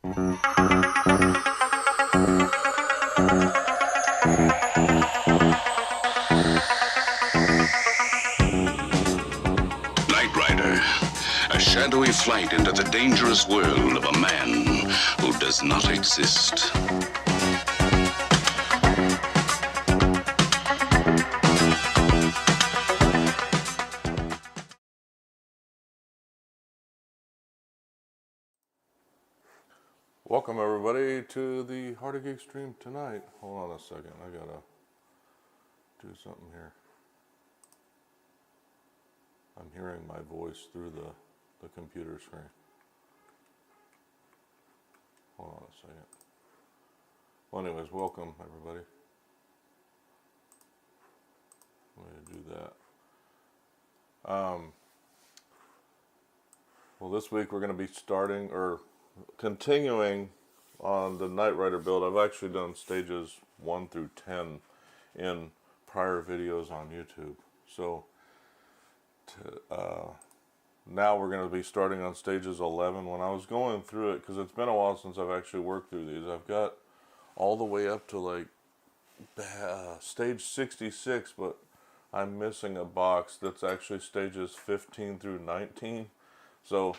Knight Rider, a shadowy flight into the dangerous world of a man who does not exist. Welcome everybody to the Heart of Geek stream tonight. Hold on a second, I gotta do something here. I'm hearing my voice through the computer screen. Hold on a second. Well, anyways, welcome everybody. I'm gonna do that. Well, this week we're gonna be starting or continuing on the Knight Rider build. I've actually done stages 1 through 10 in prior videos on YouTube. So now we're going to be starting on stages 11. When I was going through it, because it's been a while since I've actually worked through these, I've got all the way up to like stage 66, but I'm missing a box that's actually stages 15 through 19. So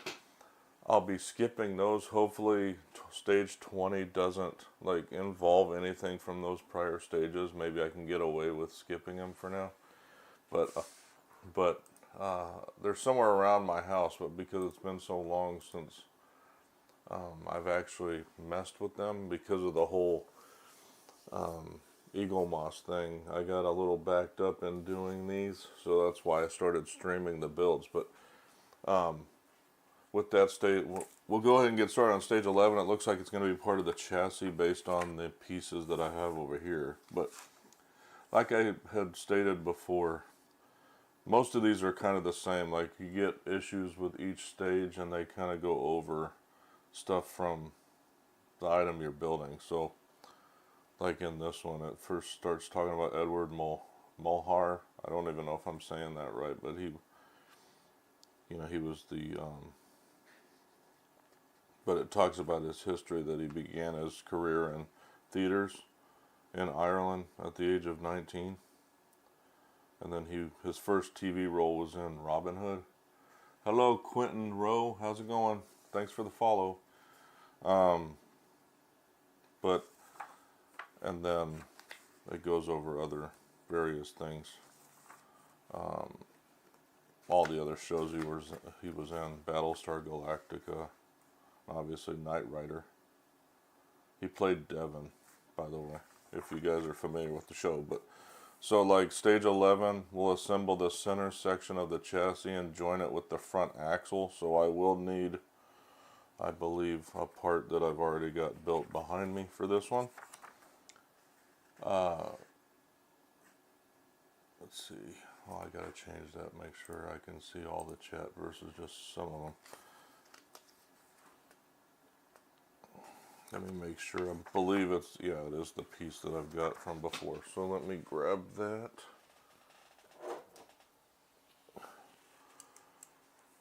I'll be skipping those. Hopefully stage 20 doesn't like involve anything from those prior stages. Maybe I can get away with skipping them for now. But they're somewhere around my house, but because it's been so long since I've actually messed with them because of the whole Eagle Moss thing, I got a little backed up in doing these, so that's why I started streaming the builds. But with that stage, we'll go ahead and get started on stage 11. It looks like it's going to be part of the chassis based on the pieces that I have over here. But like I had stated before, most of these are kind of the same. Like you get issues with each stage and they kind of go over stuff from the item you're building. So like in this one, it first starts talking about Edward Mulhar. I don't even know if I'm saying that right, but he was the but it talks about his history, that he began his career in theaters in Ireland at the age of 19. And then his first TV role was in Robin Hood. Hello, Quentin Rowe. How's it going? Thanks for the follow. And then it goes over other various things. All the other shows he was in. Battlestar Galactica. Obviously, Knight Rider. He played Devon, by the way, if you guys are familiar with the show. But so, like, stage 11, we'll assemble the center section of the chassis and join it with the front axle. So I will need, I believe, a part that I've already got built behind me for this one. Let's see. Oh, I gotta change that. Make sure I can see all the chat versus just some of them. Let me make sure. I believe it is the piece that I've got from before. So let me grab that.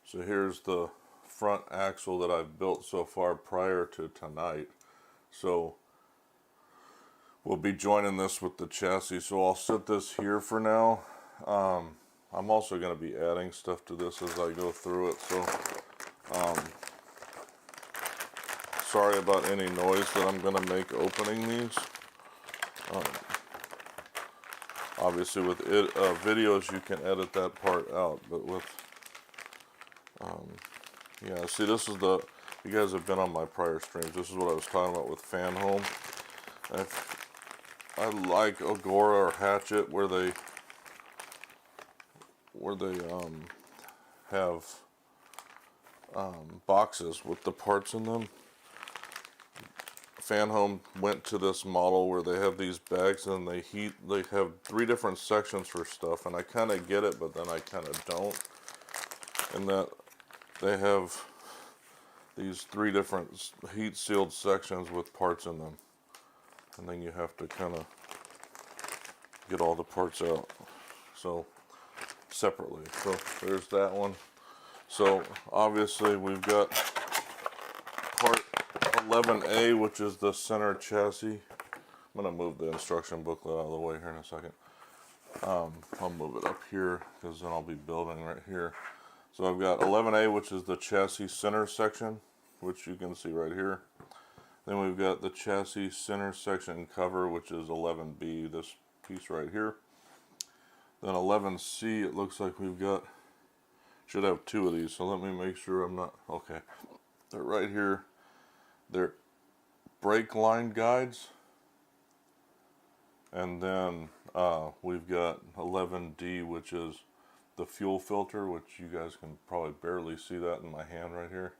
So here's the front axle that I've built so far prior to tonight. So we'll be joining this with the chassis. So I'll set this here for now. I'm also going to be adding stuff to this as I go through it. So sorry about any noise that I'm going to make opening these. Obviously with videos you can edit that part out, but with yeah, see, this is you guys have been on my prior streams. This is what I was talking about with Fanhome. I like Agora or Hatchet where they have boxes with the parts in them. Fanhome went to this model where they have these bags and they have 3 different sections for stuff, and I kind of get it, but then I kind of don't. And that they have these 3 different heat sealed sections with parts in them, and then you have to kind of get all the parts out so separately. So there's that one. So obviously we've got part 11A, which is the center chassis. I'm going to move the instruction booklet out of the way here in a second. I'll move it up here because then I'll be building right here. So I've got 11A, which is the chassis center section, which you can see right here. Then we've got the chassis center section cover, which is 11B, this piece right here. Then 11C, it looks like we've got, should have two of these, so let me make sure I'm not, okay. They're right here. They're brake line guides. And then we've got 11D, which is the fuel filter, which you guys can probably barely see that in my hand right here.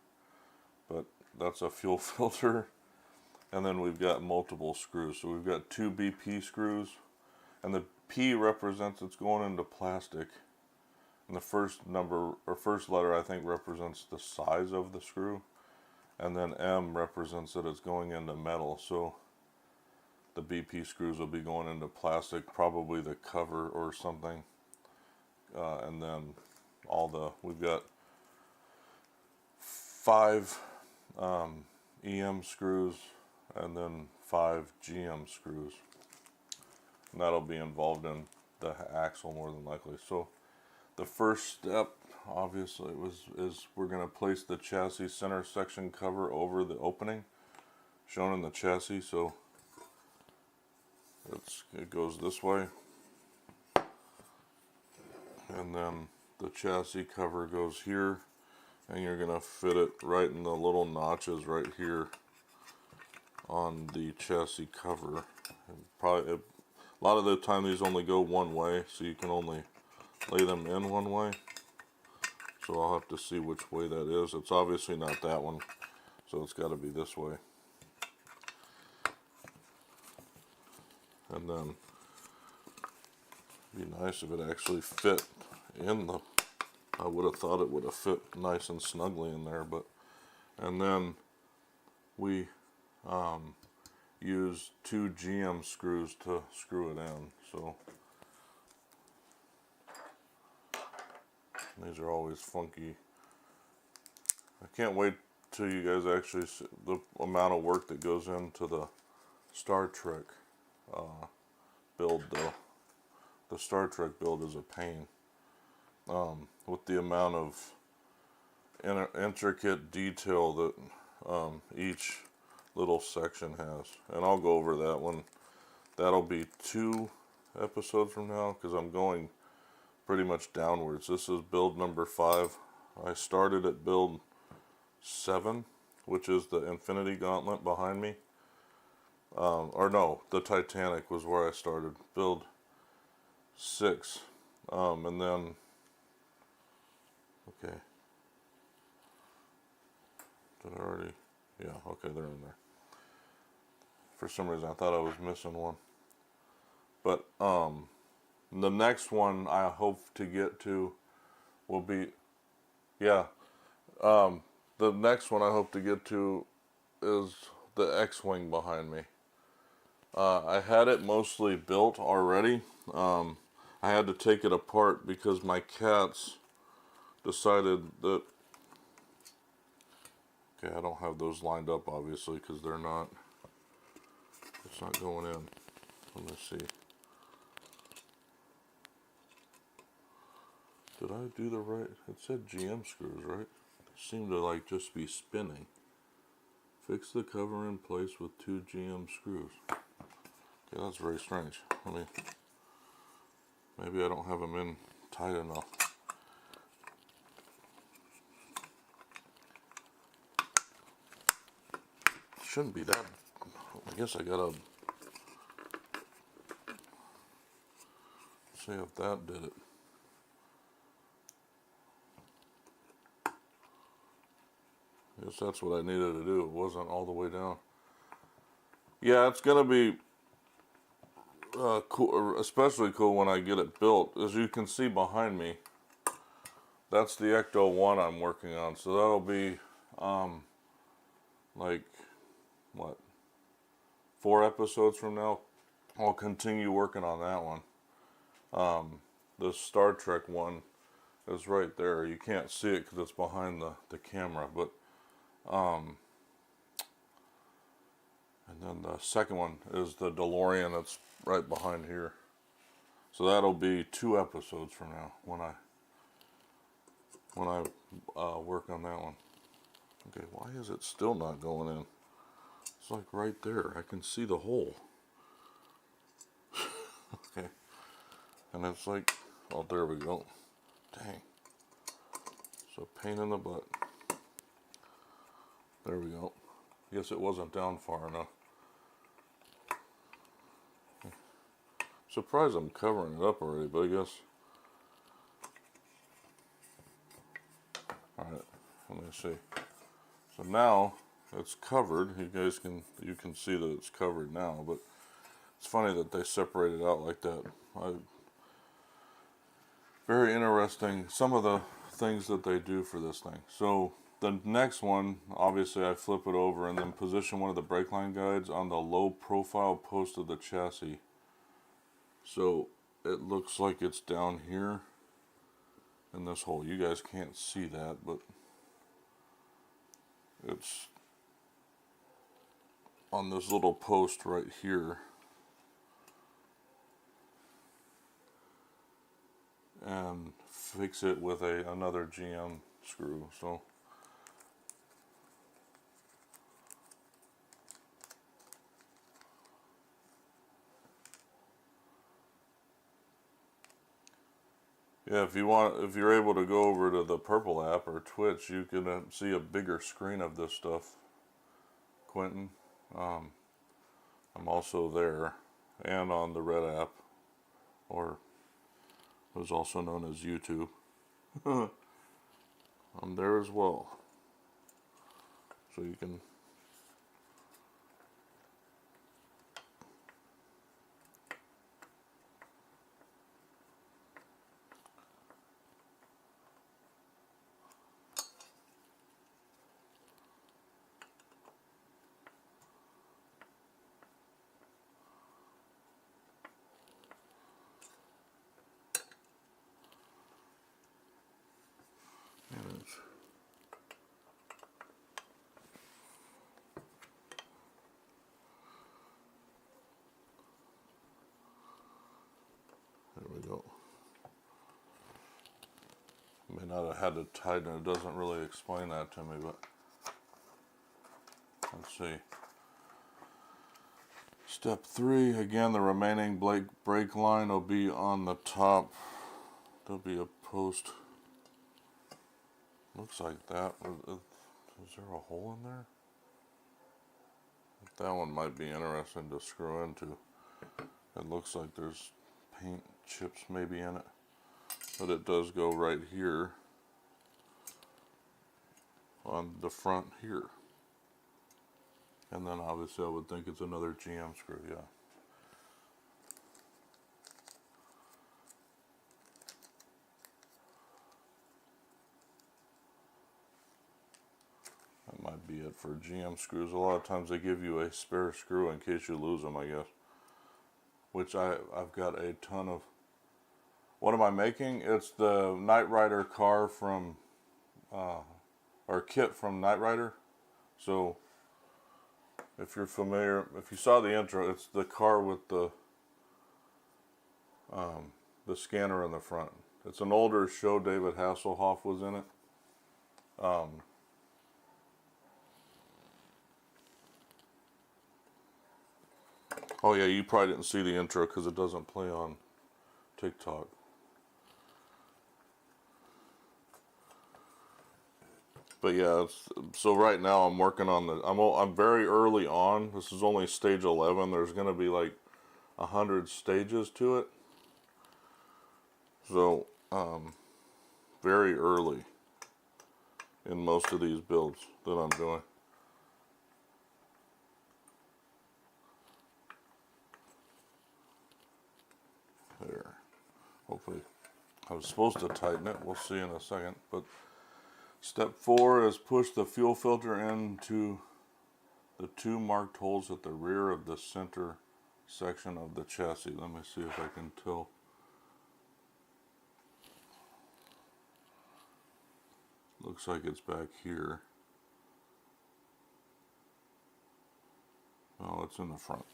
But that's a fuel filter. And then we've got multiple screws. So we've got two BP screws. And the P represents it's going into plastic. And the first number, or first letter, I think represents the size of the screw. And then M represents that it's going into metal. So the BP screws will be going into plastic, probably the cover or something. And then we've got 5 EM screws and then 5 GM screws. And that'll be involved in the axle more than likely. So the first step, obviously, is we're going to place the chassis center section cover over the opening shown in the chassis. So it goes this way, and then the chassis cover goes here, and you're going to fit it right in the little notches right here on the chassis cover. And probably a lot of the time these only go one way, so you can only lay them in one way. So I'll have to see which way that is. It's obviously not that one, so it's got to be this way. And then it'd be nice if it actually fit in the, I would have thought it would have fit nice and snugly in there, but, and then we use 2 GM screws to screw it in. So these are always funky. I can't wait till you guys actually see the amount of work that goes into the Star Trek build, though. The Star Trek build is a pain. With the amount of intricate detail that each little section has. And I'll go over that one. That'll be 2 episodes from now, because I'm going pretty much downwards. This is build number 5. I started at build 7, which is the Infinity Gauntlet behind me. Or no, the Titanic was where I started. Build 6. And then, okay. Did I already? Yeah, okay, they're in there. For some reason I thought I was missing one. But the next one I hope to get to will be, yeah, the next one I hope to get to is the X-Wing behind me. I had it mostly built already. I had to take it apart because my cats decided that, okay, I don't have those lined up obviously because they're not, it's not going in. Let me see. Did I do the right? It said GM screws, right? It seemed to like just be spinning. Fix the cover in place with 2 GM screws. Okay, that's very strange. Maybe I don't have them in tight enough. Shouldn't be that. I guess I gotta see if that did it. I guess that's what I needed to do. It wasn't all the way down. Yeah, it's gonna be cool, especially cool when I get it built. As you can see behind me, that's the Ecto 1 I'm working on. So that'll be like what, 4 episodes from now. I'll continue working on that one. The Star Trek one is right there. You can't see it because it's behind the camera, but And then the second one is the DeLorean that's right behind here. So that'll be 2 episodes from now when I work on that one. Okay, why is it still not going in? It's like right there. I can see the hole. Okay. And it's like, oh, there we go. Dang. So pain in the butt. There we go. Guess it wasn't down far enough. Surprised I'm covering it up already, but I guess. Alright, let me see. So now it's covered. You can see that it's covered now, but it's funny that they separate it out like that. Very interesting, some of the things that they do for this thing. So the next one, obviously I flip it over and then position one of the brake line guides on the low profile post of the chassis. So it looks like it's down here in this hole. You guys can't see that, but it's on this little post right here. And fix it with another GM screw. So yeah, if you're able to go over to the Purple app or Twitch, you can see a bigger screen of this stuff, Quentin. I'm also there, and on the Red app, or it was also known as YouTube. I'm there as well, so you can. There we go. May not have had to tighten it. It doesn't really explain that to me, but let's see. Step 3, again, the remaining brake line will be on the top. There'll be a post. Looks like that. Is there a hole in there? That one might be interesting to screw into. It looks like there's paint chips maybe in it. But it does go right here on the front here. And then obviously I would think it's another GM screw, yeah. That might be it for GM screws. A lot of times they give you a spare screw in case you lose them, I guess. Which I've got a ton of. What am I making? It's the Knight Rider car from, or kit from Knight Rider. So, if you're familiar, if you saw the intro, it's the car with the scanner in the front. It's an older show. David Hasselhoff was in it. Oh yeah, you probably didn't see the intro because it doesn't play on TikTok. But yeah, so right now I'm working on I'm very early on. This is only stage 11. There's going to be like 100 stages to it. So, very early in most of these builds that I'm doing. There. Hopefully, I was supposed to tighten it. We'll see in a second. But step 4 is push the fuel filter into the 2 marked holes at the rear of the center section of the chassis. Let me see if I can tell. Looks like it's back here. Oh, It's in the front.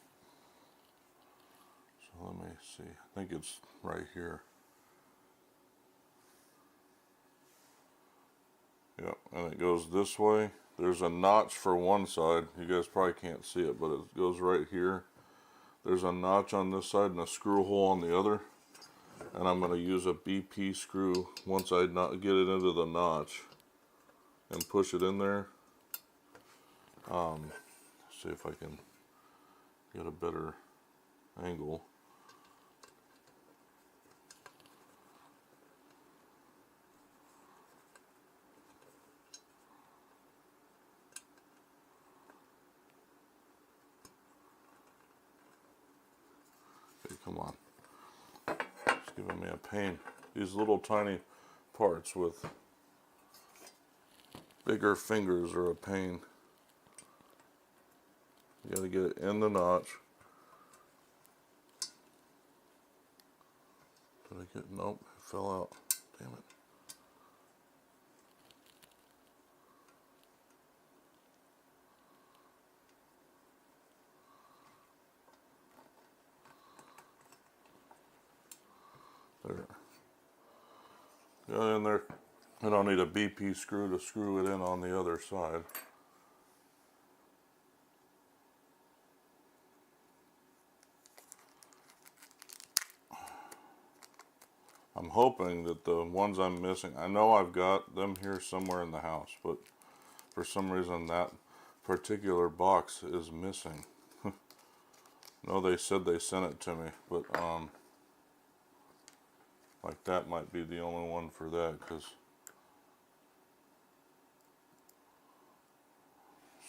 So let me see. I think it's right here. Yep, and it goes this way. There's a notch for one side. You guys probably can't see it, but it goes right here. There's a notch on this side and a screw hole on the other. And I'm going to use a BP screw once I not get it into the notch and push it in there. See if I can get a better angle. Okay, come on. It's giving me a pain. These little tiny parts with bigger fingers are a pain. You gotta get it in the notch. Did I get, nope, it fell out. Damn it. There. Got it in there. I don't need a BP screw to screw it in on the other side. I'm hoping that the ones I'm missing, I know I've got them here somewhere in the house, but for some reason that particular box is missing. No, they said they sent it to me, but like that might be the only one for that, because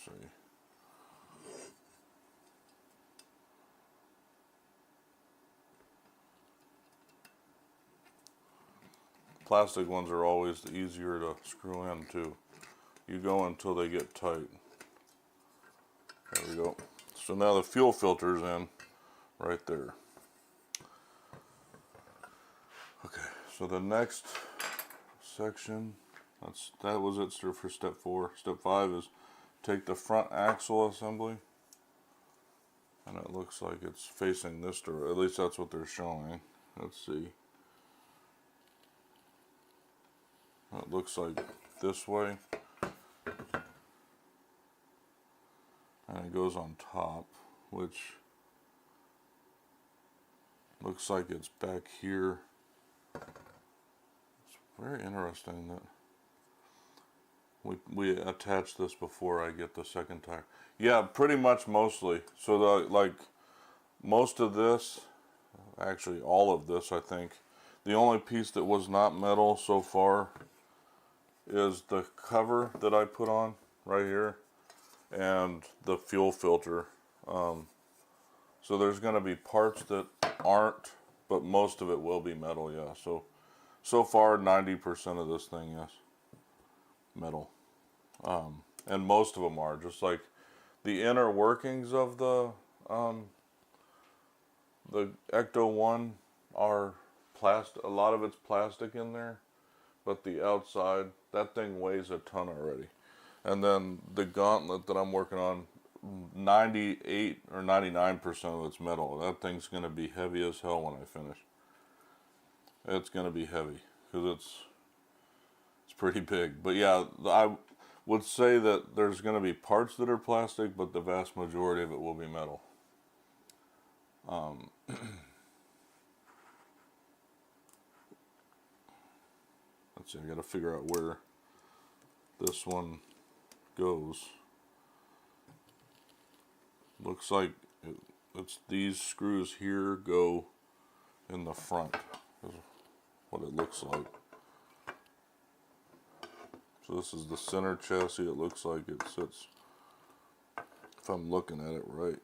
see. Plastic ones are always easier to screw in too. You go until they get tight. There we go. So now the fuel filter's in right there. Okay, so the next section, that was it for step 4. Step 5 is take the front axle assembly, and it looks like it's facing this direction. At least that's what they're showing. Let's see. It looks like this way, and it goes on top, which looks like it's back here. It's very interesting that we attach this before I get the second tire. Yeah, pretty much mostly. So like most of this, actually all of this, I think, the only piece that was not metal so far is the cover that I put on right here and the fuel filter. So there's going to be parts that aren't, but most of it will be metal, yeah. So far 90% of this thing, yes, metal. And most of them are, just like the inner workings of the Ecto 1 are plastic. A lot of it's plastic in there, but the outside, that thing weighs a ton already. And then the gauntlet that I'm working on, 98 or 99% of it's metal. That thing's going to be heavy as hell when I finish. It's going to be heavy because it's pretty big. But yeah, I would say that there's going to be parts that are plastic, but the vast majority of it will be metal. Let's see, I got to figure out where this one goes. Looks like it's these screws here go in the front, is what it looks like. So this is the center chassis. It looks like it sits, if I'm looking at it right,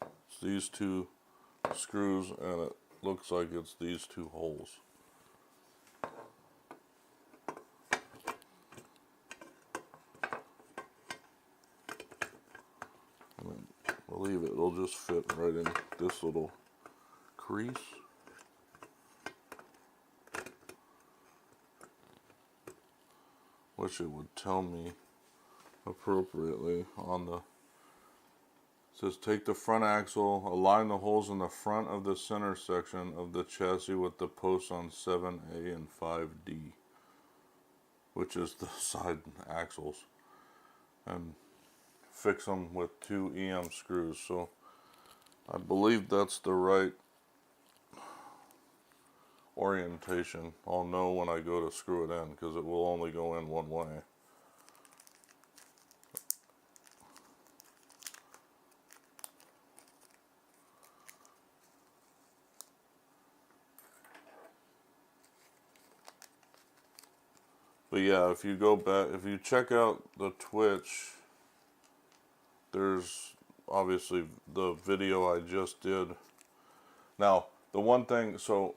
it's these two screws, and it looks like it's these two holes. I believe it'll just fit right in this little crease. Wish it would tell me appropriately on the says take the front axle, align the holes in the front of the center section of the chassis with the posts on 7A and 5D, which is the side axles, and fix them with 2 EM screws. So I believe that's the right orientation. I'll know when I go to screw it in because it will only go in one way. But yeah, if you go back, if you check out the Twitch, there's obviously the video I just did. Now, the one thing, so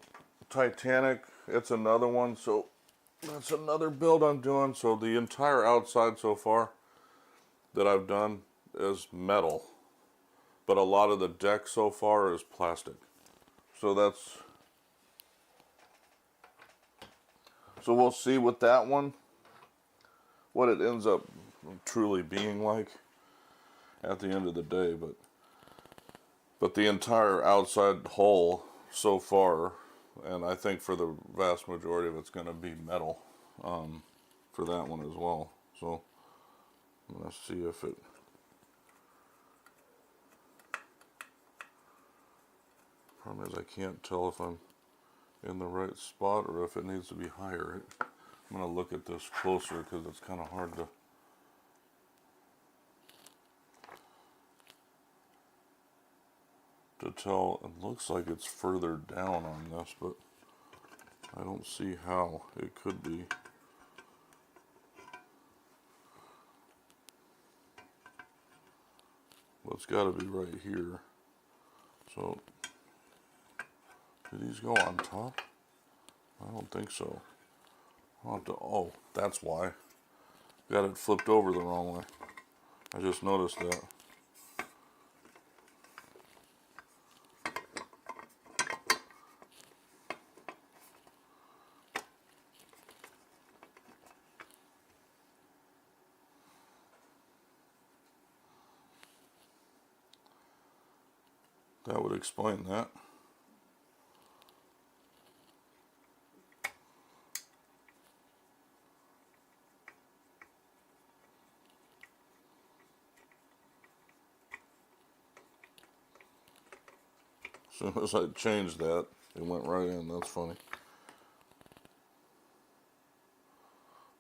Titanic, it's another one, so that's another build I'm doing. So the entire outside so far that I've done is metal, but a lot of the deck so far is plastic. So we'll see with that one what it ends up truly being like at the end of the day. But the entire outside hull so far, and I think for the vast majority of it's going to be metal for that one as well. So I'm going to see if it... Problem is I can't tell if I'm in the right spot or if it needs to be higher. I'm going to look at this closer because it's kind of hard to tell. It looks like it's further down on this, but I don't see how it could be. Well, it's got to be right here. So, do these go on top? I don't think so. I'll have to, oh, that's why. Got it flipped over the wrong way. I just noticed that. That would explain that. As soon as I changed that, it went right in. That's funny.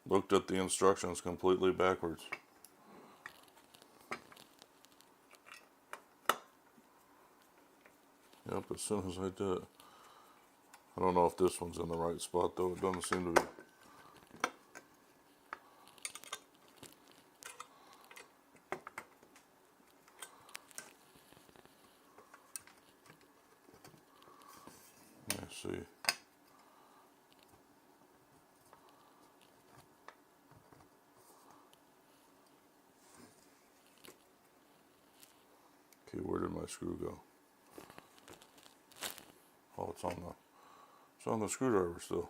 Looked at the instructions completely backwards. Yep, as soon as I did it. I don't know if this one's in the right spot though. It doesn't seem to be. Let's see. Okay, where did my screw go? Oh, it's on the screwdriver still.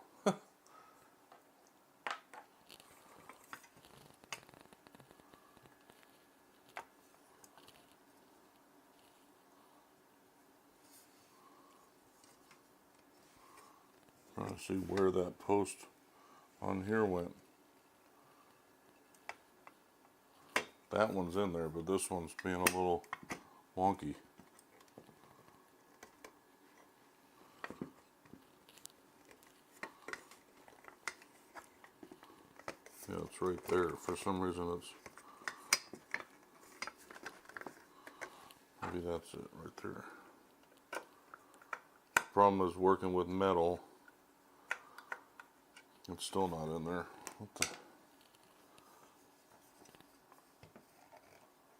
Trying to see where that post on here went. That one's in there, but this one's being a little wonky. Yeah, it's right there. For some reason it's... Maybe that's it right there. Problem is working with metal. It's still not in there. What the...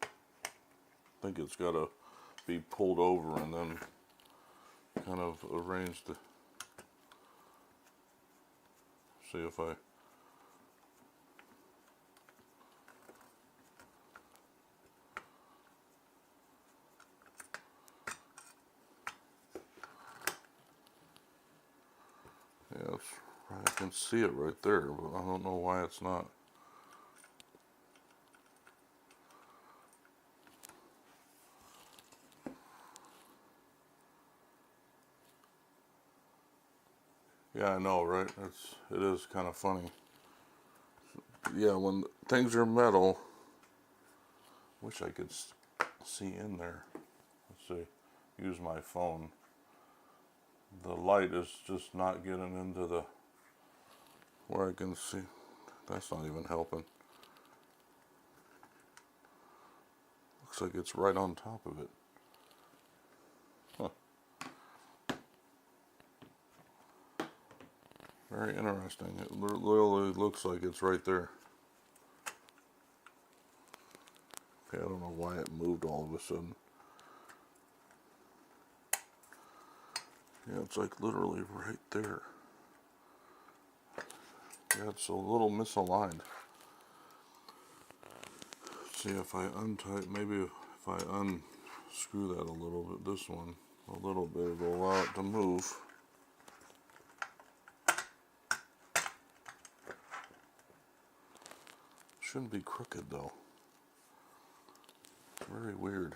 I think it's got to be pulled over and then kind of arranged to see if I... Yeah, it's right. I can see it right there, but I don't know why it's not. Yeah, I know, right? It is kind of funny. Yeah, when things are metal, wish I could see in there. Let's see. Use my phone. The light is just not getting into the where I can see. That's not even helping. Looks like it's right on top of it. Huh. Very interesting. It literally looks like it's right there. Okay, I don't know why it moved all of a sudden. Yeah, it's like literally right there. Yeah, it's a little misaligned. Let's see if I untighten, maybe if I unscrew that a little bit, this one, a little bit, it'll allow it to move. Shouldn't be crooked though. Very weird.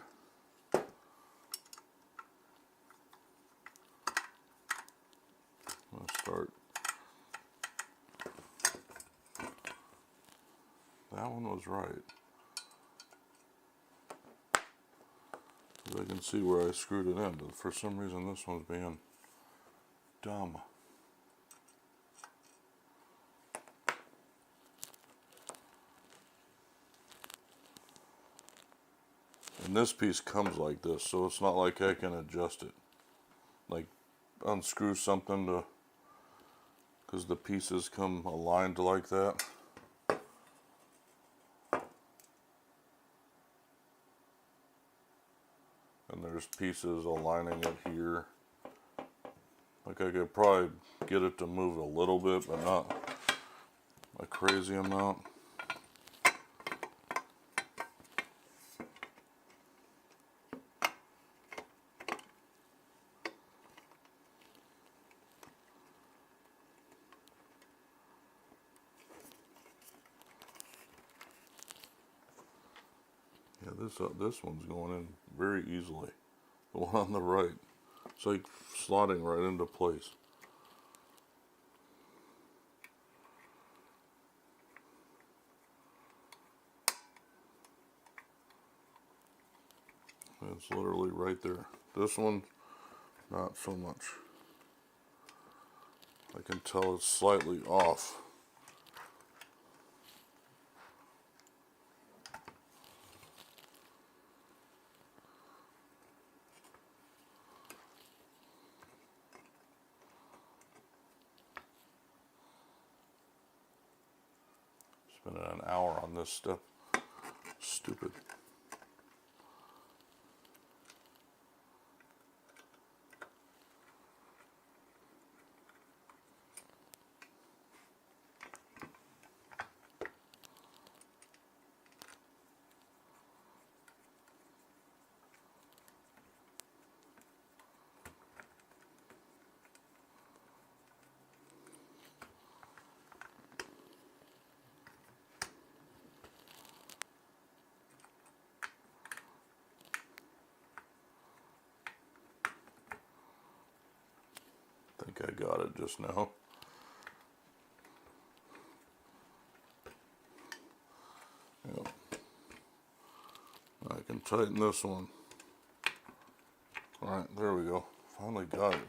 Let's start. That one was right. I can see where I screwed it in, but for some reason this one's being dumb. And this piece comes like this, so it's not like I can adjust it. Like unscrew something to, because the pieces come aligned like that. And there's pieces aligning it here. Like I could probably get it to move a little bit, but not a crazy amount. Yeah, this one's going in very easily. The one on the right, it's like slotting right into place. It's literally right there. This one, not so much. I can tell it's slightly off. Spending an hour on this stuff. Stupid. I think I got it just now. Yep. I can tighten this one. Alright, there we go. Finally got it.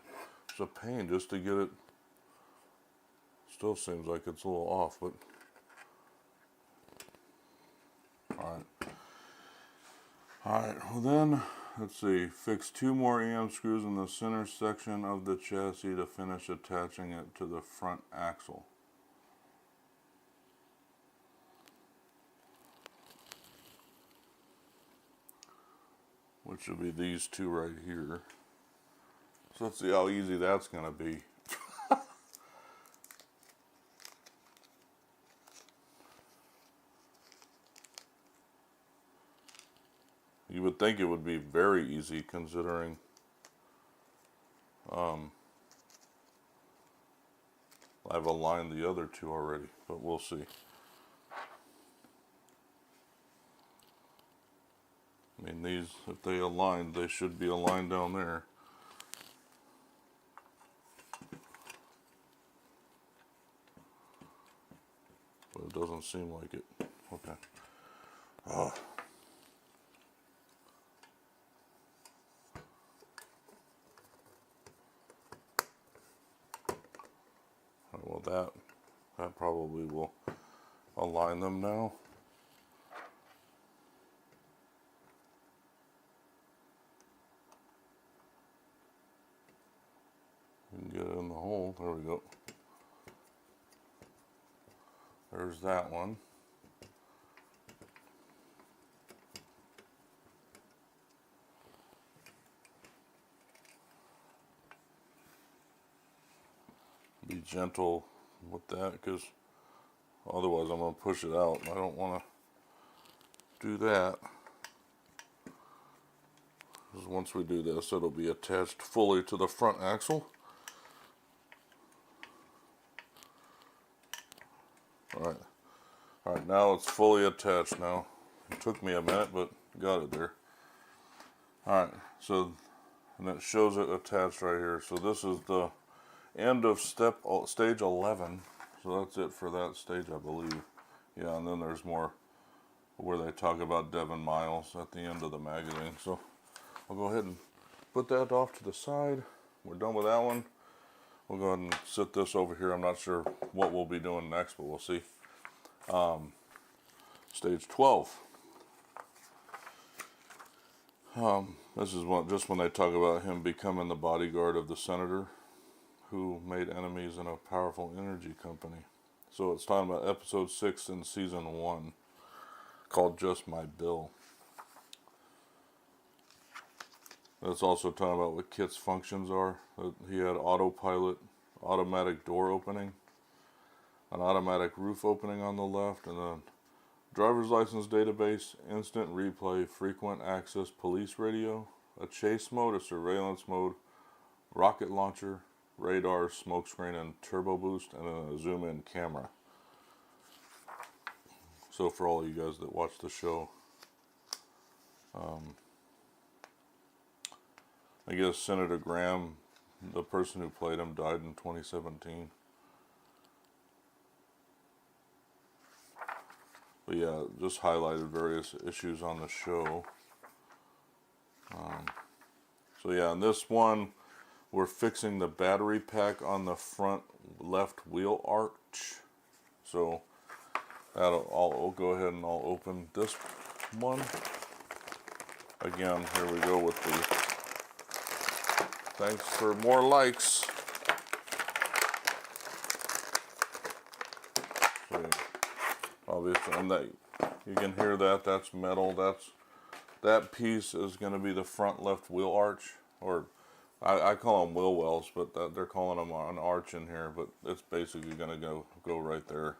It's a pain just to get it. Still seems like it's a little off, but Alright, well then, let's see, fix 2 more EM screws in the center section of the chassis to finish attaching it to the front axle. Which would be these 2 right here. So let's see how easy that's going to be. You would think it would be very easy considering I've aligned the other 2 already, but we'll see. I mean, these, if they aligned, they should be aligned down there. it doesn't seem like it. Okay. Oh. Well, that probably will align them now. You can get it in the hole. There we go. There's that one. Be gentle with that, because otherwise I'm going to push it out. I don't want to do that, because once we do this, it'll be attached fully to the front axle. Alright, now it's fully attached now. It took me a minute, but got it there. Alright, so, and it shows it attached right here. So this is the end of stage 11. So that's it for that stage, I believe. Yeah, and then there's more where they talk about Devin Miles at the end of the magazine. So I'll go ahead and put that off to the side. We're done with that one. We'll go ahead and sit this over here. I'm not sure what we'll be doing next, but we'll see. Stage 12. This is just when they talk about him becoming the bodyguard of the senator who made enemies in a powerful energy company. So it's talking about episode 6 in season 1, called Just My Bill. It's also talking about what Kit's functions are. He had autopilot, automatic door opening, an automatic roof opening on the left, and then driver's license database, instant replay, frequent access police radio, a chase mode, a surveillance mode, rocket launcher, radar, smokescreen, and turbo boost, and then a zoom in camera. So for all of you guys that watch the show, I guess Senator Graham, the person who played him, died in 2017. But yeah, just highlighted various issues on the show. So yeah, in this one, we're fixing the battery pack on the front left wheel arch. So I'll go ahead and I'll open this one. Again, here we go with the thanks for more likes. So obviously, and that you can hear that that's metal. That piece is going to be the front left wheel arch, or I call them wheel wells, but they're calling them an arch in here. But it's basically going to go right there.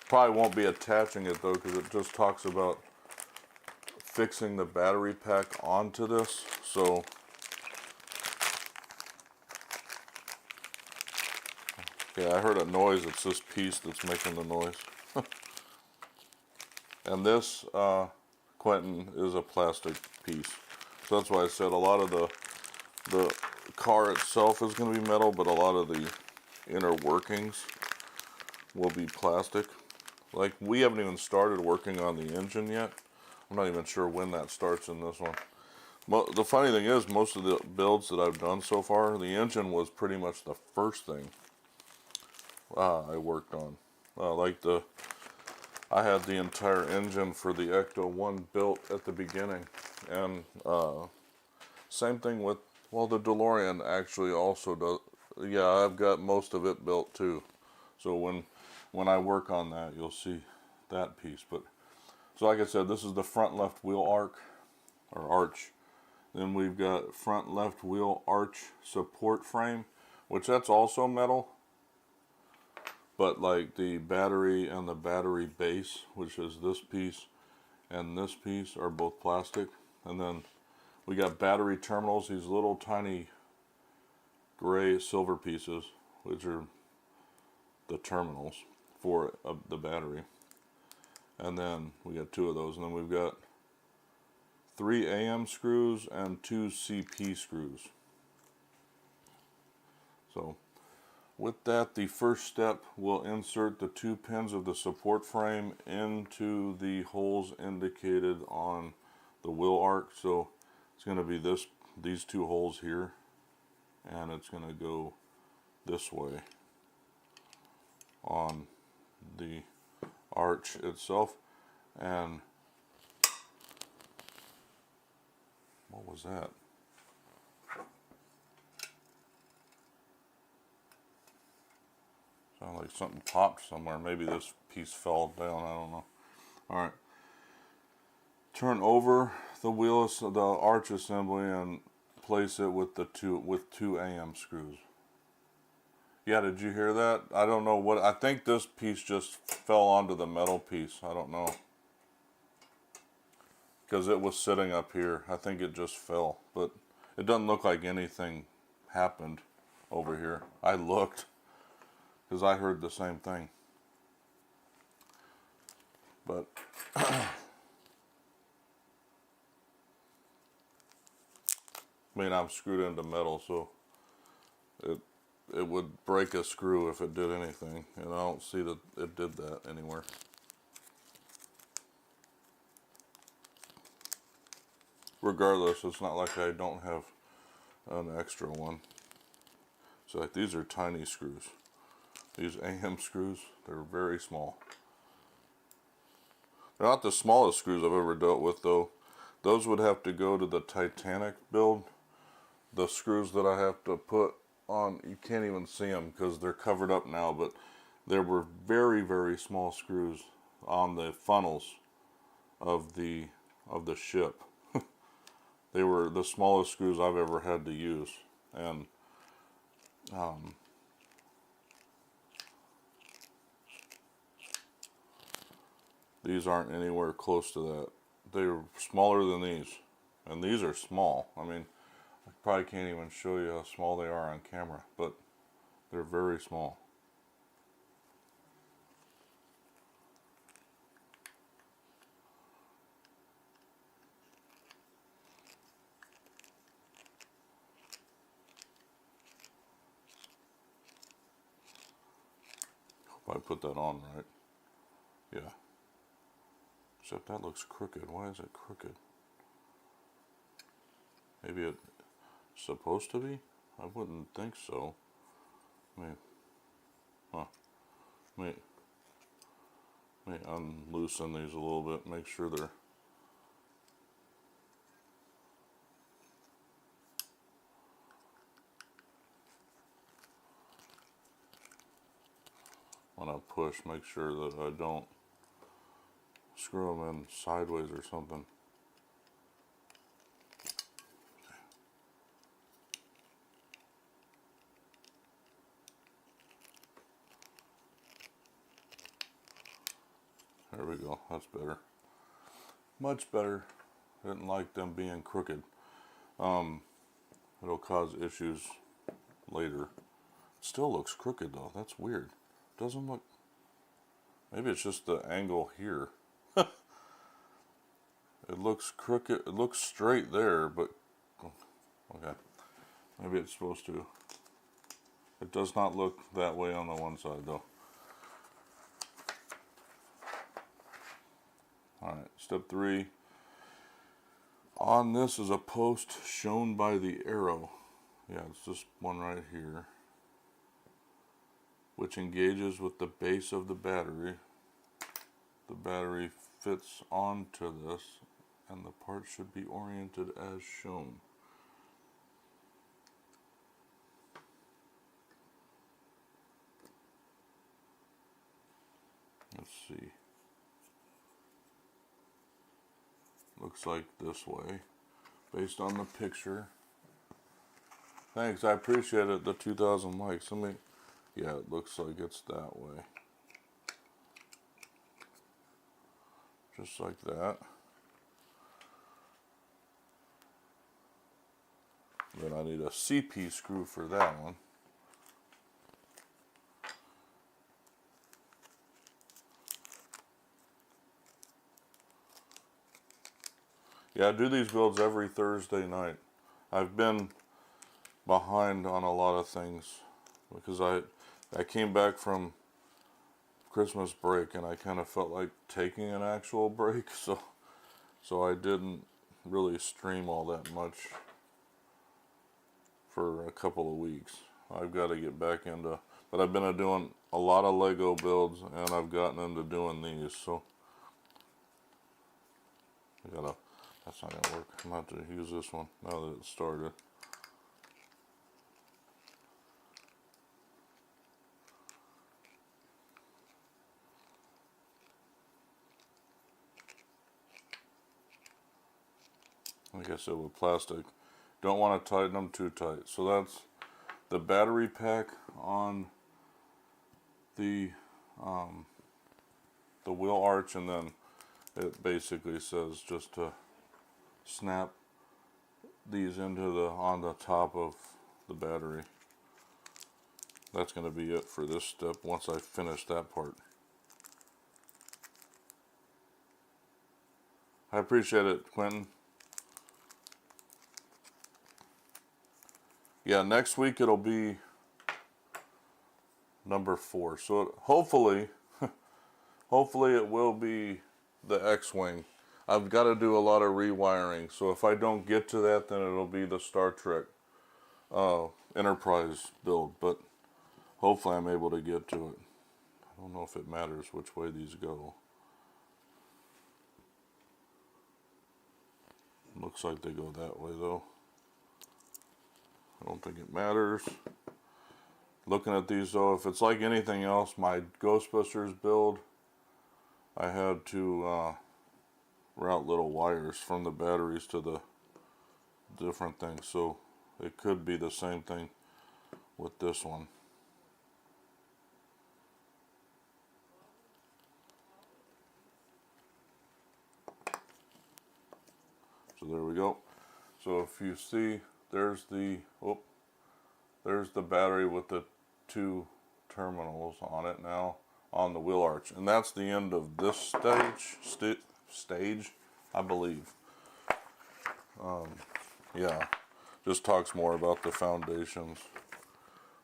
Probably won't be attaching it though, because it just talks about fixing the battery pack onto this. So yeah, I heard a noise. It's this piece that's making the noise. And this, Quentin, is a plastic piece. So that's why I said a lot of the car itself is going to be metal, but a lot of the inner workings will be plastic. Like, we haven't even started working on the engine yet. I'm not even sure when that starts in this one. The funny thing is, most of the builds that I've done so far, the engine was pretty much the first thing I worked on. I had the entire engine for the Ecto 1 built at the beginning. And same thing with, well, the DeLorean actually also does. Yeah, I've got most of it built too. So when I work on that, you'll see that piece. But so like I said, this is the front left wheel arch. Then we've got front left wheel arch support frame, which that's also metal. But like the battery and the battery base, which is this piece and this piece, are both plastic. And then we got battery terminals, these little tiny gray silver pieces, which are the terminals for the battery. And then we got 2 of those. And then we've got 3 AM screws and 2 CP screws. So With that, the first step will insert the 2 pins of the support frame into the holes indicated on the wheel arc. So it's going to be these 2 holes here, and it's going to go this way on the arch itself. And what was that? Sounded like something popped somewhere. Maybe this piece fell down. I don't know. All right. Turn over the the arch assembly, and place it with the 2 AM screws. Yeah, did you hear that? I don't know what. I think this piece just fell onto the metal piece. I don't know, because it was sitting up here. I think it just fell, but it doesn't look like anything happened over here. I looked, because I heard the same thing. But I mean, I'm screwed into metal, so it would break a screw if it did anything, and I don't see that it did that anywhere. Regardless, it's not like I don't have an extra one. So like, these are tiny screws. These AM screws, they're very small. They're not the smallest screws I've ever dealt with, though. Those would have to go to the Titanic build. The screws that I have to put on, you can't even see them because they're covered up now, but there were very, very small screws on the funnels of the ship. They were the smallest screws I've ever had to use, and these aren't anywhere close to that. They're smaller than these, and these are small. I mean, I probably can't even show you how small they are on camera, but they're very small. Hope I put that on right. Yeah. Except that looks crooked. Why is it crooked? Maybe it's supposed to be? I wouldn't think so. Let me unloosen these a little bit, make sure they're... When I push, make sure that I don't screw them in sideways or something. There we go, that's better. Much better. I didn't like them being crooked. It'll cause issues later. It still looks crooked though, that's weird. Doesn't look... Maybe it's just the angle here. It looks crooked, it looks straight there, but... Okay, maybe it's supposed to. It does not look that way on the one side though. Alright, step 3. On this is a post shown by the arrow. Yeah, it's this one right here, which engages with the base of the battery. The battery fits onto this, and the part should be oriented as shown. Let's see. Looks like this way, based on the picture. Thanks, I appreciate it, the 2,000 likes. Yeah, it looks like it's that way. Just like that. Then I need a CP screw for that one. Yeah, I do these builds every Thursday night. I've been behind on a lot of things because I came back from Christmas break and I kind of felt like taking an actual break, so I didn't really stream all that much for a couple of weeks. I've got to get back into, but I've been doing a lot of Lego builds and I've gotten into doing these, so that's not gonna work. I'm gonna have to use this one now that it started. Like I said, with plastic, don't want to tighten them too tight. So that's the battery pack on the wheel arch, and then it basically says just to snap these into on the top of the battery. That's going to be it for this step once I finish that part. I appreciate it, Quentin. Yeah, next week it'll be number 4. So hopefully it will be the X-Wing. I've got to do a lot of rewiring, so if I don't get to that, then it'll be the Star Trek Enterprise build, but hopefully I'm able to get to it. I don't know if it matters which way these go. Looks like they go that way though. I don't think it matters. Looking at these though, if it's like anything else, my Ghostbusters build, I had to route little wires from the batteries to the different things, so it could be the same thing with this one. So there we go. So if you see, there's the battery with the 2 terminals on it now on the wheel arch, and that's the end of this stage, I believe. Yeah, just talks more about the foundations.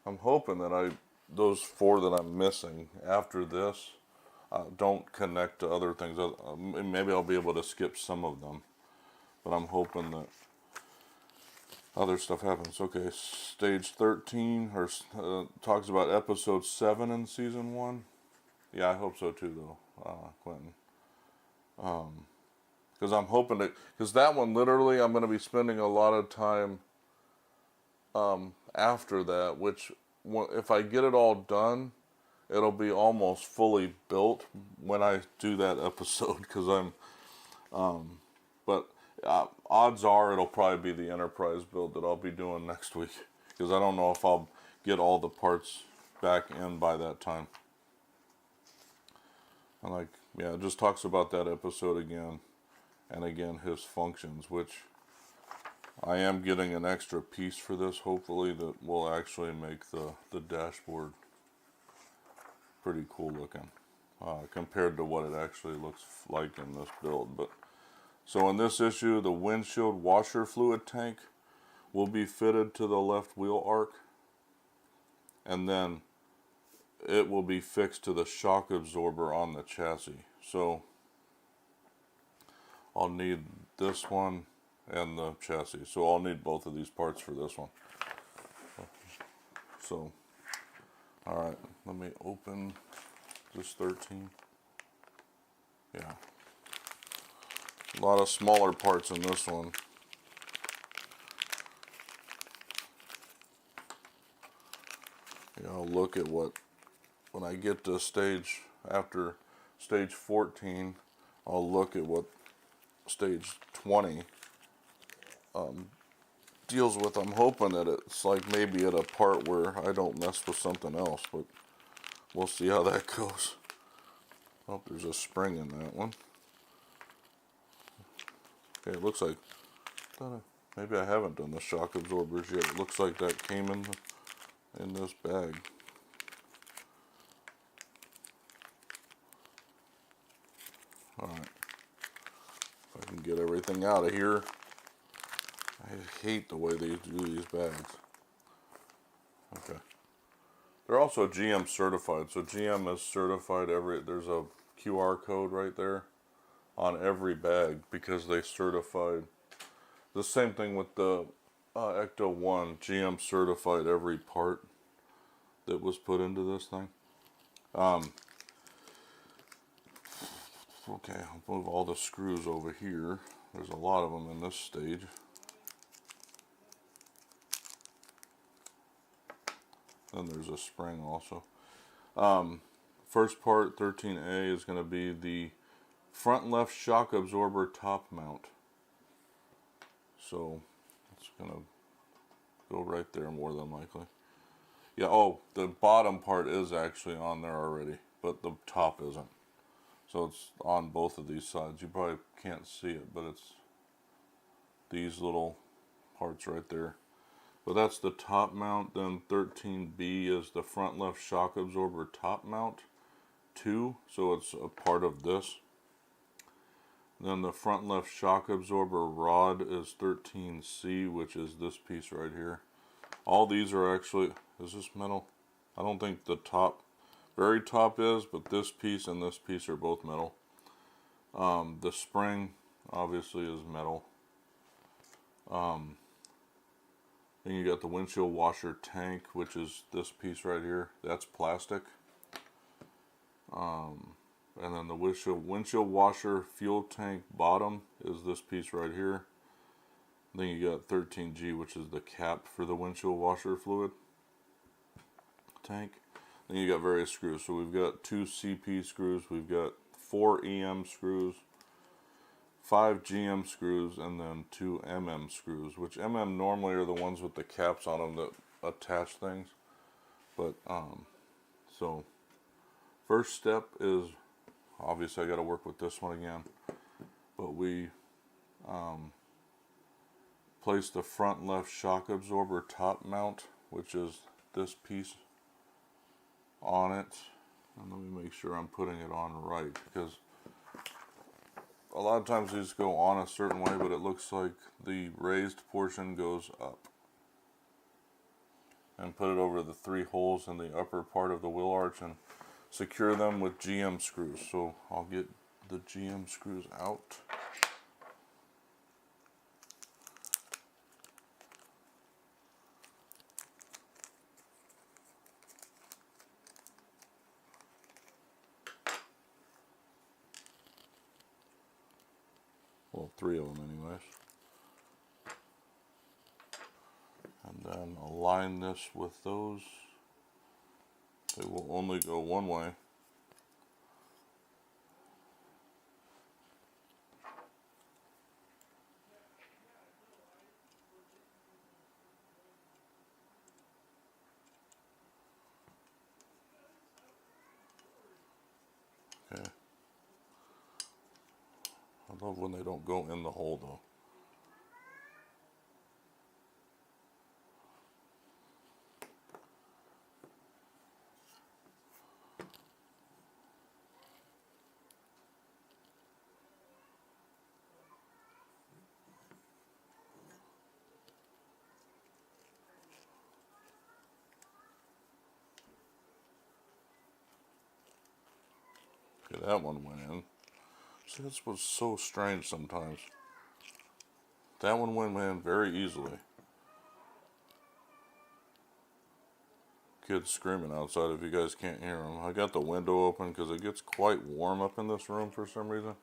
I'm hoping that those 4 that I'm missing after this don't connect to other things. Maybe I'll be able to skip some of them, but I'm hoping that other stuff happens. Okay, stage 13 talks about episode 7 in season 1. Yeah, I hope so too, though, Quentin. Because I'm hoping because that one literally I'm going to be spending a lot of time after that, which if I get it all done, it'll be almost fully built when I do that episode. Because but odds are it'll probably be the Enterprise build that I'll be doing next week, because I don't know if I'll get all the parts back in by that time. And it just talks about that episode again and again, his functions, which I am getting an extra piece for this, hopefully, that will actually make the dashboard pretty cool looking compared to what it actually looks like in this build. But so in this issue, the windshield washer fluid tank will be fitted to the left wheel arc, and then it will be fixed to the shock absorber on the chassis. So I'll need this one and the chassis. So I'll need both of these parts for this one. So, alright, let me open this 13. Yeah. A lot of smaller parts in this one. Yeah, I'll look at when I get to after stage 14, I'll look at what stage 20 deals with. I'm hoping that it's like maybe at a part where I don't mess with something else, but we'll see how that goes. Oh, there's a spring in that one. Okay, it looks like maybe I haven't done the shock absorbers yet. It looks like that came in this bag. Alright, if I can get everything out of here. I hate the way they do these bags. Okay, They're also GM certified. So GM is certified there's a QR code right there on every bag because they certified. The same thing with the Ecto 1. GM certified every part that was put into this thing. Okay, I'll move all the screws over here. There's a lot of them in this stage. Then there's a spring also. First part, 13A, is going to be the front left shock absorber top mount. So it's going to go right there more than likely. Yeah, oh, the bottom part is actually on there already, but the top isn't. So it's on both of these sides. You probably can't see it, but it's these little parts right there. But that's the top mount. Then 13B is the front left shock absorber top mount 2. So it's a part of this. Then the front left shock absorber rod is 13C, which is this piece right here. All these are actually, is this metal? I don't think the top, very top is, but this piece and this piece are both metal. The spring obviously is metal. Then you got the windshield washer tank, which is this piece right here. That's plastic. And then the windshield washer fuel tank bottom is this piece right here. Then you got 13G, which is the cap for the windshield washer fluid tank. Then you got various screws. So we've got 2 CP screws, we've got 4 EM screws, 5 GM screws, and then 2 MM screws, which MM normally are the ones with the caps on them that attach things. But, so, first step is, obviously I got to work with this one again, but we place the front left shock absorber top mount, which is this piece, on it. And let me make sure I'm putting it on right, because a lot of times these go on a certain way, but it looks like the raised portion goes up. And put it over the 3 holes in the upper part of the wheel arch and secure them with GM screws. So I'll get the GM screws out. Well, 3 of them anyways. And then align this with those. They will only go one way. Okay. I love when they don't go in the hole though. Okay, that one went in. See, this was so strange sometimes. That one went in very easily. Kids screaming outside if you guys can't hear them. I got the window open because it gets quite warm up in this room for some reason.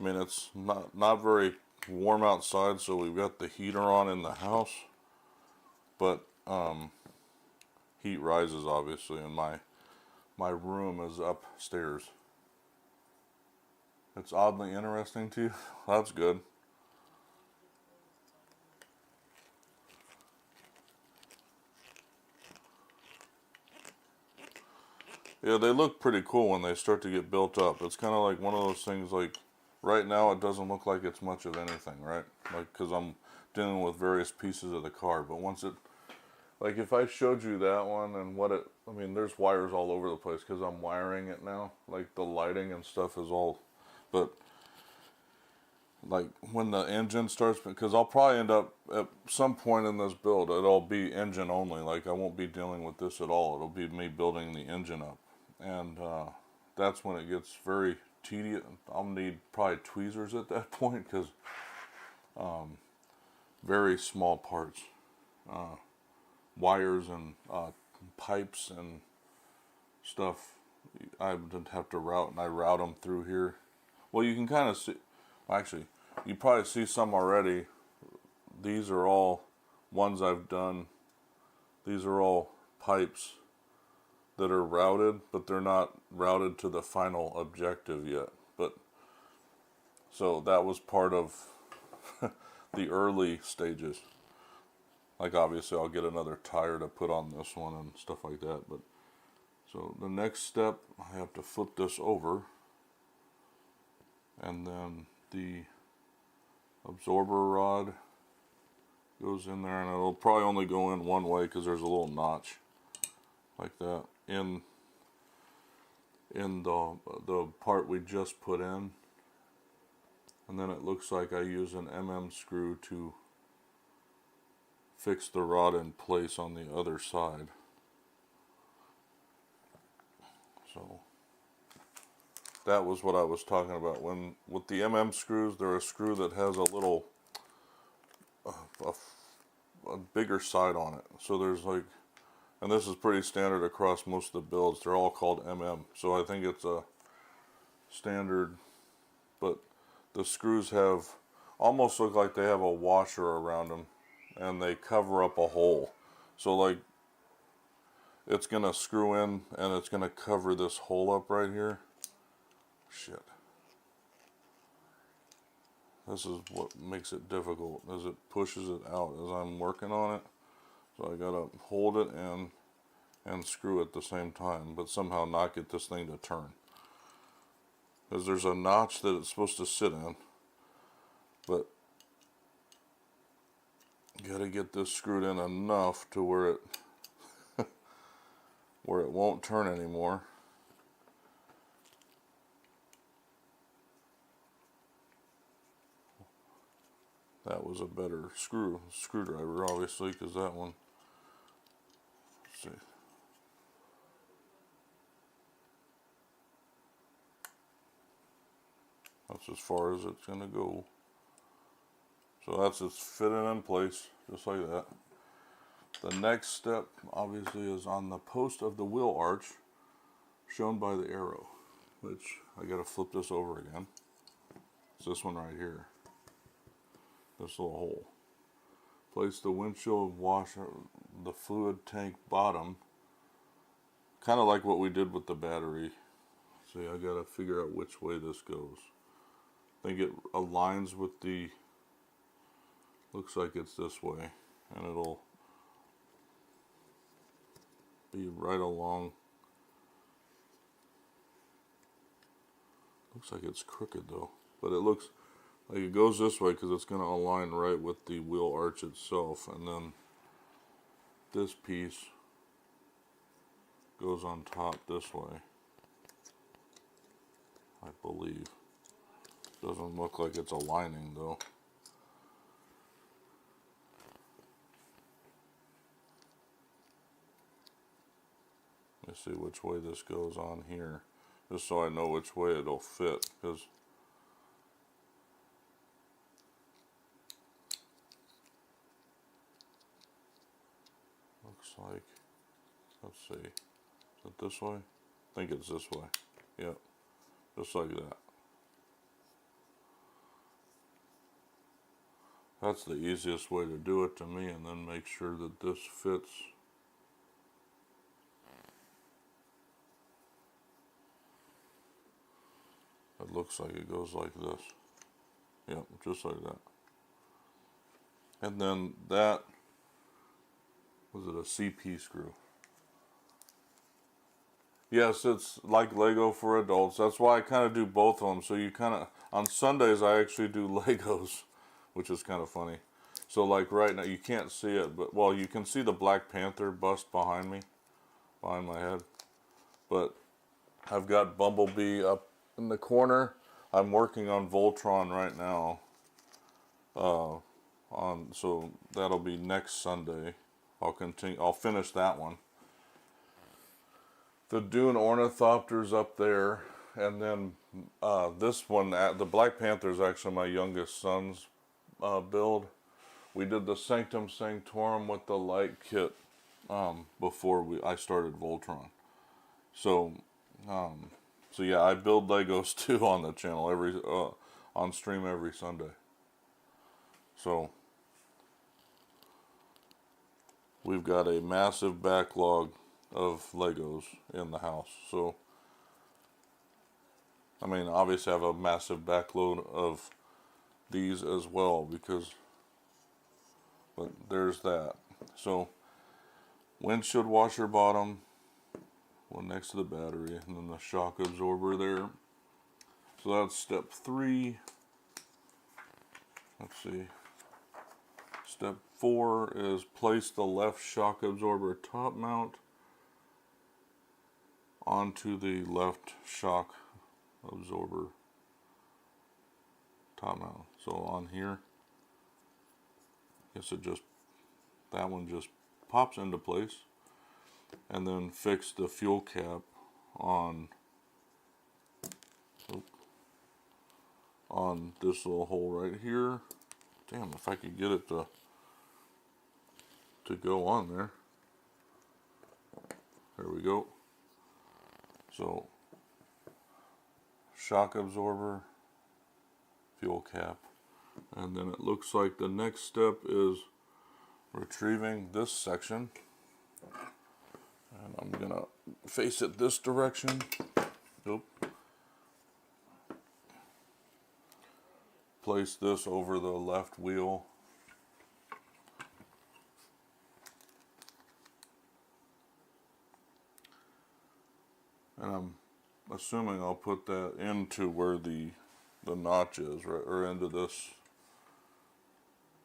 I mean, it's not very warm outside, so we've got the heater on in the house. But heat rises obviously, and my room is upstairs. It's oddly interesting to you. That's good. Yeah, they look pretty cool when they start to get built up. It's kind of like one of those things, like, right now it doesn't look like it's much of anything, right? Like, because I'm dealing with various pieces of the car. But once it, like, if I showed you that one and what it, I mean, there's wires all over the place because I'm wiring it now. Like, the lighting and stuff is all, but like when the engine starts, because I'll probably end up at some point in this build, it'll be engine only. Like I won't be dealing with this at all. It'll be me building the engine up. And that's when it gets very tedious. I'll need probably tweezers at that point, because very small parts. Wires and pipes and stuff I would have to route, and I route them through here. Well, you can kind of see, actually, you probably see some already. These are all ones I've done. These are all pipes that are routed, but they're not routed to the final objective yet. But so that was part of the early stages. Like obviously I'll get another tire to put on this one and stuff like that. But so the next step, I have to flip this over, and then the absorber rod goes in there, and it'll probably only go in one way because there's a little notch like that in the part we just put in. And then it looks like I use an screw to fix the rod in place on the other side. So that was what I was talking about. When with the screws, they're a screw that has a little a bigger side on it. So there's like, and this is pretty standard across most of the builds. They're all called So I think it's a standard, but the screws have almost look like they have a washer around them, and they cover up a hole. So like it's gonna screw in and it's gonna cover this hole up right here. Shit. This is what makes it difficult, is it pushes it out as I'm working on it. So I gotta hold it and screw at the same time, but somehow not get this thing to turn. Because there's a notch that it's supposed to sit in, but you gotta get this screwed in enough to where it where it won't turn anymore. That was a better screwdriver, obviously, because that one, let's see. That's as far as it's gonna go. So that's just fitting in place, just like that. The next step, obviously, is on the post of the wheel arch, shown by the arrow, which I gotta flip this over again. It's this one right here. This little hole. Place the windshield washer, the fluid tank bottom, kind of like what we did with the battery. See, I gotta figure out which way this goes. I think it aligns with the, looks like it's this way, and it'll be right along. Looks like it's crooked though, but it looks like it goes this way because it's going to align right with the wheel arch itself, and then this piece goes on top this way, I believe. Doesn't look like it's aligning though. Let's see which way this goes on here, just so I know which way it'll fit, because looks like, let's see, is it this way? I think it's this way. Yep, just like that. That's the easiest way to do it to me, and then make sure that this fits. It looks like it goes like this. Yep, just like that. And then that, was it a CP screw? Yes, it's like Lego for adults. That's why I kind of do both of them. So you kind of, on Sundays I actually do Legos, which is kind of funny. So like right now, you can't see it, but well, you can see the Black Panther bust behind me, behind my head. But I've got Bumblebee up in the corner. I'm working on Voltron right now, So that'll be next Sunday. I'll finish that one. The Dune Ornithopter's up there, and then this one, the Black Panther, is actually my youngest son's build. We did the Sanctum Sanctorum with the light kit before I started Voltron. So yeah, I build Legos too on the channel on stream every Sunday. So we've got a massive backlog of Legos in the house. So I mean, obviously I have a massive backload of these as well but there's that. So windshield washer bottom, one next to the battery, and then the shock absorber there. So that's step 3. Let's see. Step 4 is place the left shock absorber top mount onto the left shock absorber top mount. So on here, I guess that one just pops into place. And then fix the fuel cap on this little hole right here. Damn, if I could get it to go on there. There we go. So shock absorber, fuel cap, and then it looks like the next step is retrieving this section. And I'm gonna face it this direction. Nope. Place this over the left wheel. And I'm assuming I'll put that into where the notch is, right, or into this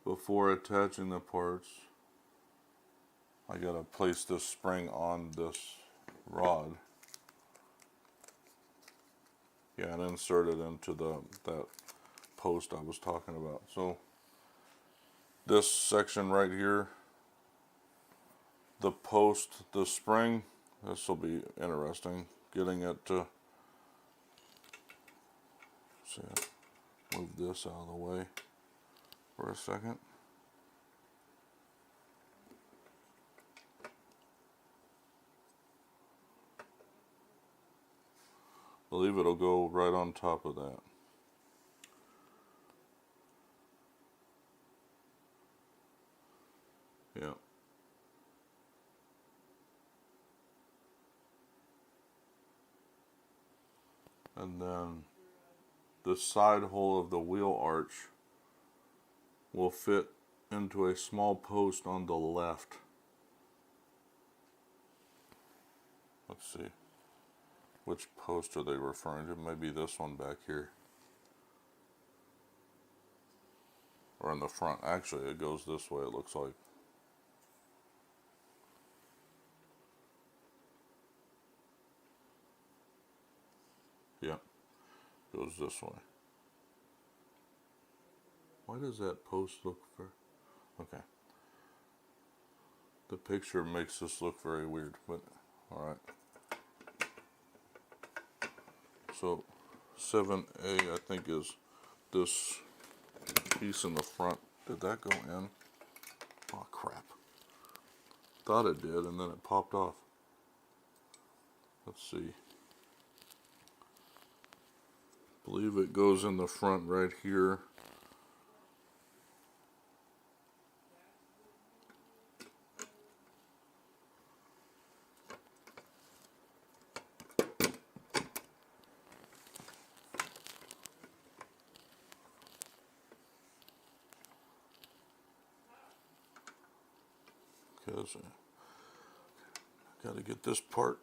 before attaching the parts. I gotta place this spring on this rod. Yeah, and insert it into that post I was talking about. So this section right here, the post, the spring, this will be interesting. Getting it to, see, move this out of the way for a second. I believe it'll go right on top of that. Yeah. And then the side hole of the wheel arch will fit into a small post on the left. Let's see. Which post are they referring to? Maybe this one back here. Or in the front. Actually, it goes this way, it looks like. Yep. Goes this way. Why does that post look okay. The picture makes this look very weird, but alright. So 7A, I think, is this piece in the front. Did that go in? Oh crap. Thought it did, and then it popped off. Let's see. I believe it goes in the front right here. Because I gotta get this part.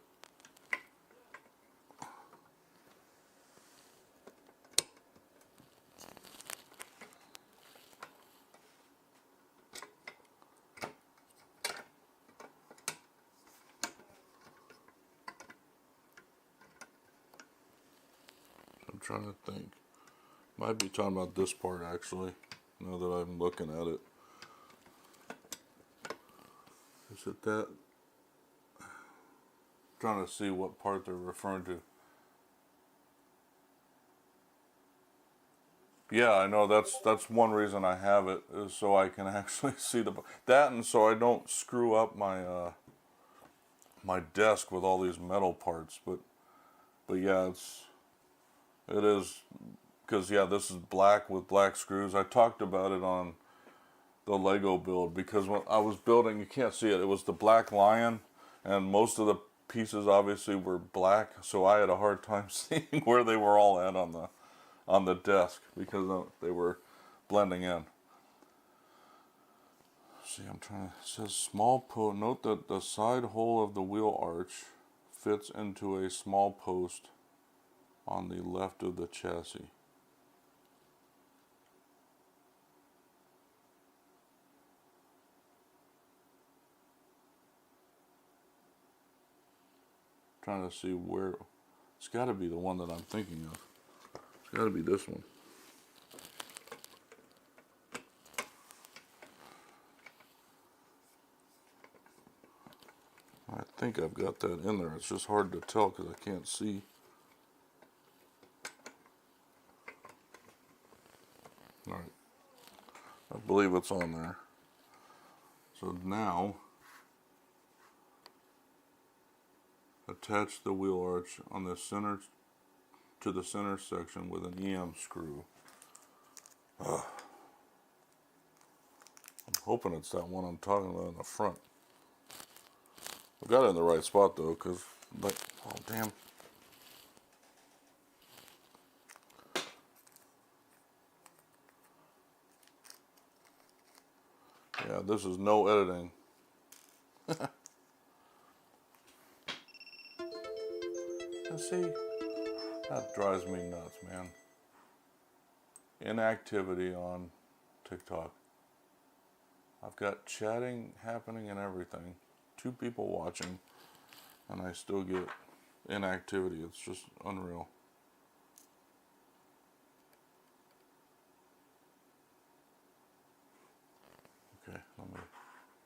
I'm trying to think. Might be talking about this part actually. now that I'm looking at it. Is it that? Trying to see what part they're referring to. Yeah, I know that's one reason I have it, is so I can actually see that, and so I don't screw up my my desk with all these metal parts. But yeah, it is, because yeah, this is black with black screws. I talked about it on the Lego build, because when I was building, you can't see it. It was the black lion, and most of the pieces obviously were black, so I had a hard time seeing where they were all at on the desk because they were blending in. See, I'm trying to. It says small post. Note that the side hole of the wheel arch fits into a small post on the left of the chassis. Trying to see where. It's got to be the one that I'm thinking of. It's got to be this one. I think I've got that in there. It's just hard to tell because I can't see. All right. I believe it's on there. So now, attach the wheel arch on the center to the center section with an EM screw. I'm hoping it's that one I'm talking about in the front. I got it in the right spot though, because, like, oh damn. Yeah, this is no editing. And see, that drives me nuts, man. Inactivity on TikTok. I've got chatting happening and everything. 2 people watching, and I still get inactivity. It's just unreal. Okay, let me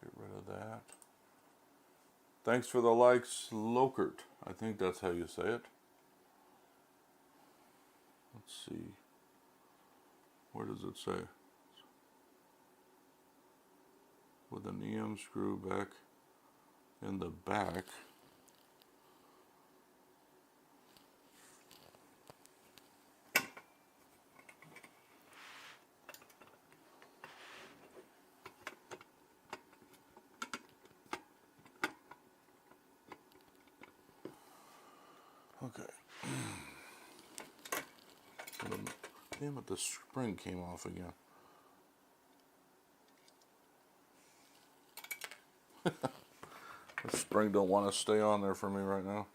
get rid of that. Thanks for the likes, Lokert. I think that's how you say it. Let's see. Where does it say? With an EM screw back in the back. Okay. Damn it, the spring came off again. The spring don't want to stay on there for me right now.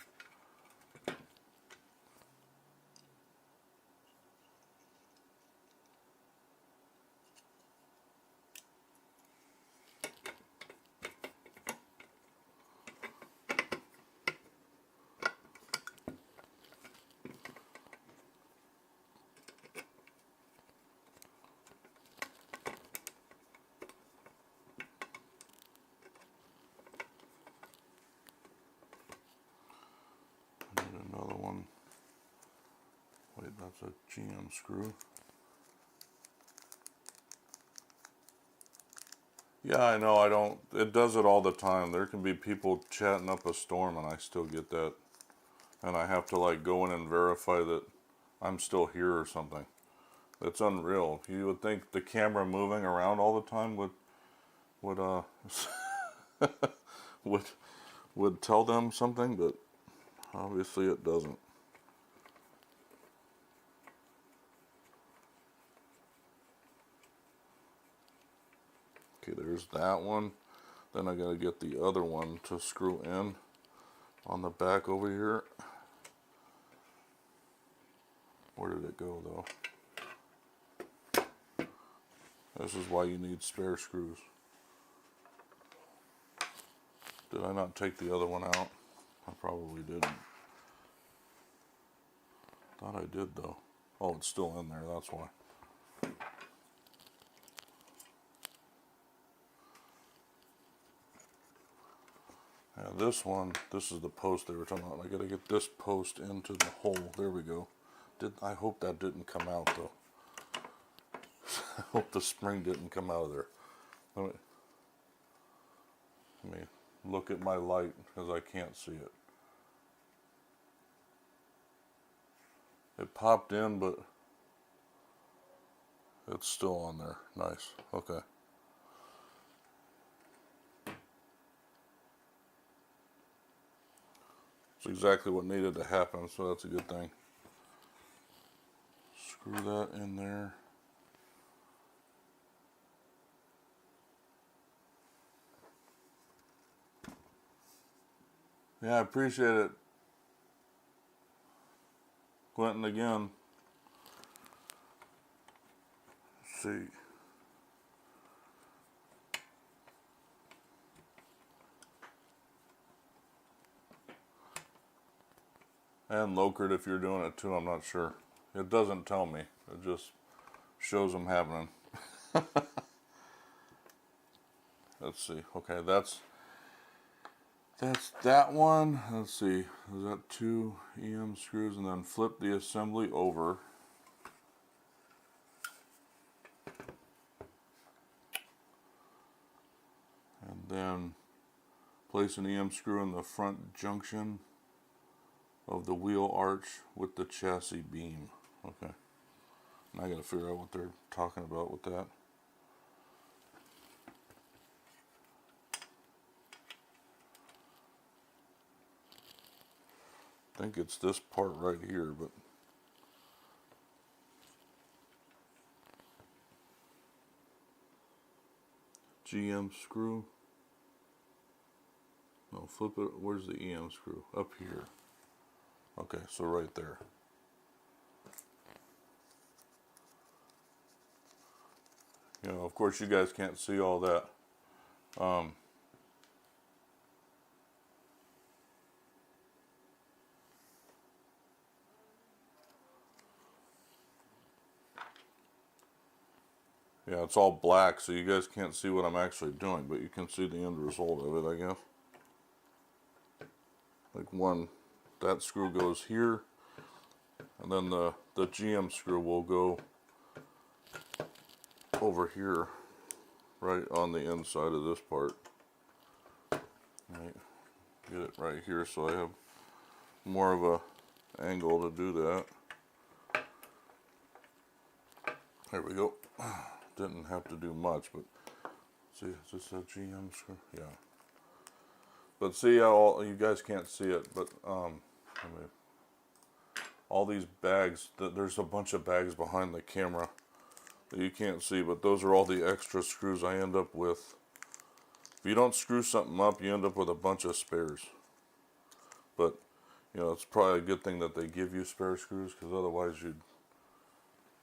Another one. Wait, that's a GM screw. Yeah, I know, I don't, it does it all the time. There can be people chatting up a storm and I still get that. And I have to like go in and verify that I'm still here or something. That's unreal. You would think the camera moving around all the time would would tell them something, but obviously it doesn't. Okay, there's that one. Then I gotta get the other one to screw in on the back over here. Where did it go though? This is why you need spare screws. Did I not take the other one out? I probably didn't. Thought I did though. Oh, it's still in there, that's why. Now this one, this is the post they were talking about. I gotta get this post into the hole. There we go. I hope that didn't come out though. I hope the spring didn't come out of there. Let me look at my light because I can't see it. It popped in, but it's still on there. Nice. Okay. It's exactly what needed to happen, so that's a good thing. Screw that in there. Yeah, I appreciate it, Quentin, again. Let's see. And Locard if you're doing it too, I'm not sure. It doesn't tell me. It just shows them happening. Let's see. Okay, that's that one. Let's see. Is that 2 EM screws, and then flip the assembly over. And then place an EM screw in the front junction of the wheel arch with the chassis beam. Okay. And I gotta figure out what they're talking about with that. I think it's this part right here, but GM screw. No, flip it. Where's the EM screw? Up here. Okay, so right there. You know, of course you guys can't see all that. Yeah, it's all black, so you guys can't see what I'm actually doing, but you can see the end result of it, I guess. Like that screw goes here, and then the GM screw will go over here, right on the inside of this part. Right, get it right here so I have more of a angle to do that. There we go. Didn't have to do much, but see, is this a GM screw? Yeah. But see how you guys can't see it, but all these bags, there's a bunch of bags behind the camera that you can't see, but those are all the extra screws I end up with. If you don't screw something up, you end up with a bunch of spares. But, you know, it's probably a good thing that they give you spare screws, because otherwise you'd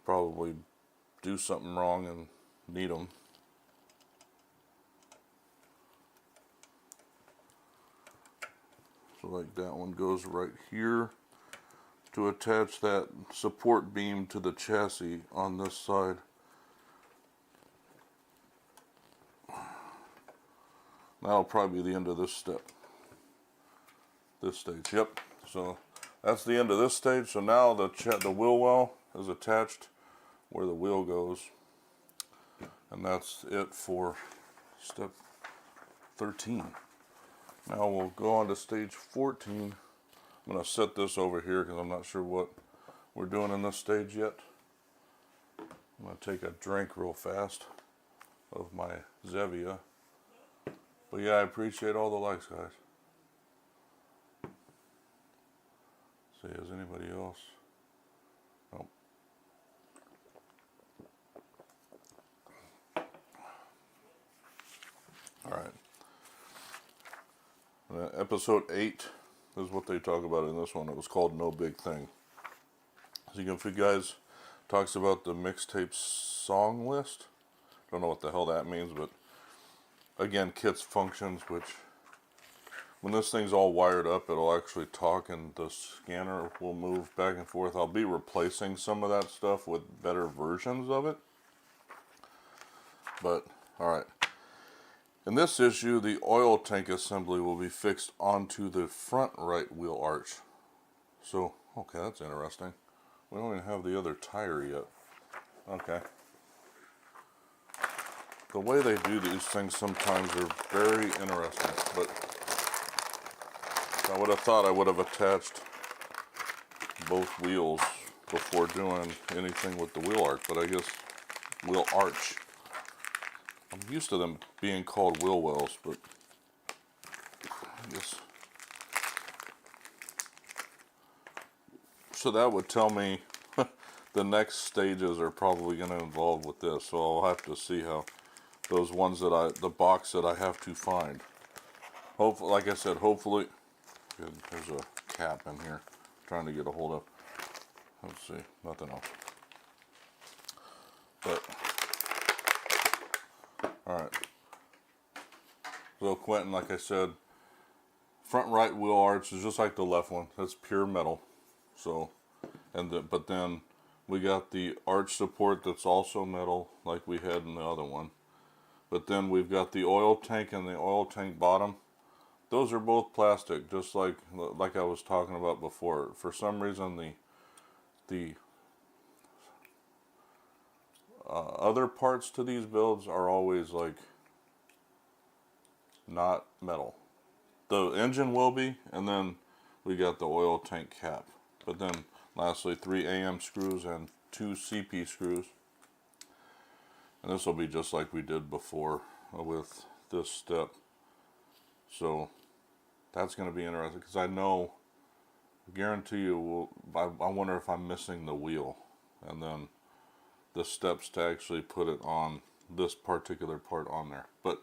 probably do something wrong and need them. So like that one goes right here to attach that support beam to the chassis on this side. That'll probably be the end of this step. This stage, yep. So that's the end of this stage. So now the wheel well is attached where the wheel goes, and that's it for step 13. Now we'll go on to stage 14. I'm going to set this over here because I'm not sure what we're doing in this stage yet. I'm going to take a drink real fast of my Zevia. But yeah, I appreciate all the likes, guys. See, is anybody else? Nope. Alright. Episode 8 is what they talk about in this one. It was called No Big Thing. So if you guys talks about the mixtape song list. Don't know what the hell that means, but again, kits functions, which when this thing's all wired up, it'll actually talk and the scanner will move back and forth. I'll be replacing some of that stuff with better versions of it. But, alright. In this issue, the oil tank assembly will be fixed onto the front right wheel arch. So, okay, that's interesting. We don't even have the other tire yet. Okay. The way they do these things sometimes are very interesting, but I would have thought I would have attached both wheels before doing anything with the wheel arch, but I guess wheel arch. I'm used to them being called wheel wells, but I guess. So that would tell me the next stages are probably going to involve with this, so I'll have to see how those ones that the box that I have to find. Hopefully, like I said, hopefully, good, there's a cap in here I'm trying to get a hold of. Let's see, nothing else. But, alright. So Quentin, like I said, front right wheel arch is just like the left one. That's pure metal. So, but then we got the arch support that's also metal, like we had in the other one. But then we've got the oil tank and the oil tank bottom. Those are both plastic, just like I was talking about before. For some reason, the other parts to these builds are always like not metal. The engine will be, and then we got the oil tank cap. But then lastly, 3 AM screws and 2 CP screws. And this will be just like we did before with this step. So that's going to be interesting, because I know, I guarantee you, I wonder if I'm missing the wheel. And then the steps to actually put it on this particular part on there. But,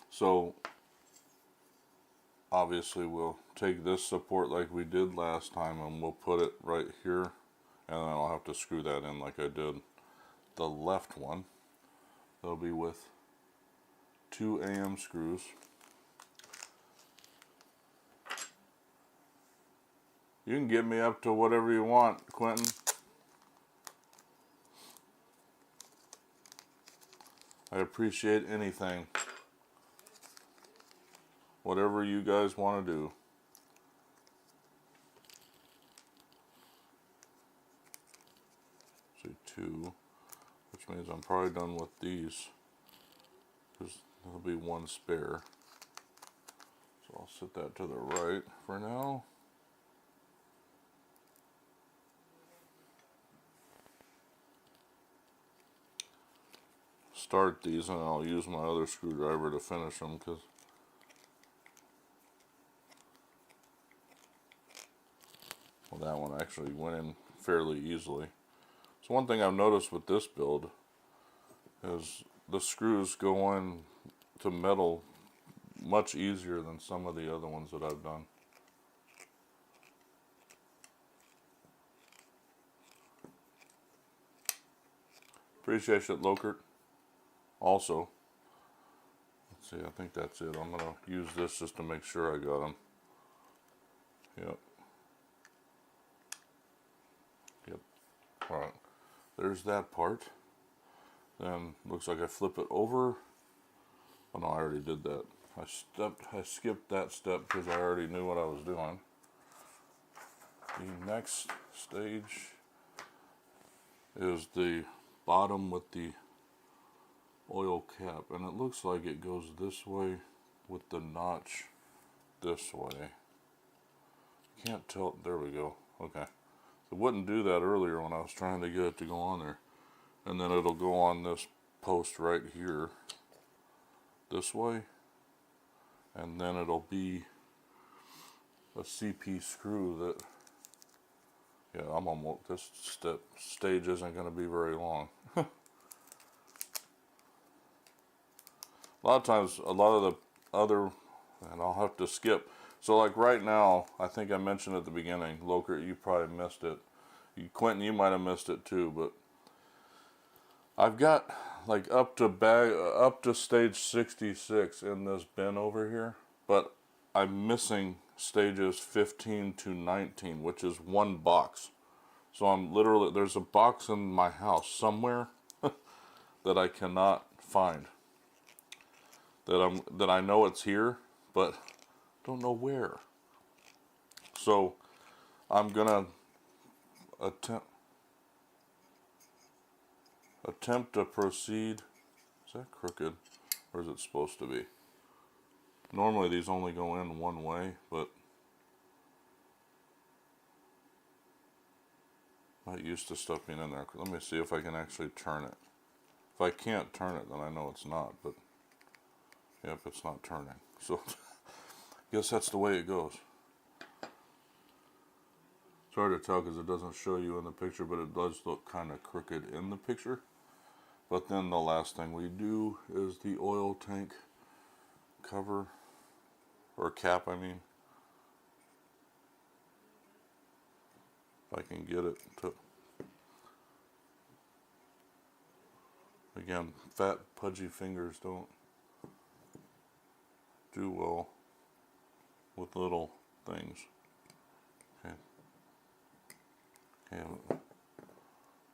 so, obviously we'll take this support like we did last time and we'll put it right here. And then I'll have to screw that in like I did the left one. That'll be with 2 AM screws. You can get me up to whatever you want, Quentin. I appreciate anything. Whatever you guys want to do. See, 2, which means I'm probably done with these. There'll be 1 spare. So I'll set that to the right for now. Start these and I'll use my other screwdriver to finish them, because well, that one actually went in fairly easily. So one thing I've noticed with this build is the screws go in to metal much easier than some of the other ones that I've done. Appreciate it, Lokert. Also, let's see, I think that's it. I'm going to use this just to make sure I got them. Yep. Yep. Alright. There's that part. Then, looks like I flip it over. Oh no, I already did that. I skipped that step because I already knew what I was doing. The next stage is the bottom with the oil cap, and it looks like it goes this way with the notch this way. Can't tell. There we go. Okay. It wouldn't do that earlier when I was trying to get it to go on there. And then it'll go on this post right here this way, and then it'll be a CP screw that, yeah, I'm almost, this stage isn't going to be very long. A lot of times, a lot of the other, and I'll have to skip. So like right now, I think I mentioned at the beginning, Lokert, you probably missed it. Quentin, you might have missed it too, but I've got like up to stage 66 in this bin over here, but I'm missing stages 15 to 19, which is 1 box. So I'm literally, there's a box in my house somewhere that I cannot find. that I know it's here, but don't know where. So I'm gonna attempt to proceed. Is that crooked, or is it supposed to be? Normally these only go in one way, but not used to stuff being in there. Let me see if I can actually turn it. If I can't turn it, then I know it's not, but yep, it's not turning. So I guess that's the way it goes. It's hard to tell because it doesn't show you in the picture, but it does look kind of crooked in the picture. But then the last thing we do is the oil tank cover, or cap, I mean. If I can get it to, again, fat, pudgy fingers don't do well with little things. Okay. And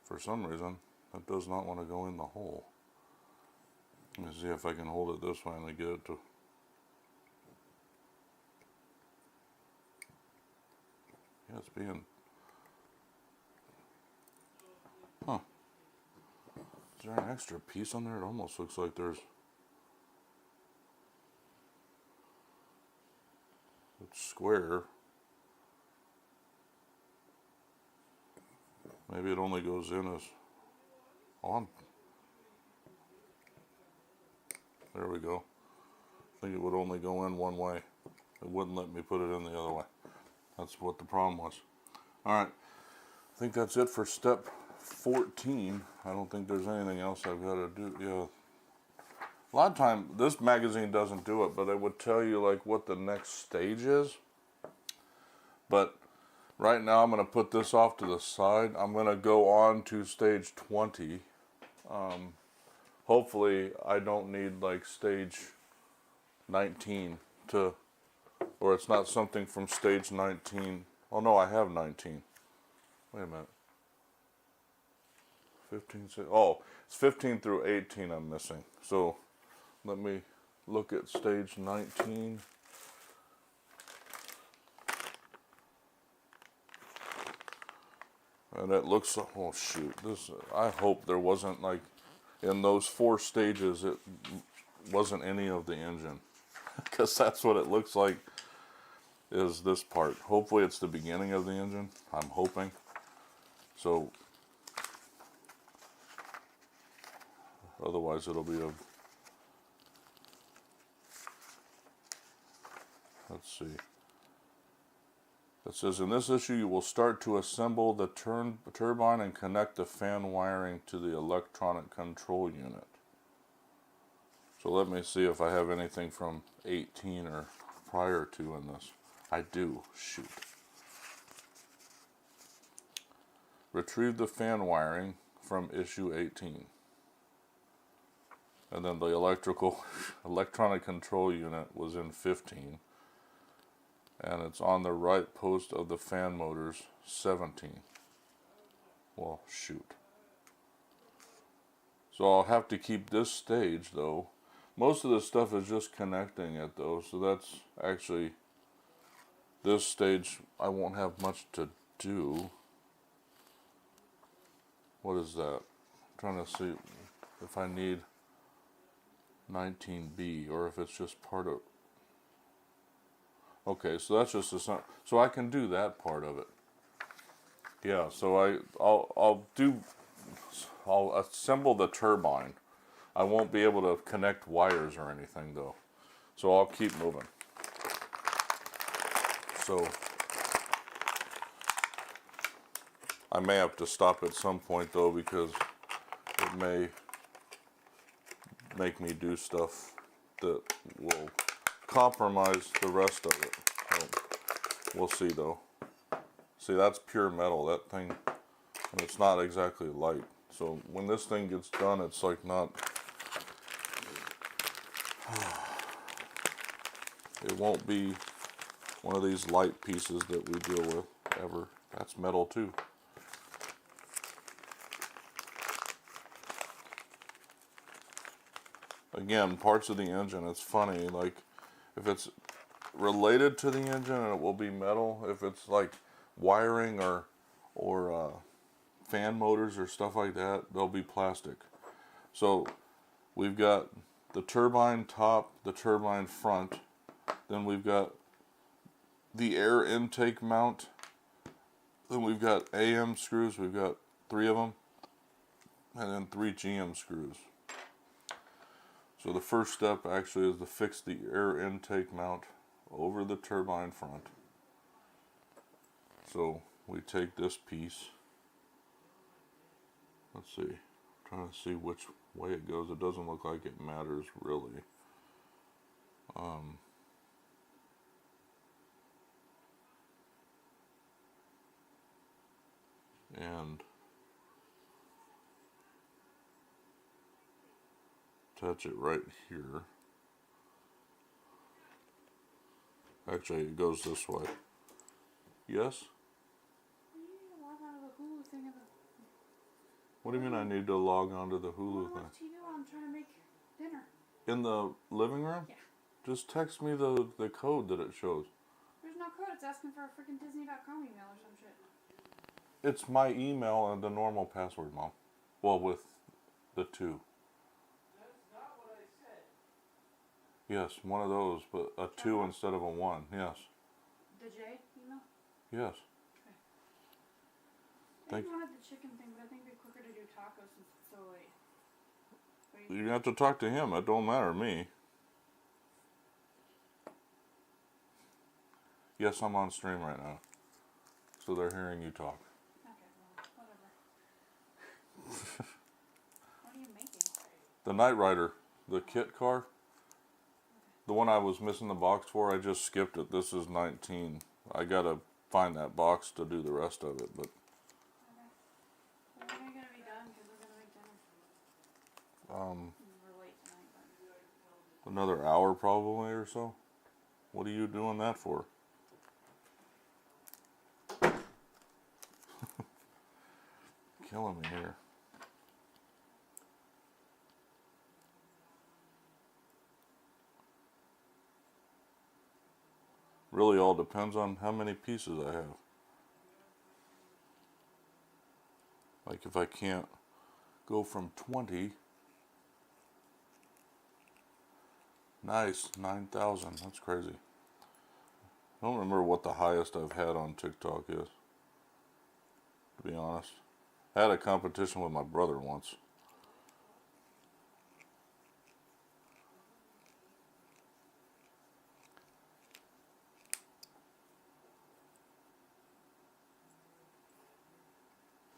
for some reason, that does not want to go in the hole. Let me see if I can hold it this way and get it to. Yeah, it's being. Huh. Is there an extra piece on there? It almost looks like there's. It's square. Maybe it only goes in as on. There we go. I think it would only go in one way. It wouldn't let me put it in the other way. That's what the problem was. Alright, I think that's it for step 14. I don't think there's anything else I've got to do. Yeah. A lot of time, this magazine doesn't do it, but it would tell you like what the next stage is. But right now I'm going to put this off to the side. I'm going to go on to stage 20. Hopefully I don't need like stage 19 to, or it's not something from stage 19. Oh no, I have 19. Wait a minute. 15, oh, it's 15 through 18 I'm missing. So let me look at stage 19. And it looks, oh shoot, this, I hope there wasn't like, in those 4 stages, it wasn't any of the engine. Because that's what it looks like, is this part. Hopefully it's the beginning of the engine, I'm hoping. So, otherwise it'll be a, let's see. It says, in this issue you will start to assemble the turbine and connect the fan wiring to the electronic control unit. So let me see if I have anything from 18 or prior to in this. I do, shoot. Retrieve the fan wiring from issue 18. And then the electronic control unit was in 15. And it's on the right post of the fan motors, 17. Well, shoot. So I'll have to keep this stage, though. Most of this stuff is just connecting it, though. So that's actually, this stage I won't have much to do. What is that? I'm trying to see if I need 19B or if it's just part of. Okay, so that's just a, so I can do that part of it. Yeah, so I'll assemble the turbine. I won't be able to connect wires or anything though. So I'll keep moving. So I may have to stop at some point though, because it may make me do stuff that will compromise the rest of it. So we'll see though. See, that's pure metal, that thing, and it's not exactly light. So when this thing gets done, it's like not, it won't be one of these light pieces that we deal with ever. That's metal too. again, parts of the engine. It's funny, like if it's related to the engine, it will be metal. If it's like wiring or fan motors or stuff like that, they'll be plastic. So we've got the turbine top, the turbine front, then we've got the air intake mount, then we've got AM screws, we've got 3 of them, and then 3 GM screws. So the first step actually is to fix the air intake mount over the turbine front. So we take this piece, let's see, I'm trying to see which way it goes. It doesn't look like it matters really. And attach it right here. Actually, it goes this way. Yes? What do you mean I need to log on to the Hulu thing? TV while I'm trying to make dinner. In the living room? Yeah. Just text me the code that it shows. There's no code. It's asking for a freaking Disney.com email or some shit. It's my email and the normal password, Mom. Well, with the 2. That's not what I said. Yes, one of those, but a 2 instead of a 1. Yes. The J email? Yes. I think wanted the chicken thing, but I think it'd be quicker to do tacos since it's so late. You have to talk to him. It don't matter to me. Yes, I'm on stream right now. So they're hearing you talk. Okay, well, whatever. What are you making? The Knight Rider, the kit car. The one I was missing the box for, I just skipped it. This is 19. I gotta find that box to do the rest of it, but... When are you gonna be done? Because we're gonna make dinner. We're late tonight, but... Another hour probably or so. What are you doing that for? Killing me here. Really all depends on how many pieces I have. Like if I can't go from 20. Nice, 9,000. That's crazy. I don't remember what the highest I've had on TikTok is, to be honest. I had a competition with my brother once.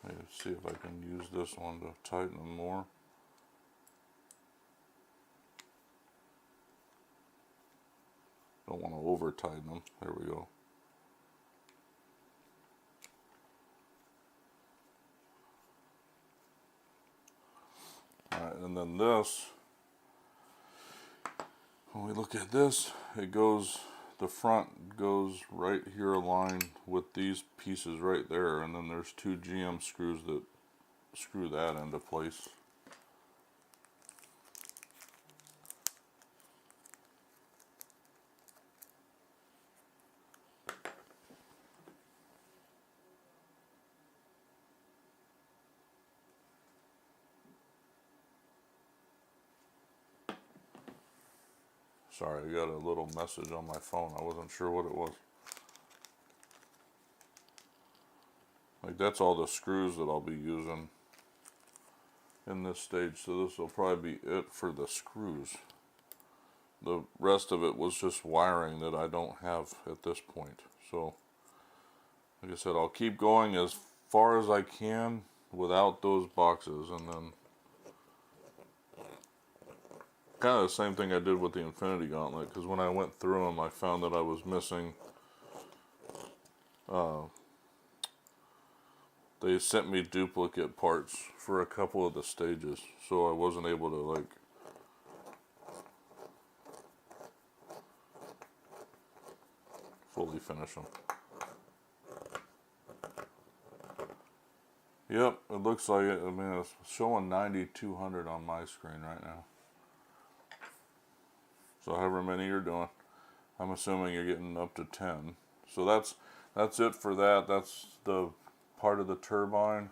Let's see if I can use this one to tighten them more. Don't want to over tighten them. There we go. Alright, and then this, when we look at this, it goes, the front goes right here aligned with these pieces right there, and then there's 2 GM screws that screw that into place. Sorry, I got a little message on my phone. I wasn't sure what it was. Like that's all the screws that I'll be using in this stage. So this will probably be it for the screws. The rest of it was just wiring that I don't have at this point. So, like I said, I'll keep going as far as I can without those boxes, and then kind of the same thing I did with the Infinity Gauntlet, because when I went through them, I found that I was missing. They sent me duplicate parts for a couple of the stages, so I wasn't able to like fully finish them. Yep, it looks like it. I mean, it's showing 9,200 on my screen right now. So however many you're doing. I'm assuming you're getting up to 10. So that's it for that. That's the part of the turbine.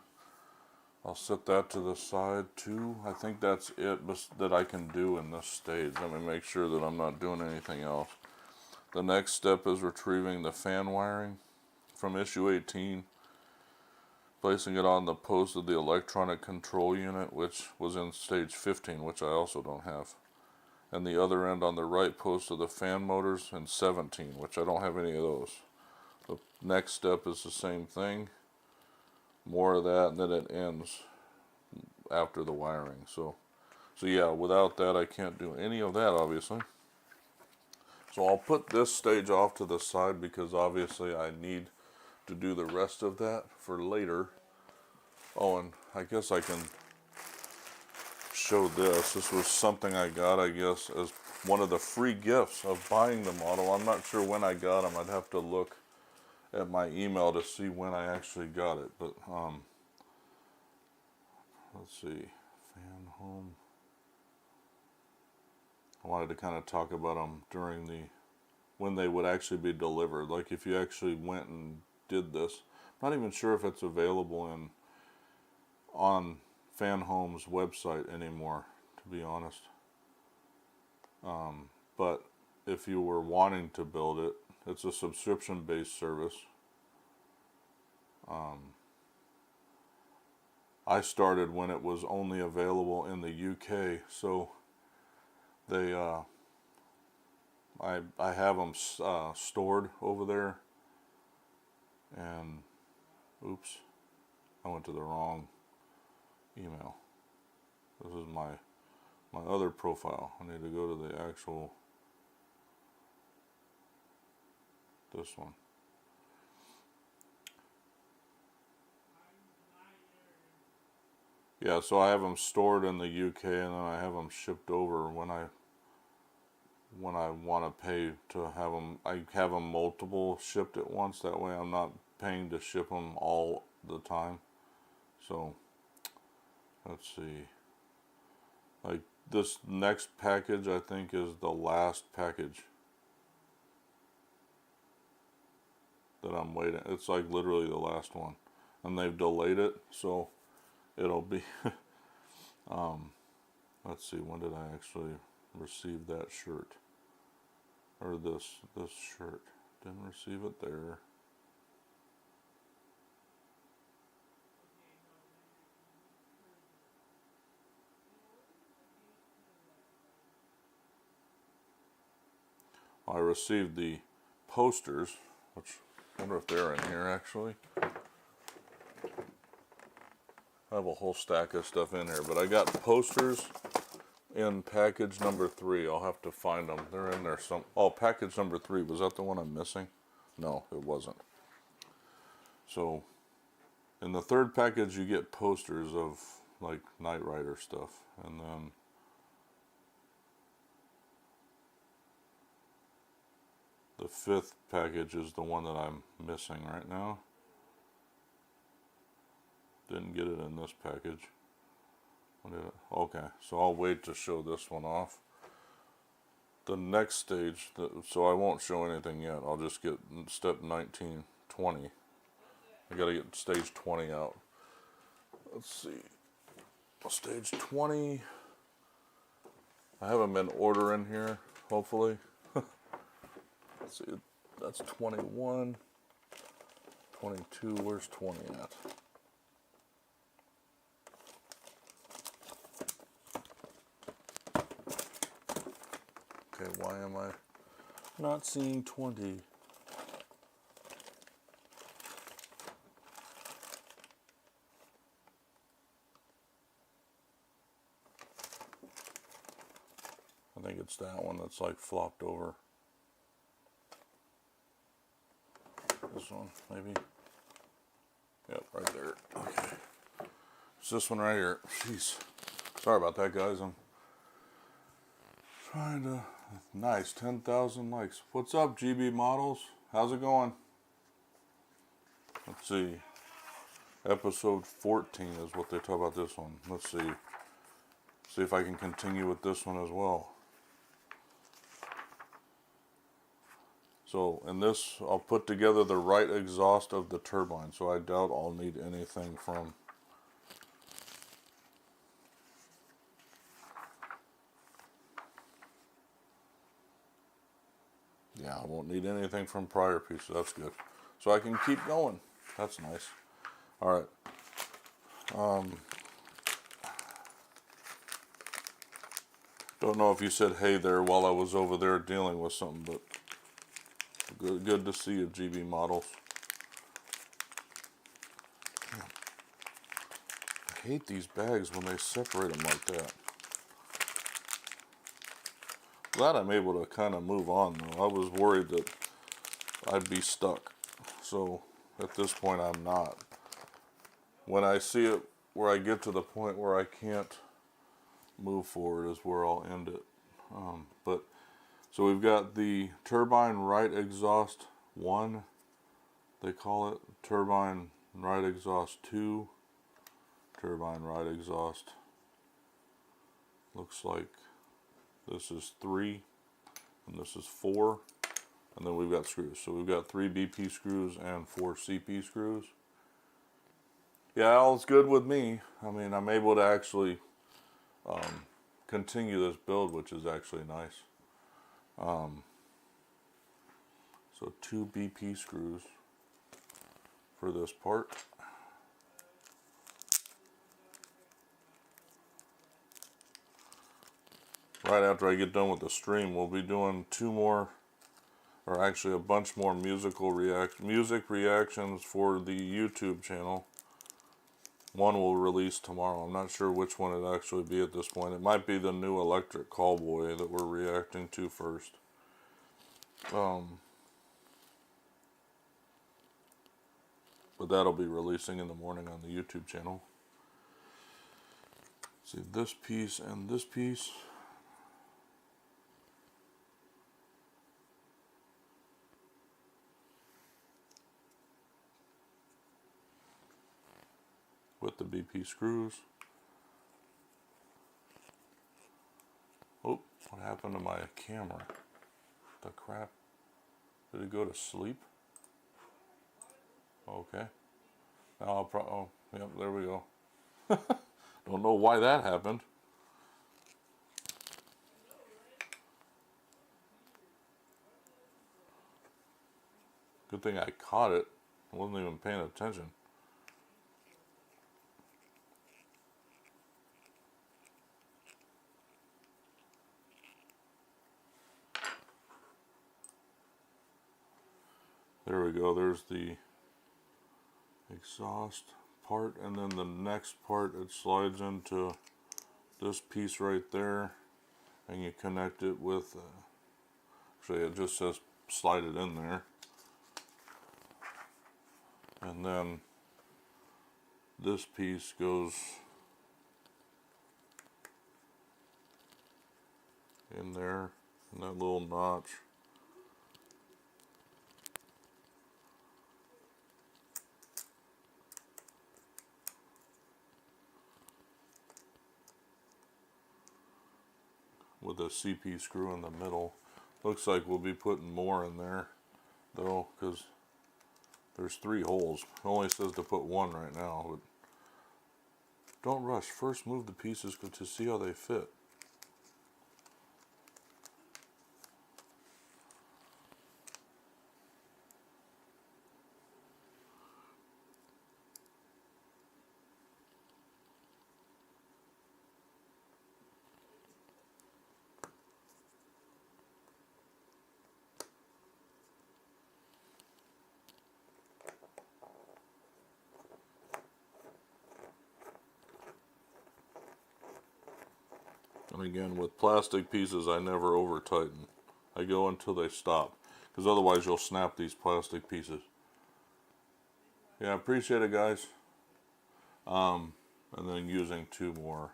I'll set that to the side too. I think that's it that I can do in this stage. Let me make sure that I'm not doing anything else. The next step is retrieving the fan wiring from issue 18, placing it on the post of the electronic control unit, which was in stage 15, which I also don't have, and the other end on the right post of the fan motors in 17, which I don't have any of those. The next step is the same thing, more of that, and then it ends after the wiring. So yeah, without that I can't do any of that, obviously. So I'll put this stage off to the side because obviously I need to do the rest of that for later. Oh, and I guess I can show this. This was something I got, I guess, as one of the free gifts of buying the model. I'm not sure when I got them. I'd have to look at my email to see when I actually got it. But let's see, Fanhome. I wanted to kind of talk about them during when they would actually be delivered. Like if you actually went and did this. I'm not even sure if it's available on Fanhome's website anymore, to be honest. But if you were wanting to build it, it's a subscription-based service. I started when it was only available in the UK, so they I have them stored over there. And oops, I went to the wrong email. This is my other profile. I need to go to the actual, this one. Yeah, so I have them stored in the UK, and then I have them shipped over when I want to pay to have them. I have them multiple shipped at once. That way I'm not paying to ship them all the time. So let's see. Like this next package, I think, is the last package that I'm waiting. It's like literally the last one, and they've delayed it, so it'll be. Let's see. When did I actually receive that shirt? Or this shirt? Didn't receive it there. I received the posters, which I wonder if they're in here actually. I have a whole stack of stuff in here, but I got posters in package number 3. I'll have to find them. They're in there some. Oh, package number 3. Was that the one I'm missing? No, it wasn't. So, in the third package, you get posters of like Knight Rider stuff, and then the 5th package is the one that I'm missing right now. Didn't get it in this package. Okay, so I'll wait to show this one off. The next stage, so I won't show anything yet. I'll just get step 19, 20. I gotta get stage 20 out. Let's see. Stage 20. I have them in order in here, hopefully. Let's see. That's 21. 22. Where's 20 at? Okay, why am I not seeing 20? I think it's that one that's like flopped over. This one, maybe. Yep, right there. Okay. It's this one right here. Jeez. Sorry about that, guys. I'm trying to... Nice, 10,000 likes. What's up, GB Models? How's it going? Let's see. Episode 14 is what they talk about this one. Let's see. See if I can continue with this one as well. So in this, I'll put together the right exhaust of the turbine, so I doubt I'll need anything from yeah, I won't need anything from prior pieces. That's good. So I can keep going. That's nice. All right. Don't know if you said hey there while I was over there dealing with something, but good to see you, GB models. I hate these bags when they separate them like that. Glad I'm able to kind of move on though. I was worried that I'd be stuck. So at this point I'm not. When I see it where I get to the point where I can't move forward is where I'll end it. But so we've got the turbine right exhaust 1, they call it, turbine right exhaust 2, turbine right exhaust, looks like this is 3, and this is 4, and then we've got screws. So we've got 3 BP screws and 4 CP screws. Yeah, all's good with me. I mean, I'm able to actually continue this build, which is actually nice. So 2 BP screws for this part. Right after I get done with the stream, we'll be doing 2 more, or actually a bunch more music reactions for the YouTube channel. One will release tomorrow. I'm not sure which one it'll actually be at this point. It might be the new electric callboy that we're reacting to first. But that'll be releasing in the morning on the YouTube channel. See, this piece and this piece. With the BP screws. Oh, what happened to my camera? The crap. Did it go to sleep? Okay. Now I'll oh, yep, there we go. Don't know why that happened. Good thing I caught it. I wasn't even paying attention. There we go. There's the exhaust part, and then the next part, it slides into this piece right there, and you connect it with actually it just says slide it in there, and then this piece goes in there in that little notch. With a CP screw in the middle. Looks like we'll be putting more in there though, because there's 3 holes. It only says to put 1 right now, but don't rush. First move the pieces to see how they fit. And again, with plastic pieces, I never over tighten. I go until they stop, because otherwise you'll snap these plastic pieces. Yeah, I appreciate it, guys. And then using 2 more.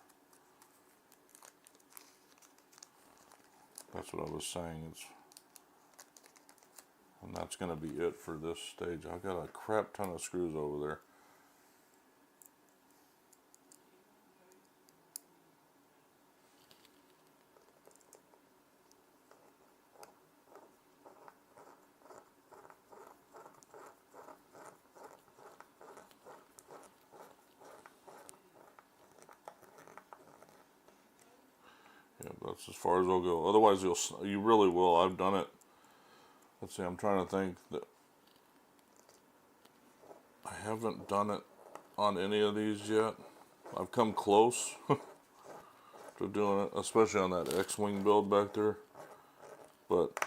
That's what I was saying. And that's going to be it for this stage. I've got a crap ton of screws over there. that's as far as I'll go. Otherwise, you really will. I've done it. Let's see, I'm trying to think that I haven't done it on any of these yet. I've come close to doing it, especially on that X-Wing build back there. But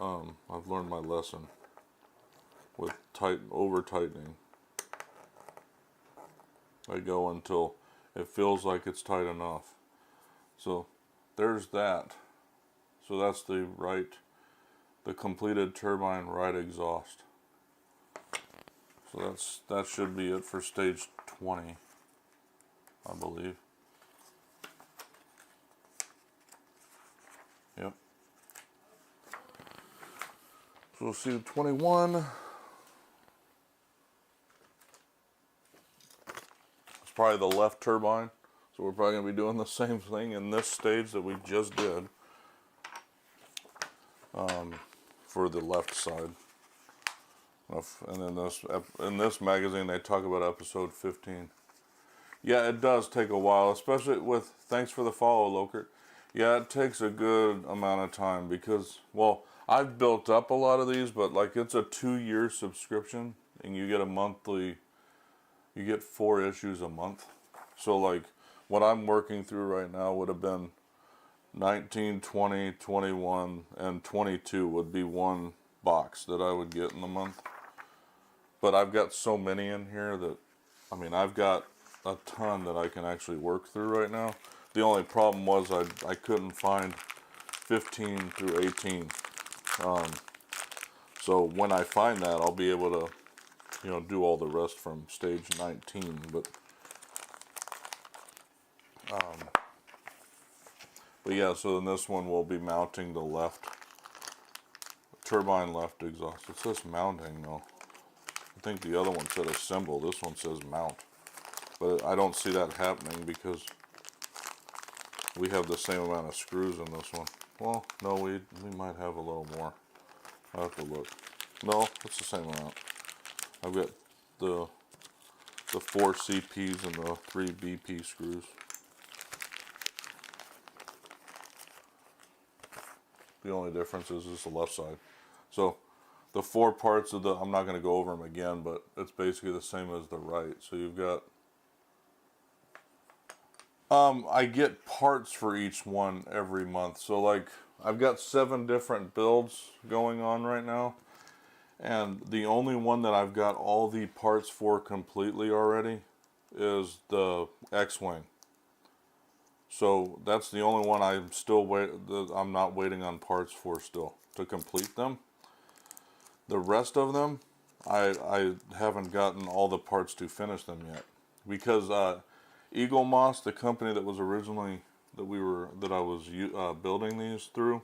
I've learned my lesson with over tightening. I go until it feels like it's tight enough. So there's that. So that's the completed turbine right exhaust. So that should be it for stage 20, I believe. Yep. So we'll see 21. It's probably the left turbine. So we're probably going to be doing the same thing in this stage that we just did for the left side. And then in this magazine they talk about episode 15. Yeah, it does take a while, especially with thanks for the follow, Lokert. Yeah, it takes a good amount of time because, well, I've built up a lot of these, but like it's a 2-year subscription and you get you get 4 issues a month. So like what I'm working through right now would have been 19, 20, 21, and 22 would be one box that I would get in the month. But I've got so many in here that, I mean, I've got a ton that I can actually work through right now. The only problem was I couldn't find 15 through 18. So when I find that, I'll be able to, do all the rest from stage 19. But yeah, so in this one we'll be mounting the turbine left exhaust. It says mounting though. I think the other one said assemble. This one says mount. But I don't see that happening because we have the same amount of screws in this one. Well, no, we might have a little more. I'll have to look. No, it's the same amount. I've got the 4 CPs and the 3 BP screws. The only difference is the left side. So the 4 parts of I'm not going to go over them again, but it's basically the same as the right. So you've got, I get parts for each one every month. So like I've got 7 different builds going on right now. And the only one that I've got all the parts for completely already is the X-Wing. So that's the only one I'm not waiting on parts for still to complete them. The rest of them, I haven't gotten all the parts to finish them yet. Because Eagle Moss, the company that was originally, that I was building these through,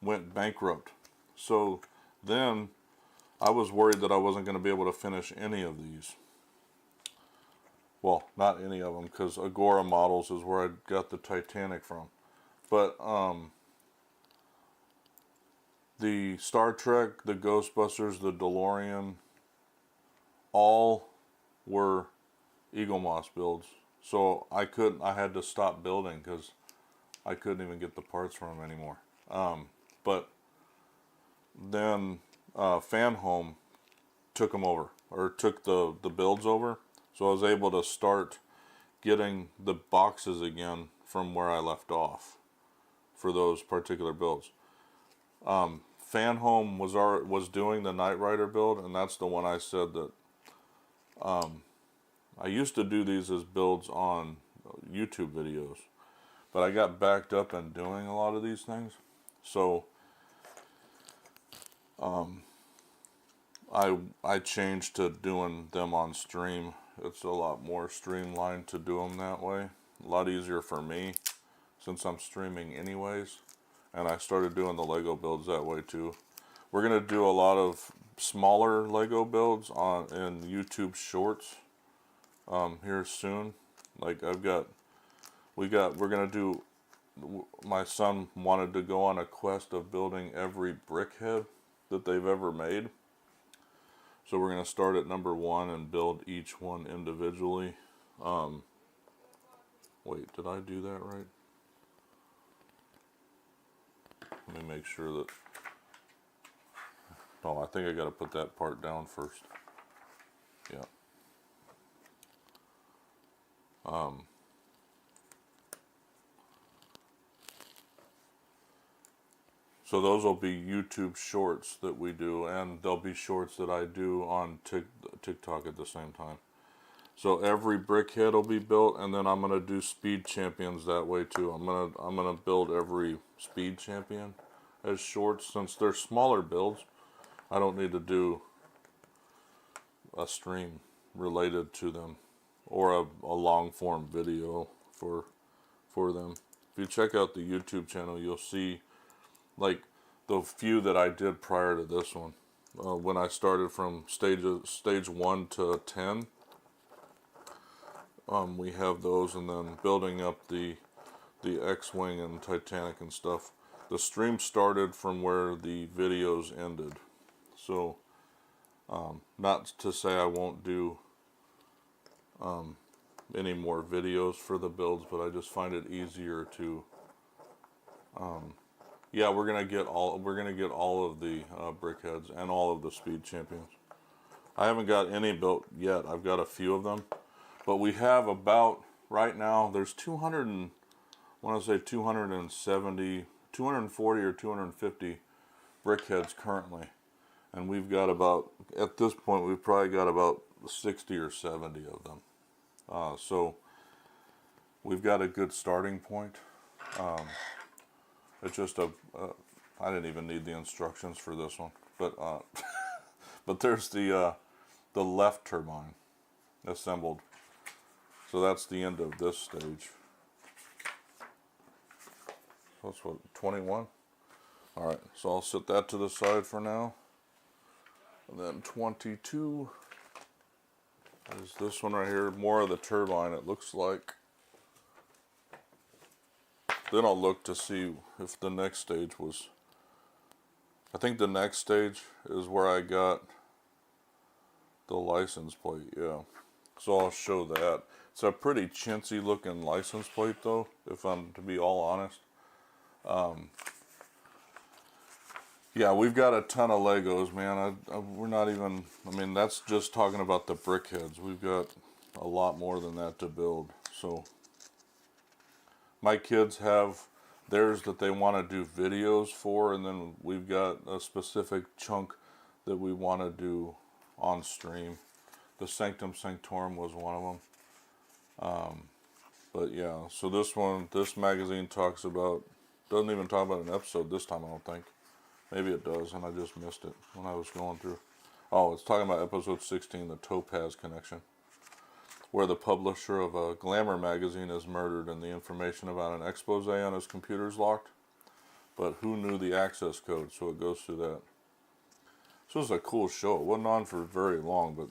went bankrupt. So then I was worried that I wasn't going to be able to finish any of these. Well, not any of them, because Agora Models is where I got the Titanic from. But the Star Trek, the Ghostbusters, the DeLorean, all were Eagle Moss builds. So I had to stop building because I couldn't even get the parts from them anymore. But then Fanhome took them over, or took the builds over. So I was able to start getting the boxes again from where I left off for those particular builds. Fanhome was doing the Knight Rider build, and that's the one I said that I used to do these as builds on YouTube videos, but I got backed up in doing a lot of these things. So I changed to doing them on stream. It's a lot more streamlined to do them that way. A lot easier for me since I'm streaming anyways. And I started doing the Lego builds that way too. We're going to do a lot of smaller Lego builds in YouTube Shorts here soon. Like we're going to do, my son wanted to go on a quest of building every brickhead that they've ever made. So we're going to start at number 1 and build each one individually. Wait, did I do that right? Let me make sure that, oh, I think I got to put that part down first. Yeah. So those will be YouTube shorts that we do, and there'll be shorts that I do on TikTok at the same time. So every brickhead will be built, and then I'm gonna do speed champions that way too. I'm gonna build every speed champion as shorts. Since they're smaller builds, I don't need to do a stream related to them or a long form video for them. If you check out the YouTube channel, you'll see like the few that I did prior to this one. When I started from stage 1 to 10, we have those, and then building up the X-Wing and Titanic and stuff. The stream started from where the videos ended. So, not to say I won't do any more videos for the builds, but I just find it easier to. Yeah, we're gonna get all of the brickheads and all of the speed champions. I haven't got any built yet. I've got a few of them, but we have about right now. There's 200 and I want to say 270, 240 or 250 brickheads currently, and we've got about, at this point, we've probably got about 60 or 70 of them. So we've got a good starting point. It's just I didn't even need the instructions for this one, but but there's the left turbine assembled. So that's the end of this stage. That's what, 21? All right, so I'll set that to the side for now. And then 22 is this one right here, more of the turbine, it looks like. Then I'll look to see if the next stage was, I think the next stage is where I got the license plate, yeah. So I'll show that. It's a pretty chintzy looking license plate though, if I'm to be all honest. Yeah, we've got a ton of Legos, man. We're not even, I mean, that's just talking about the brickheads. We've got a lot more than that to build. So my kids have theirs that they want to do videos for, and then we've got a specific chunk that we want to do on stream. The Sanctum Sanctorum was one of them. But yeah, so this magazine talks about, doesn't even talk about an episode this time, I don't think. Maybe it does, and I just missed it when I was going through. Oh, it's talking about episode 16, the Topaz Connection, where the publisher of a glamour magazine is murdered and the information about an expose on his computer is locked. But who knew the access code? So it goes through that. So it's a cool show. It wasn't on for very long, but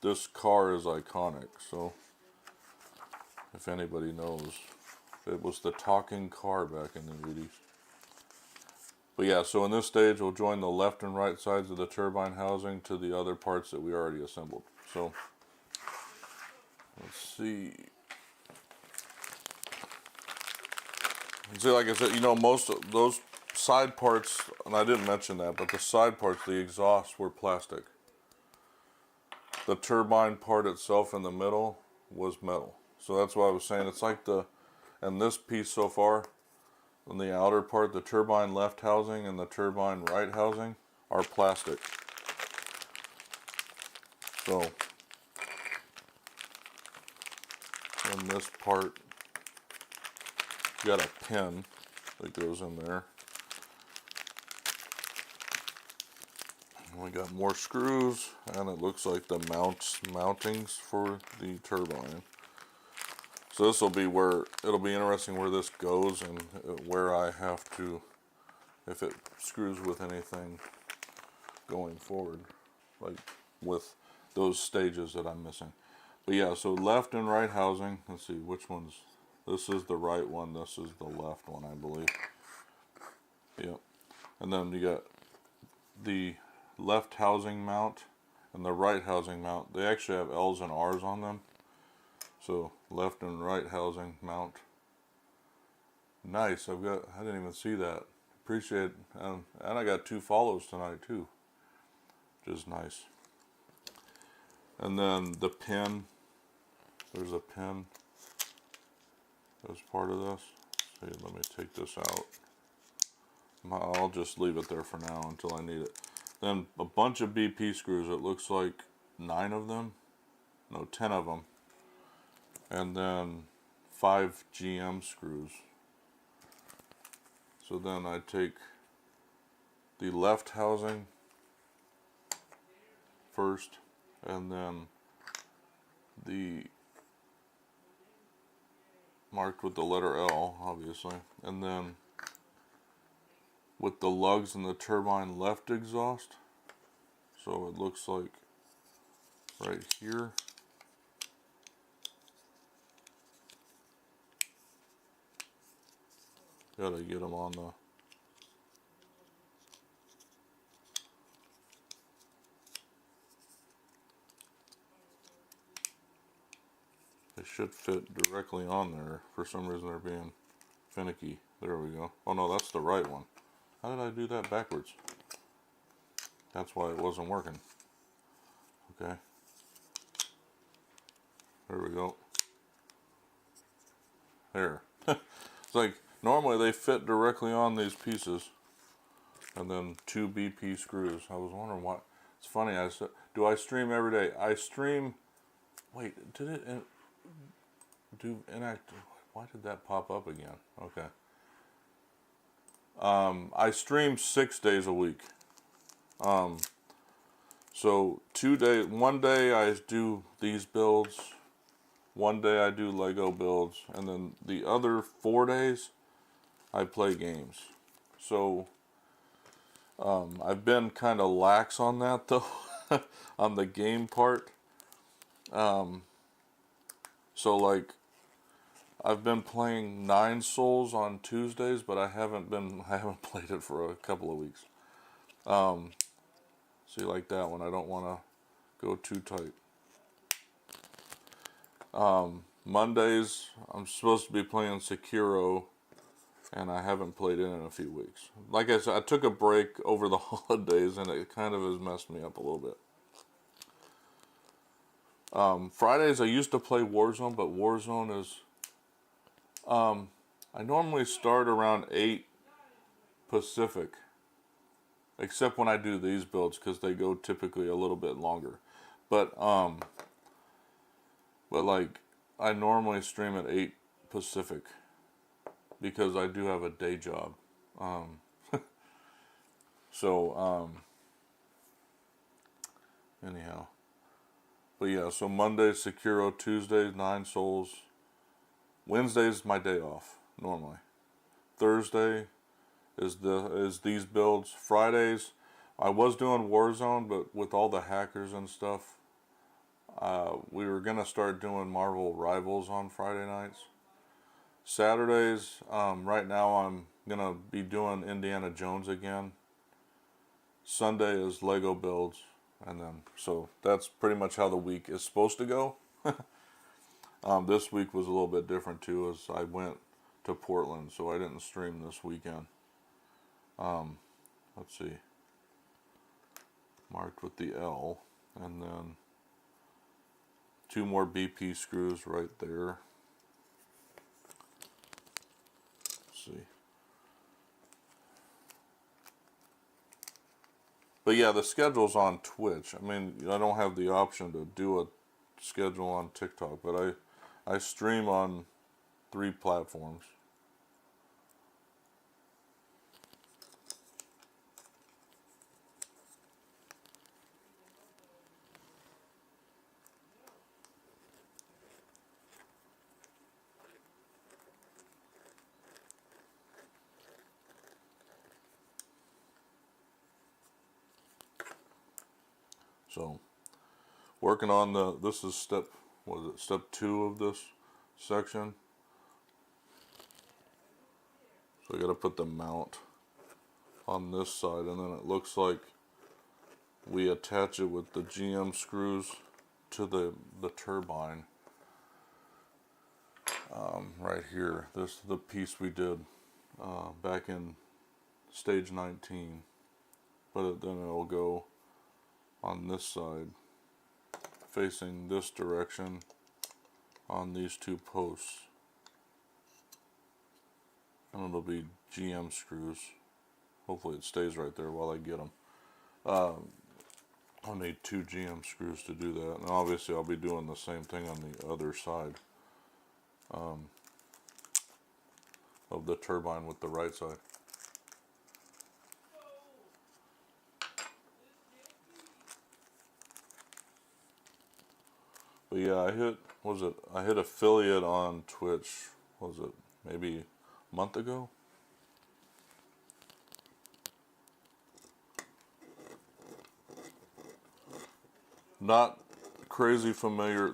this car is iconic. So if anybody knows, it was the talking car back in the 80s. But yeah, so in this stage, we'll join the left and right sides of the turbine housing to the other parts that we already assembled. So let's see. See, like I said, you know, most of those side parts, and I didn't mention that, but the side parts, the exhausts were plastic. The turbine part itself in the middle was metal. So that's why I was saying it's like and this piece so far, on the outer part, the turbine left housing and the turbine right housing are plastic. So, in this part, you got a pin that goes in there. And we got more screws, and it looks like the mountings for the turbine. So this will be where, it'll be interesting where this goes and where I have to, if it screws with anything going forward, like with those stages that I'm missing. But yeah, so left and right housing, let's see, which one's, this is the right one, this is the left one, I believe. Yep. And then you got the left housing mount and the right housing mount. They actually have L's and R's on them. So left and right housing mount. Nice. I didn't even see that. appreciate it. And I got 2 follows tonight too, which is nice. And then the pin, there's a pin as part of this. See, let me take this out. I'll just leave it there for now until I need it. Then a bunch of BP screws. It looks like 9 of them. No, 10 of them. And then 5 GM screws. So then I take the left housing first, and then the marked with the letter L, obviously, and then with the lugs and the turbine left exhaust. So it looks like right here. Gotta get them on the they should fit directly on there. For some reason they're being finicky. There we go. Oh no, that's the right one. How did I do that backwards? That's why it wasn't working. Okay. There we go. There. It's like normally they fit directly on these pieces. And then 2 BP screws. I was wondering why. It's funny, I said, do I stream every day? I stream. Wait, did it do inact? Why did that pop up again? Okay. I stream 6 days a week. So 2 days, one day I do these builds, one day I do Lego builds, and then the other 4 days I play games. So I've been kind of lax on that though, on the game part. So like I've been playing 9 Souls on Tuesdays, but I haven't played it for a couple of weeks. See, like that one, I don't want to go too tight. Mondays, I'm supposed to be playing Sekiro, and I haven't played it in a few weeks. Like I said, I took a break over the holidays, and it kind of has messed me up a little bit. Fridays, I used to play Warzone, but Warzone is... I normally start around 8 Pacific. Except when I do these builds, because they go typically a little bit longer. But like, I normally stream at 8 Pacific. Because I do have a day job. Anyhow. But yeah, so Monday, Sekiro, Tuesdays, 9 Souls. Wednesday's my day off, normally. Thursday is these builds. Fridays, I was doing Warzone, but with all the hackers and stuff, we were gonna start doing Marvel Rivals on Friday nights. Saturdays, right now I'm gonna be doing Indiana Jones again. Sunday is Lego builds, and then so that's pretty much how the week is supposed to go. This week was a little bit different too, as I went to Portland, so I didn't stream this weekend. Let's see, marked with the L, and then 2 more BP screws right there. Let's see. But yeah, the schedule's on Twitch. I mean, I don't have the option to do a schedule on TikTok, but I stream on 3 platforms. So, working on this is step 2 of this section. So I got to put the mount on this side, and then it looks like we attach it with the GM screws to the turbine. Right here, this is the piece we did back in stage 19, but then it'll go on this side, facing this direction on these two posts. And it'll be GM screws. Hopefully it stays right there while I get them. I'll need 2 GM screws to do that. And obviously I'll be doing the same thing on the other side of the turbine with the right side. But yeah, I hit affiliate on Twitch, was it maybe a month ago? Not crazy familiar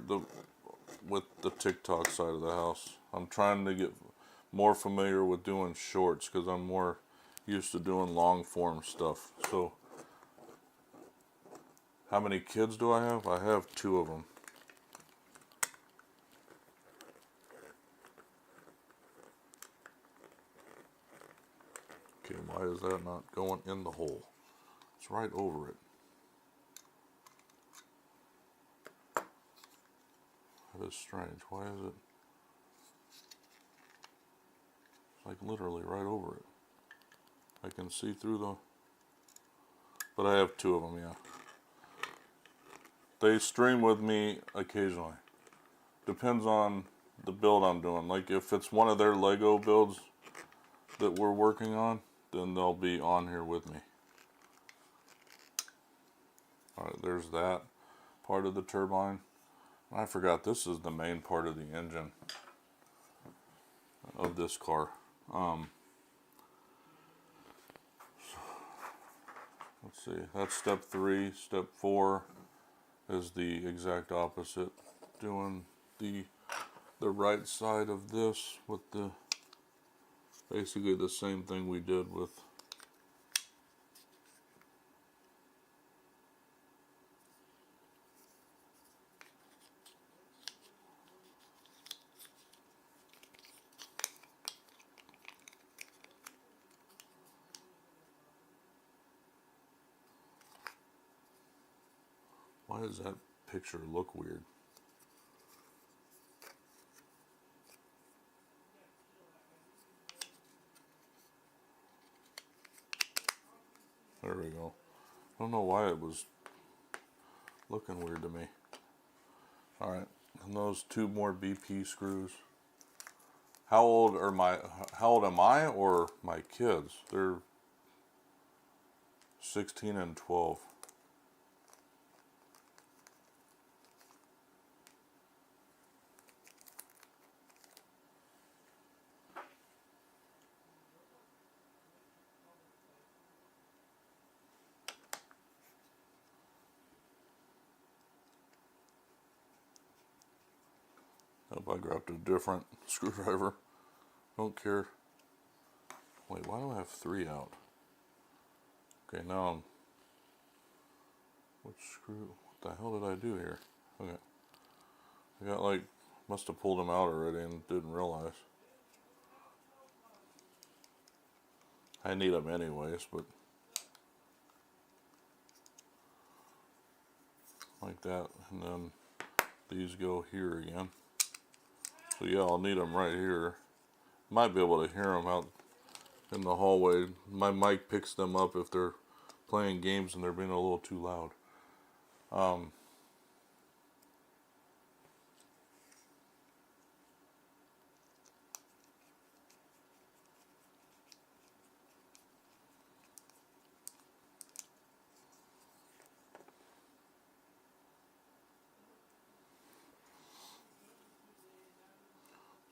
with the TikTok side of the house. I'm trying to get more familiar with doing shorts because I'm more used to doing long form stuff. So, how many kids do I have? I have 2 of them. Okay, why is that not going in the hole? It's right over it. That is strange. Why is it? It's like literally right over it. I can see through the... But I have 2 of them, yeah. They stream with me occasionally. Depends on the build I'm doing. Like if it's one of their Lego builds that we're working on, then they'll be on here with me. Alright, there's that part of the turbine. I forgot this is the main part of the engine of this car. Let's see, that's step 3. Step 4 is the exact opposite. Doing the right side of this with the basically the same thing we did with why does that picture look weird? There we go. I don't know why it was looking weird to me. Alright, and those 2 more BP screws. How old am I or my kids? They're 16 and 12. Hope I grabbed a different screwdriver. Don't care. Wait, why do I have 3 out? Okay, now I'm... Which screw? What the hell did I do here? Okay. I got like... Must have pulled them out already and didn't realize. I need them anyways, but... Like that. And then these go here again. So yeah, I'll need them right here. Might be able to hear them out in the hallway. My mic picks them up if they're playing games and they're being a little too loud.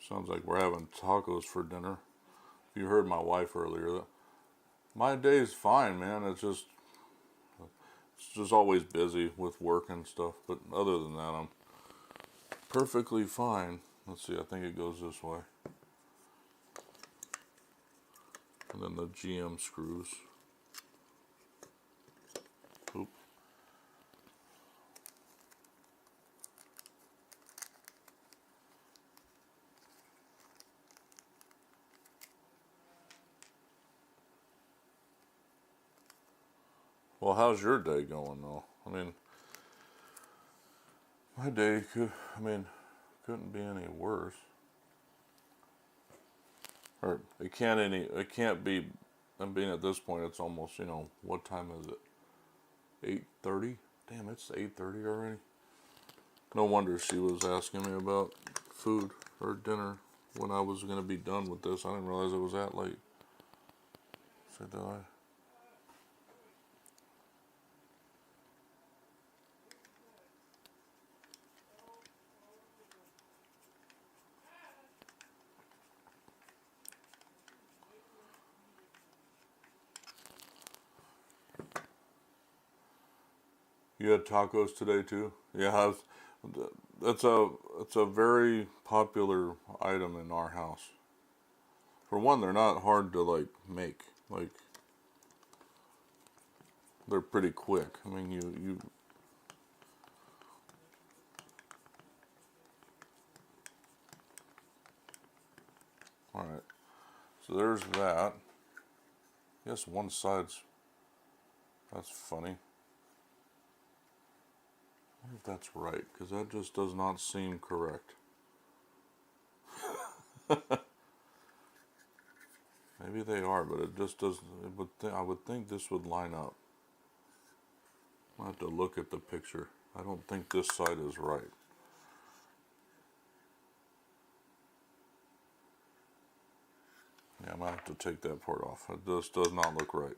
Sounds like we're having tacos for dinner. If you heard my wife earlier, my day's fine, man. It's just always busy with work and stuff. But other than that, I'm perfectly fine. Let's see, I think it goes this way. And then the GM screws. Oop. Well, how's your day going though? I mean, my day couldn't be any worse. Or it can't be. I mean, at this point, it's almost, what time is it? 8:30? Damn, it's 8:30 already. No wonder she was asking me about food or dinner when I was going to be done with this. I didn't realize it was that late. So did I? You had tacos today too? Yeah, it's a very popular item in our house. For one, they're not hard to make. Like they're pretty quick. I mean, you. All right. So there's that. Yes, one side's. That's funny. I wonder if that's right, because that just does not seem correct. Maybe they are, but it just doesn't. I would think this would line up. I have to look at the picture. I don't think this side is right. Yeah, I might have to take that part off. It just does not look right.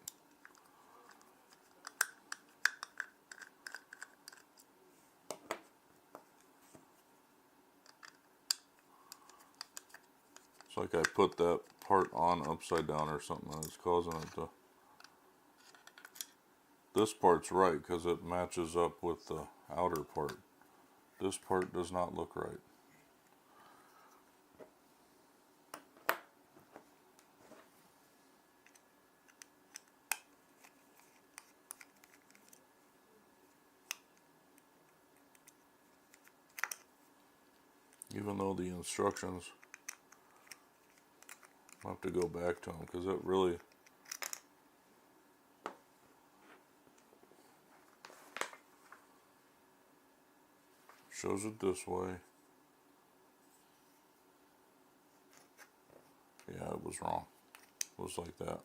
It's like I put that part on upside down or something, and it's causing it to. This part's right because it matches up with the outer part. This part does not look right. Even though the instructions, I'll have to go back to them because it really. Shows it this way. Yeah, it was wrong. It was like that.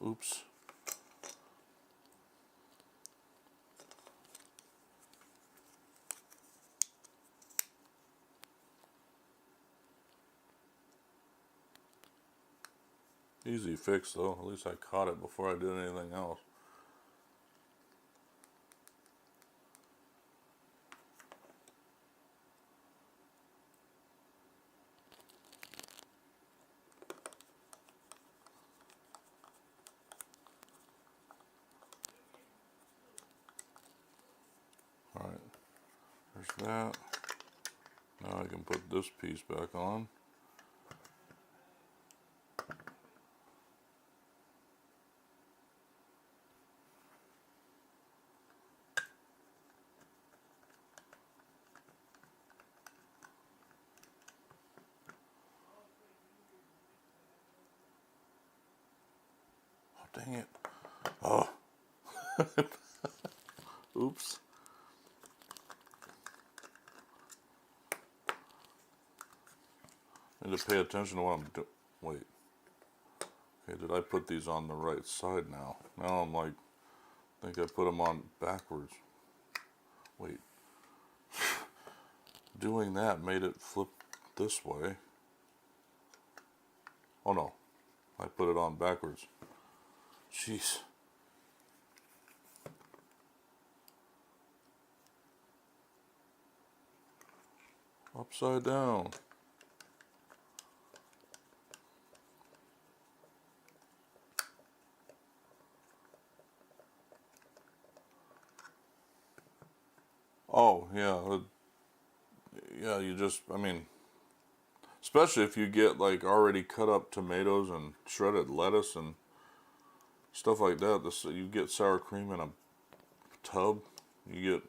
Oops. Easy fix though. At least I caught it before I did anything else. Alright. There's that. Now I can put this piece back on. Oh, dang it. Oh. Oops. I need to pay attention to what I'm doing. Wait. Okay, did I put these on the right side now? Now I'm like, I think I put them on backwards. Wait. Doing that made it flip this way. Oh no. I put it on backwards. Jeez. Upside down. Oh, yeah. Yeah, I mean, especially if you get like already cut up tomatoes and shredded lettuce and stuff like that. You get sour cream in a tub. You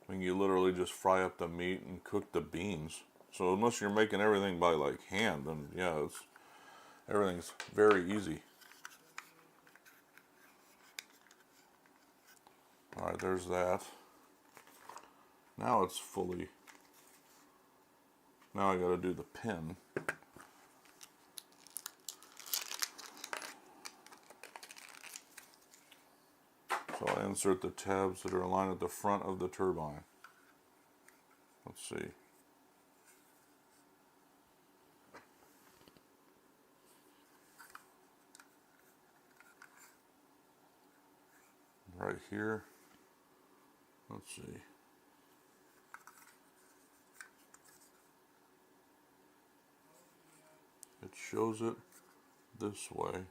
literally just fry up the meat and cook the beans. So unless you're making everything by like hand, then yeah, everything's very easy. Alright, there's that. Now it's fully... Now I gotta do the pin. So I insert the tabs that are aligned at the front of the turbine. Let's see. Right here. Let's see. It shows it this way.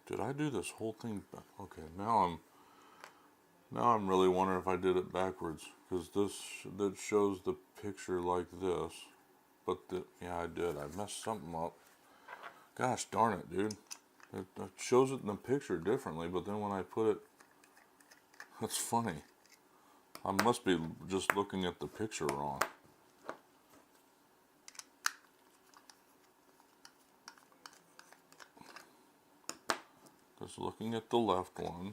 Did I do this whole thing back? Okay, now I'm really wondering if I did it backwards, because that shows the picture like this, but yeah, I did. I messed something up. Gosh darn it, dude. It shows it in the picture differently, but then when I put it, that's funny. I must be just looking at the picture wrong. Just looking at the left one.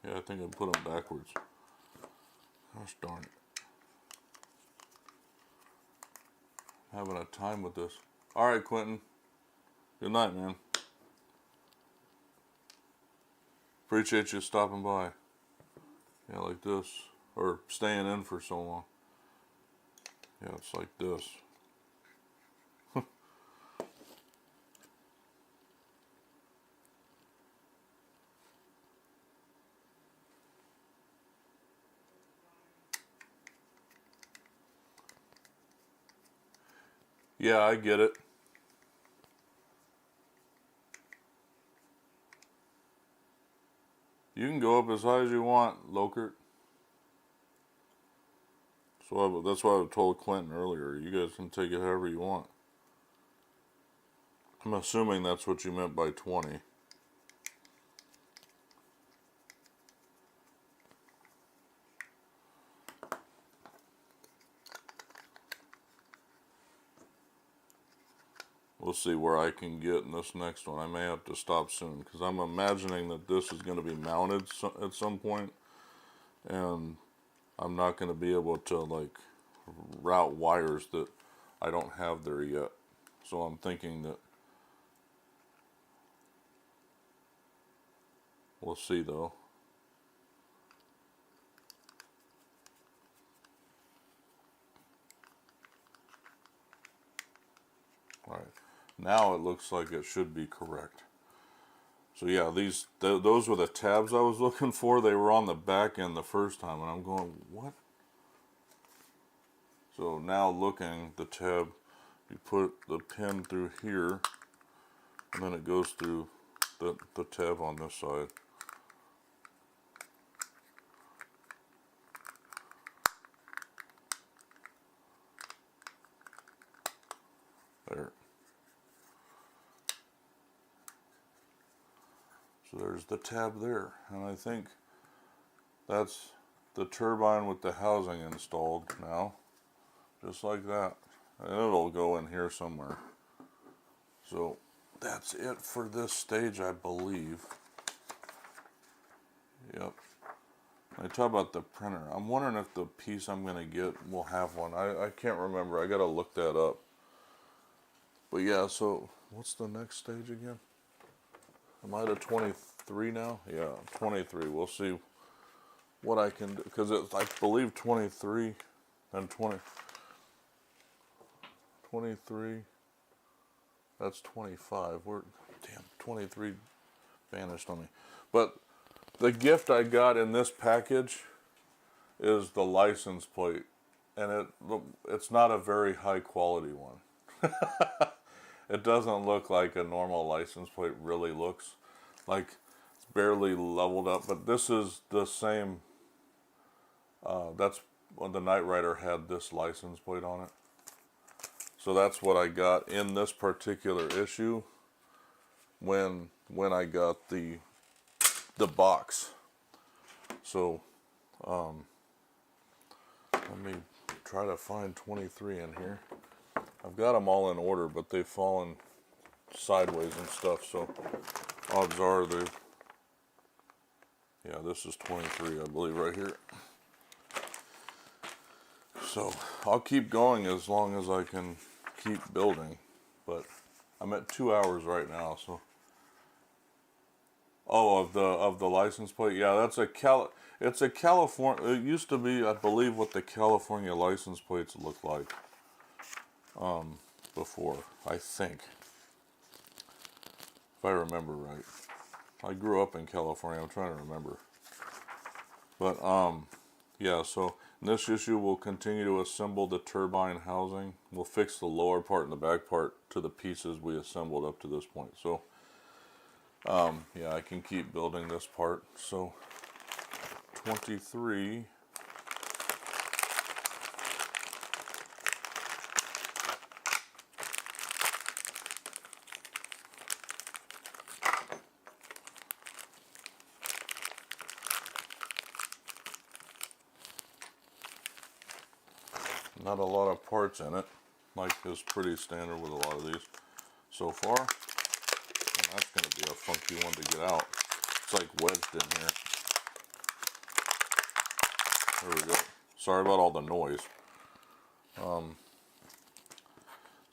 Yeah, I think I put them backwards. Gosh darn it. Having a time with this. Alright, Quentin. Good night, man. Appreciate you stopping by. Yeah, like this. Or staying in for so long. Yeah, it's like this. Yeah, I get it. You can go up as high as you want, Lokert. So that's why I told Clinton earlier. You guys can take it however you want. I'm assuming that's what you meant by 20. We'll see where I can get in this next one. I may have to stop soon because I'm imagining that this is going to be mounted at some point, and I'm not going to be able to like route wires that I don't have there yet. So I'm thinking that we'll see though. All right. Now it looks like it should be correct. So yeah, those were the tabs I was looking for. They were on the back end the first time, and I'm going, what? So now looking, the tab, you put the pin through here, and then it goes through the tab on this side. There. So there's the tab there, and I think that's the turbine with the housing installed now, just like that. And it'll go in here somewhere. So that's it for this stage, I believe. Yep. I talk about the printer. I'm wondering if the piece I'm going to get will have one. I can't remember. I got to look that up. But yeah, so what's the next stage again? Am I at 23 now? Yeah, 23. We'll see what I can do. Because I believe 23 and 23. That's 25. Damn, 23 vanished on me. But the gift I got in this package is the license plate. And it's not a very high quality one. It doesn't look like a normal license plate really looks. Like it's barely leveled up, but this is the same. That's when the Knight Rider had this license plate on it. So that's what I got in this particular issue when I got the box. So let me try to find 23 in here. I've got them all in order, but they've fallen sideways and stuff, so odds are they, yeah, this is 23, I believe, right here. So I'll keep going as long as I can keep building, but I'm at 2 hours right now, so. Oh, of the license plate, yeah, that's it's a California. It used to be, I believe, what the California license plates look like. Before, I think, if I remember right. I grew up in California. I'm trying to remember, but yeah. So in this issue, we'll continue to assemble the turbine housing. We'll fix the lower part and the back part to the pieces we assembled up to this point. So. Yeah, I can keep building this part. So 23. Not a lot of parts in it, like is pretty standard with a lot of these so far. And that's going to be a funky one to get out. It's like wedged in here. There we go. Sorry about all the noise.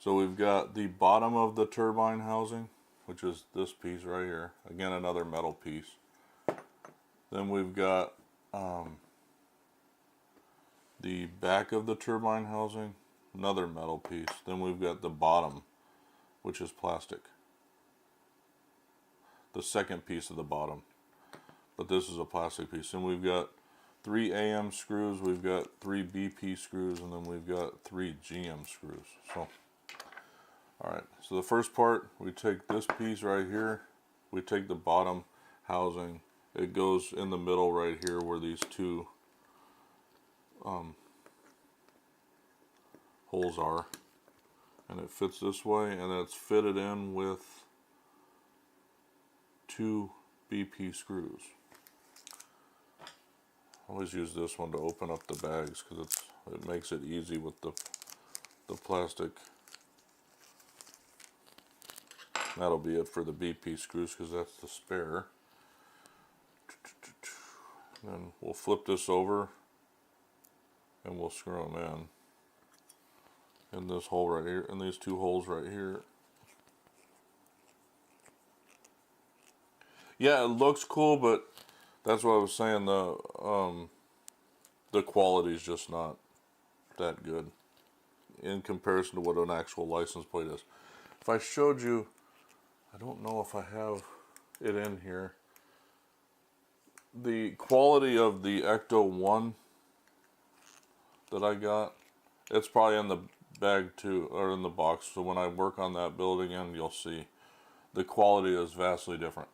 So we've got the bottom of the turbine housing, which is this piece right here. Again, another metal piece. Then we've got the back of the turbine housing, another metal piece. Then we've got the bottom, which is plastic. The second piece of the bottom. But this is a plastic piece. And we've got 3 AM screws, we've got 3 BP screws, and then we've got 3 GM screws. So, alright, so the first part, we take this piece right here, we take the bottom housing, it goes in the middle right here where these two holes are, and it fits this way, and it's fitted in with 2 BP screws. I always use this one to open up the bags because it makes it easy with the plastic. That'll be it for the BP screws because that's the spare. Then we'll flip this over and we'll screw them in this hole right here, in these 2 holes right here. Yeah, it looks cool, but that's what I was saying, the quality is just not that good in comparison to what an actual license plate is. If I showed you, I don't know if I have it in here, the quality of the Ecto 1 that I got, it's probably in the bag too, or in the box, so when I work on that build again, you'll see the quality is vastly different.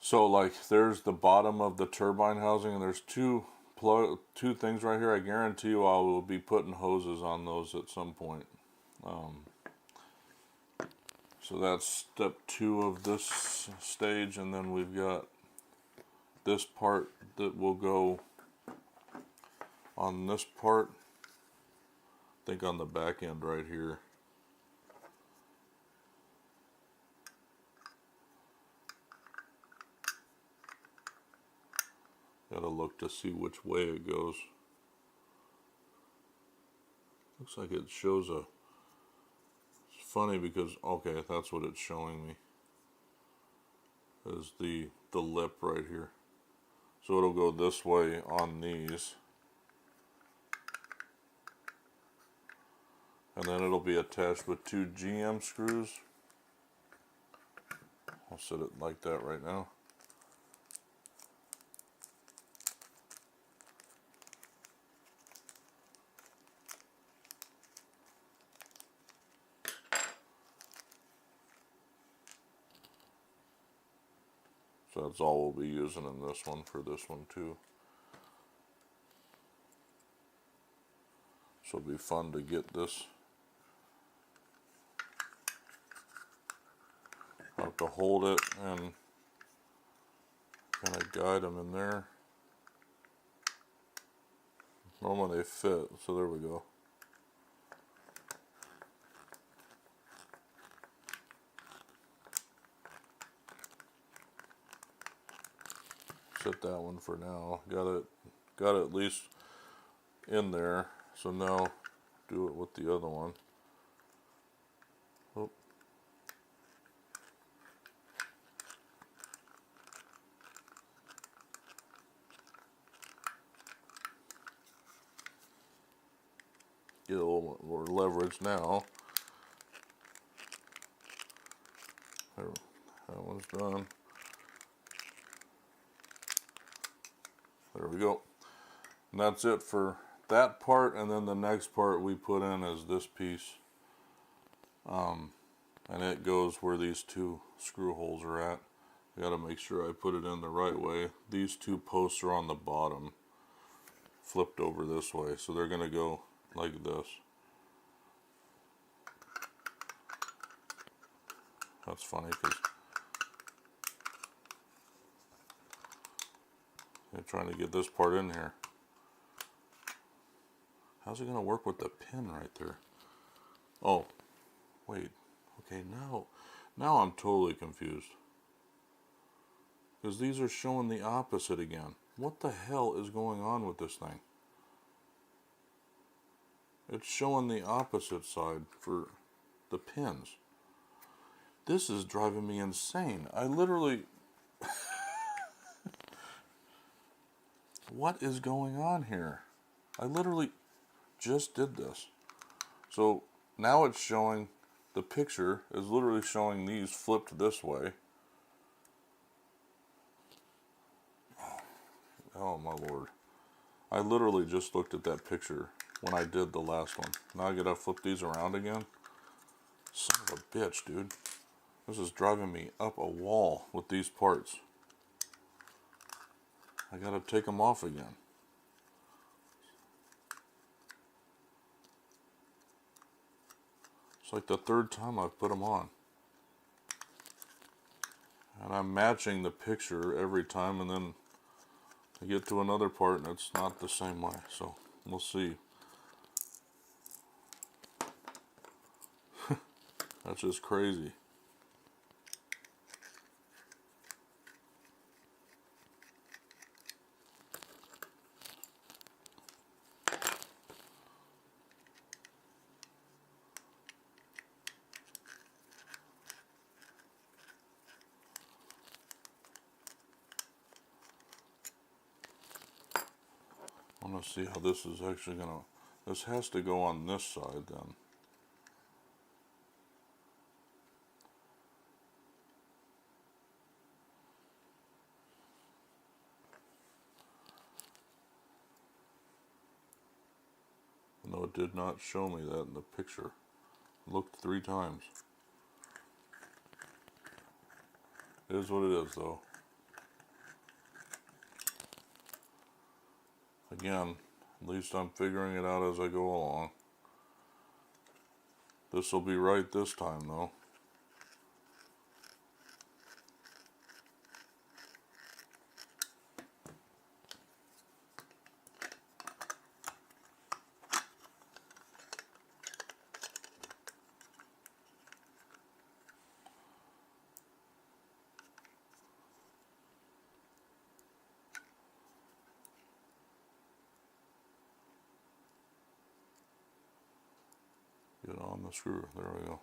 So like there's the bottom of the turbine housing, and there's two things right here. I guarantee you I will be putting hoses on those at some point. So that's step 2 of this stage, and then we've got this part that will go on this part, I think on the back end right here. Gotta look to see which way it goes. Looks like it shows a, it's funny because, okay, that's what it's showing me, is the lip right here. So it'll go this way on these. And then it'll be attached with 2 GM screws. I'll set it like that right now. So that's all we'll be using in this one for this one too. So it'll be fun to get this. I'll have to hold it and kind of guide them in there. Normally they fit, so there we go. set that one for now. Got it at least in there. So now do it with the other one. Oh. Get a little more leverage now. There, that one's done. There we go. And that's it for that part, and then the next part we put in is this piece. And it goes where these two screw holes are at. I gotta make sure I put it in the right way. These two posts are on the bottom, flipped over this way, so they're gonna go like this. That's funny because I'm trying to get this part in here. How's it gonna work with the pin right there? Oh, wait. Okay, now I'm totally confused. Because these are showing the opposite again. What the hell is going on with this thing? It's showing the opposite side for the pins. This is driving me insane. I literally... What is going on here? I literally just did this. So now it's showing, the picture is literally showing these flipped this way. Oh my lord. I literally just looked at that picture when I did the last one. Now I gotta flip these around again. Son of a bitch, dude. This is driving me up a wall with these parts. I gotta take them off again. It's like the third time I've put them on. And I'm matching the picture every time, and then I get to another part and it's not the same way. So we'll see. That's just crazy. I want to see how this is actually gonna... This has to go on this side then. No, it did not show me that in the picture. Looked 3 times. It is what it is, though. Again, at least I'm figuring it out as I go along. This will be right this time, though. Get on the screw. There we go.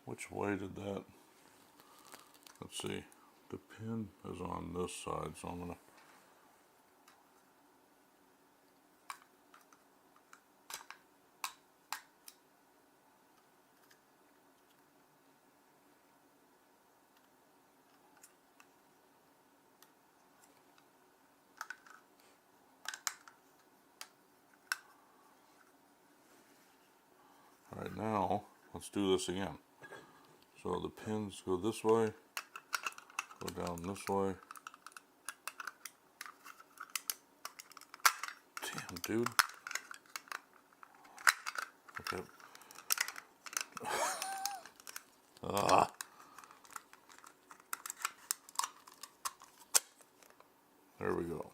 Which way did that... Let's see. The pin is on this side, so I'm going to... Alright, now, let's do this again. So the pins go this way, go down this way. Damn, dude. Okay. There we go.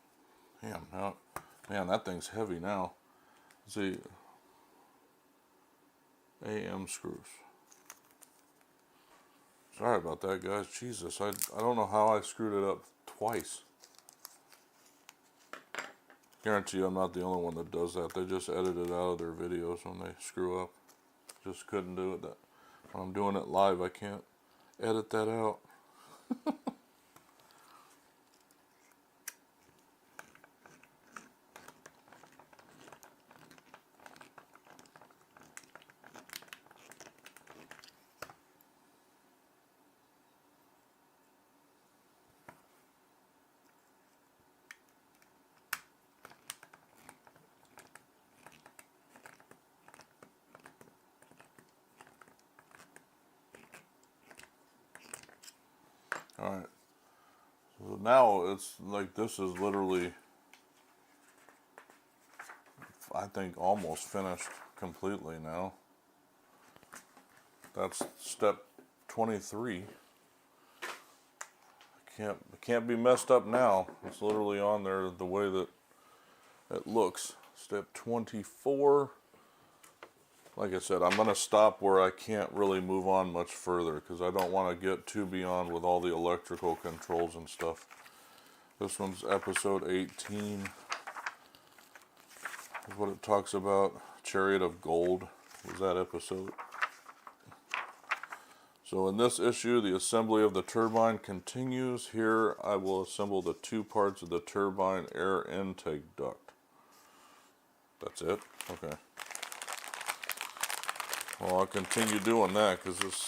Damn, now, man, that thing's heavy now. Let's see. AM screws. Sorry about that, guys. Jesus, I don't know how I screwed it up twice. Guarantee you I'm not the only one that does that. They just edit it out of their videos when they screw up. Just couldn't do it. That when I'm doing it live, I can't edit that out. Alright, so now it's like this is literally, I think, almost finished completely now. That's step 23. It can't be messed up now. It's literally on there the way that it looks. Step 24. Like I said, I'm going to stop where I can't really move on much further because I don't want to get too beyond with all the electrical controls and stuff. This one's episode 18. Is what it talks about. Chariot of Gold was that episode. So in this issue, the assembly of the turbine continues. Here I will assemble the two parts of the turbine air intake duct. That's it? Okay. Well, I'll continue doing that because this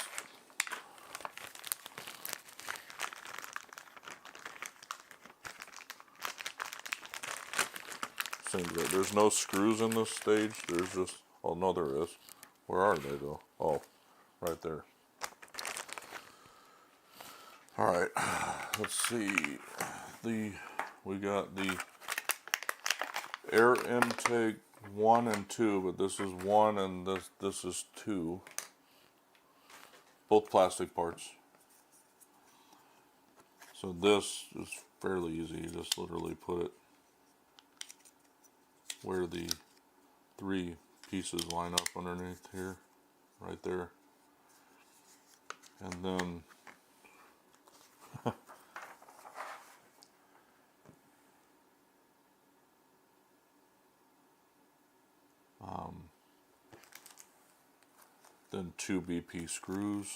seems like there's no screws in this stage. There's just, oh no, there is. Where are they though? Oh, right there. All right, let's see. We got the air intake 1 and 2, but this is 1 and this is 2. Both plastic parts. So this is fairly easy. You just literally put it where the 3 pieces line up underneath here, right there. And then then 2 BP screws.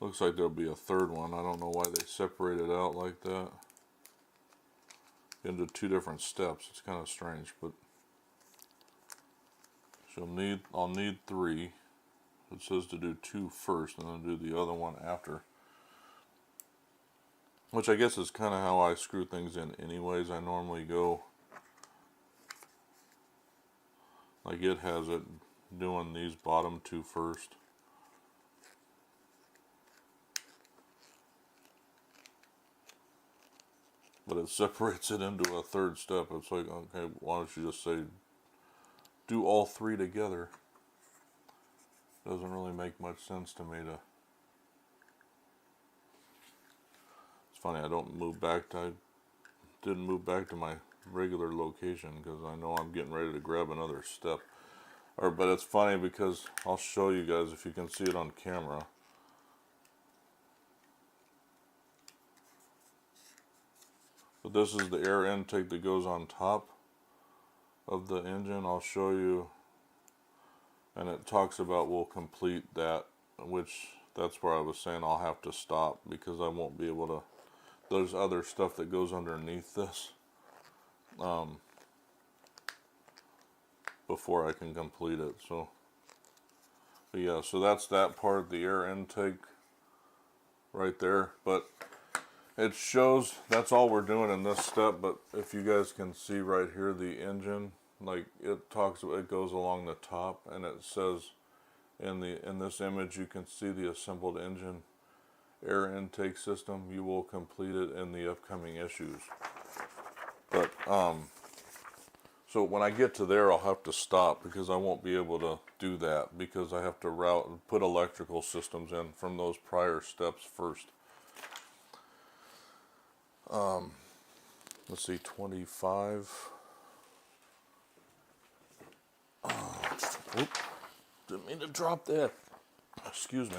Looks like there'll be a third one. I don't know why they separate it out like that into 2 different steps. It's kind of strange, but I'll need 3. It says to do 2 first and then do the other one after. Which I guess is kind of how I screw things in anyways. I normally go like it has it doing these bottom 2 first. But it separates it into a third step. It's like, okay, why don't you just say, do all 3 together? Doesn't really make much sense to me to... It's funny, I didn't move back to my regular location because I know I'm getting ready to grab another step. But it's funny because I'll show you guys if you can see it on camera. But this is the air intake that goes on top of the engine. I'll show you. And it talks about we'll complete that, which that's where I was saying I'll have to stop because I won't be able to. There's other stuff that goes underneath this before I can complete it. So, but yeah, so that's that part, the air intake right there. But it shows that's all we're doing in this step. But if you guys can see right here, the engine, like it goes along the top and it says In this image, you can see the assembled engine air intake system. You will complete it in the upcoming issues. But so when I get to there, I'll have to stop because I won't be able to do that because I have to route and put electrical systems in from those prior steps first. Let's see, 25. Oop, didn't mean to drop that. Excuse me.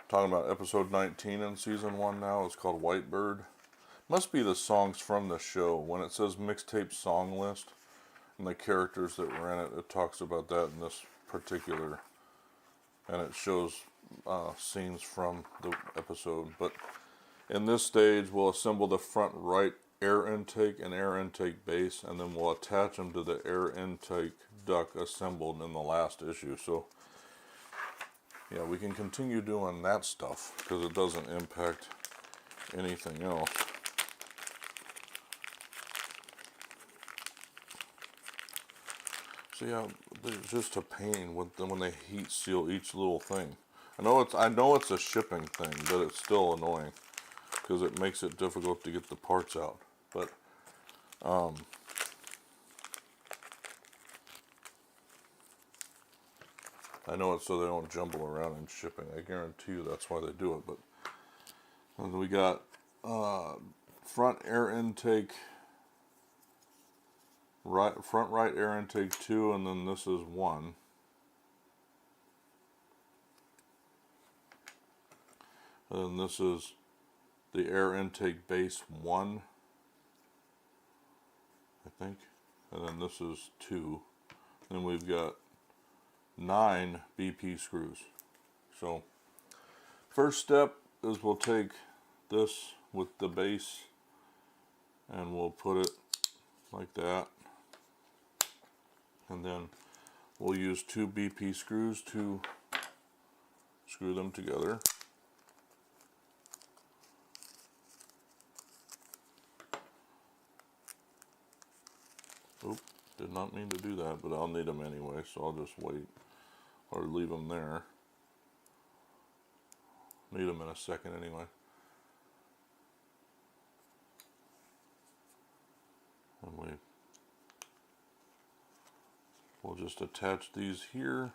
Talking about episode 19 in season 1 now. It's called Whitebird. Must be the songs from the show. When it says mixtape song list and the characters that were in it, it talks about that in this particular. And it shows scenes from the episode. But in this stage, we'll assemble the front right air intake and air intake base, and then we'll attach them to the air intake duct assembled in the last issue. So yeah, we can continue doing that stuff because it doesn't impact anything else. So yeah, it's just a pain when they heat seal each little thing. I know it's a shipping thing, but it's still annoying because it makes it difficult to get the parts out. But I know it's so they don't jumble around in shipping. I guarantee you that's why they do it. But we got front air intake, front right air intake 2, and then this is 1. And then this is the air intake base 1, I think. And then this is 2. Then we've got 9 BP screws. So first step is we'll take this with the base and we'll put it like that, and then we'll use 2 BP screws to screw them together. Oop, did not mean to do that, but I'll need them anyway, so I'll just wait or leave them there. Need them in a second anyway. And we'll just attach these here.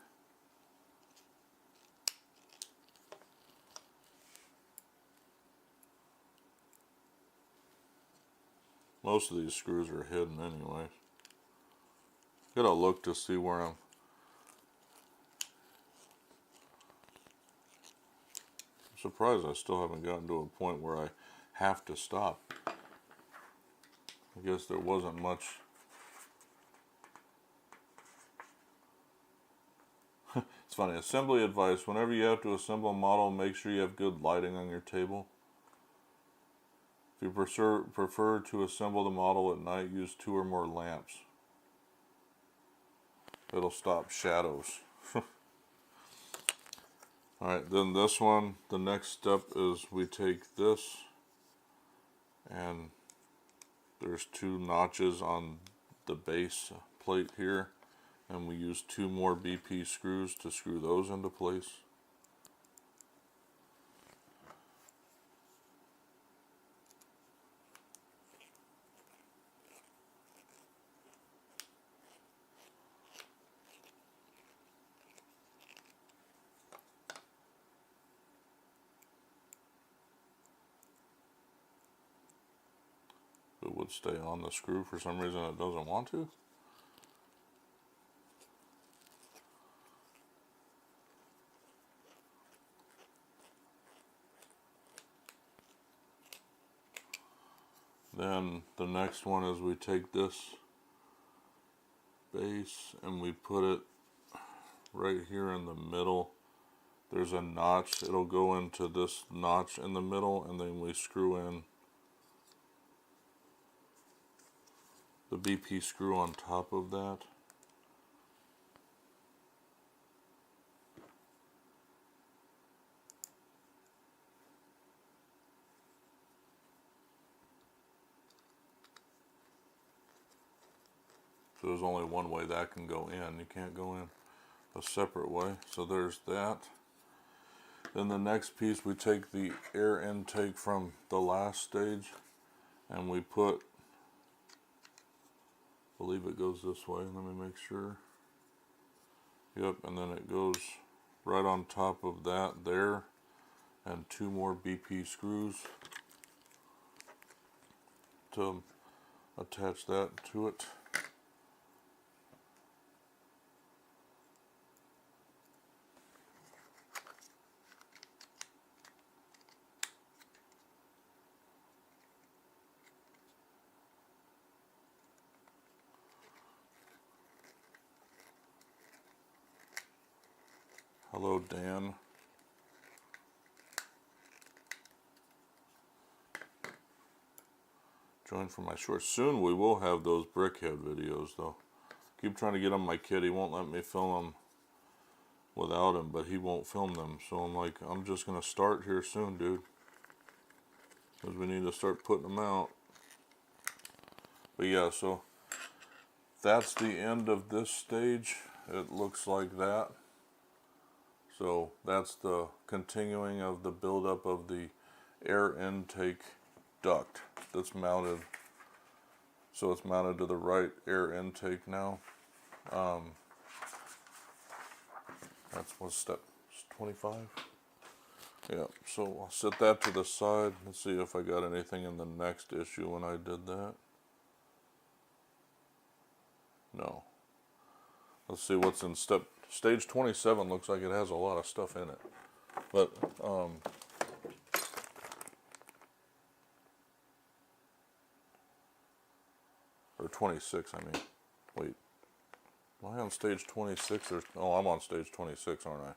Most of these screws are hidden anyway. Gotta look to see where I'm surprised I still haven't gotten to a point where I have to stop. I guess there wasn't much. It's funny, assembly advice. Whenever you have to assemble a model, make sure you have good lighting on your table. If you prefer to assemble the model at night, use 2 or more lamps. It'll stop shadows. Alright, then this one, the next step is we take this, and there's 2 notches on the base plate here, and we use 2 more BP screws to screw those into place. It would stay on the screw. For some reason it doesn't want to. Then the next one is we take this base and we put it right here in the middle. There's a notch. It'll go into this notch in the middle, and then we screw in the BP screw on top of that. So there's only one way that can go in. You can't go in a separate way. So there's that. Then the next piece, we take the air intake from the last stage and we put, I believe it goes this way, let me make sure. Yep, and then it goes right on top of that there, and 2 more BP screws to attach that to it. Hello, Dan. Join for my shorts. Soon we will have those brickhead videos, though. Keep trying to get on my kid. He won't let me film them without him, but he won't film them. So I'm like, I'm just going to start here soon, dude. Because we need to start putting them out. But yeah, so that's the end of this stage. It looks like that. So that's the continuing of the buildup of the air intake duct that's mounted. So it's mounted to the right air intake now. That's what, step 25? Yeah, so I'll set that to the side. Let's see if I got anything in the next issue when I did that. No. Let's see what's in stage 27. Looks like it has a lot of stuff in it. But, or 26, I mean. Wait. Am I on stage 26? Oh, I'm on stage 26, aren't I?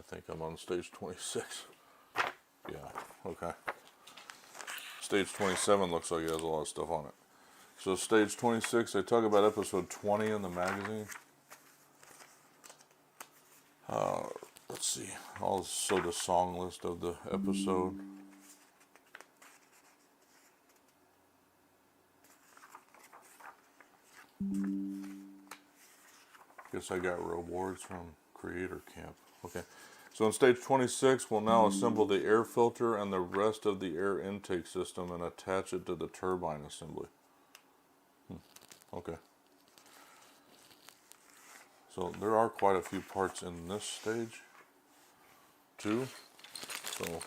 I think I'm on stage 26. Yeah, okay. Stage 27 looks like it has a lot of stuff on it. So stage 26, they talk about episode 20 in the magazine. Let's see. Also the song list of the episode. Guess I got rewards from Creator Camp. Okay. So in stage 26, we'll now assemble the air filter and the rest of the air intake system and attach it to the turbine assembly. Okay. So there are quite a few parts in this stage, too. So,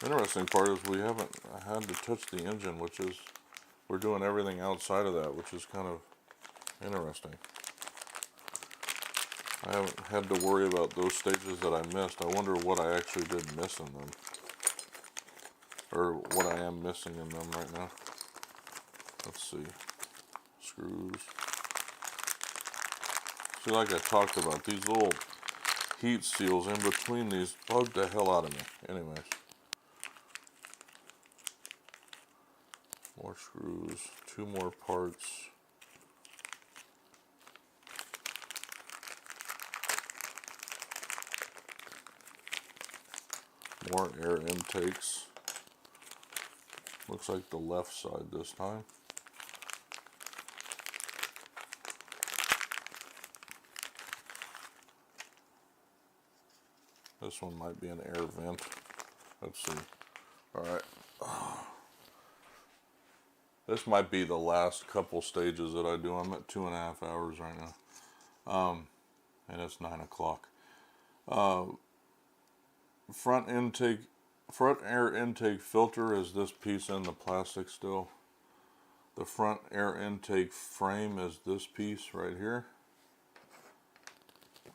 interesting part is we haven't had to touch the engine, which is, we're doing everything outside of that, which is kind of interesting. I haven't had to worry about those stages that I missed. I wonder what I actually did miss in them. Or what I am missing in them right now. Let's see. Screws. See, like I talked about, these little heat seals in between these bug the hell out of me. Anyways. More screws. 2 more parts. More air intakes. Looks like the left side this time. This one might be an air vent. Let's see. Alright. This might be the last couple stages that I do. I'm at 2.5 hours right now. And it's 9 o'clock. Front air intake filter is this piece in the plastic still. The front air intake frame is this piece right here.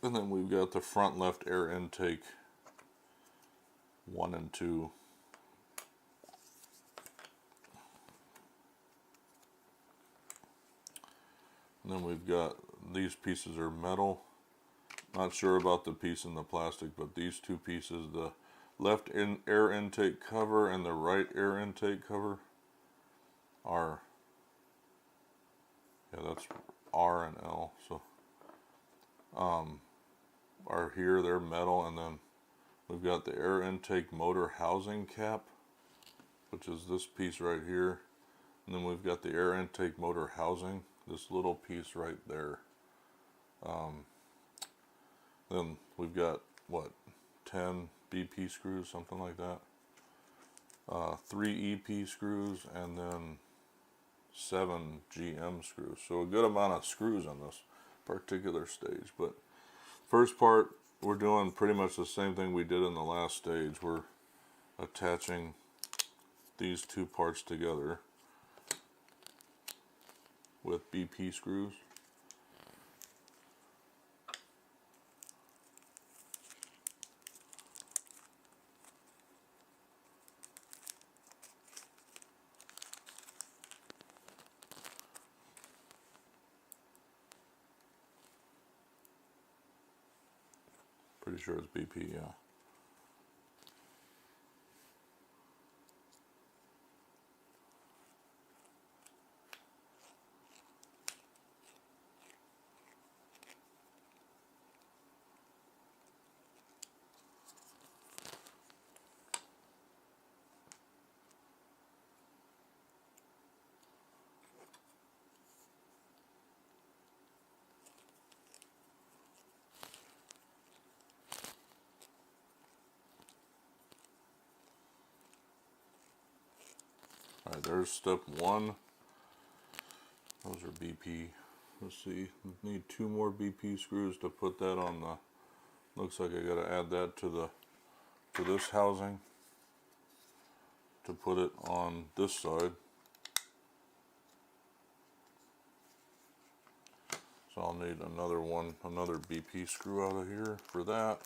And then we've got the front left air intake 1 and 2. And then we've got these pieces are metal. Not sure about the piece in the plastic, but these 2 pieces, the left air intake cover and the right air intake cover are, yeah, that's R and L, so are here, they're metal. And then we've got the air intake motor housing cap, which is this piece right here. And then we've got the air intake motor housing, this little piece right there. Then we've got, what, 10 BP screws, something like that. 3 EP screws, and then 7 GM screws. So a good amount of screws on this particular stage. But first part, we're doing pretty much the same thing we did in the last stage. We're attaching these two parts together with BP screws. Pretty sure it's BP, yeah. Alright, there's step 1. Those are BP. Let's see, need 2 more BP screws to put that on the, looks like I gotta add that to this housing to put it on this side. So I'll need another BP screw out of here for that.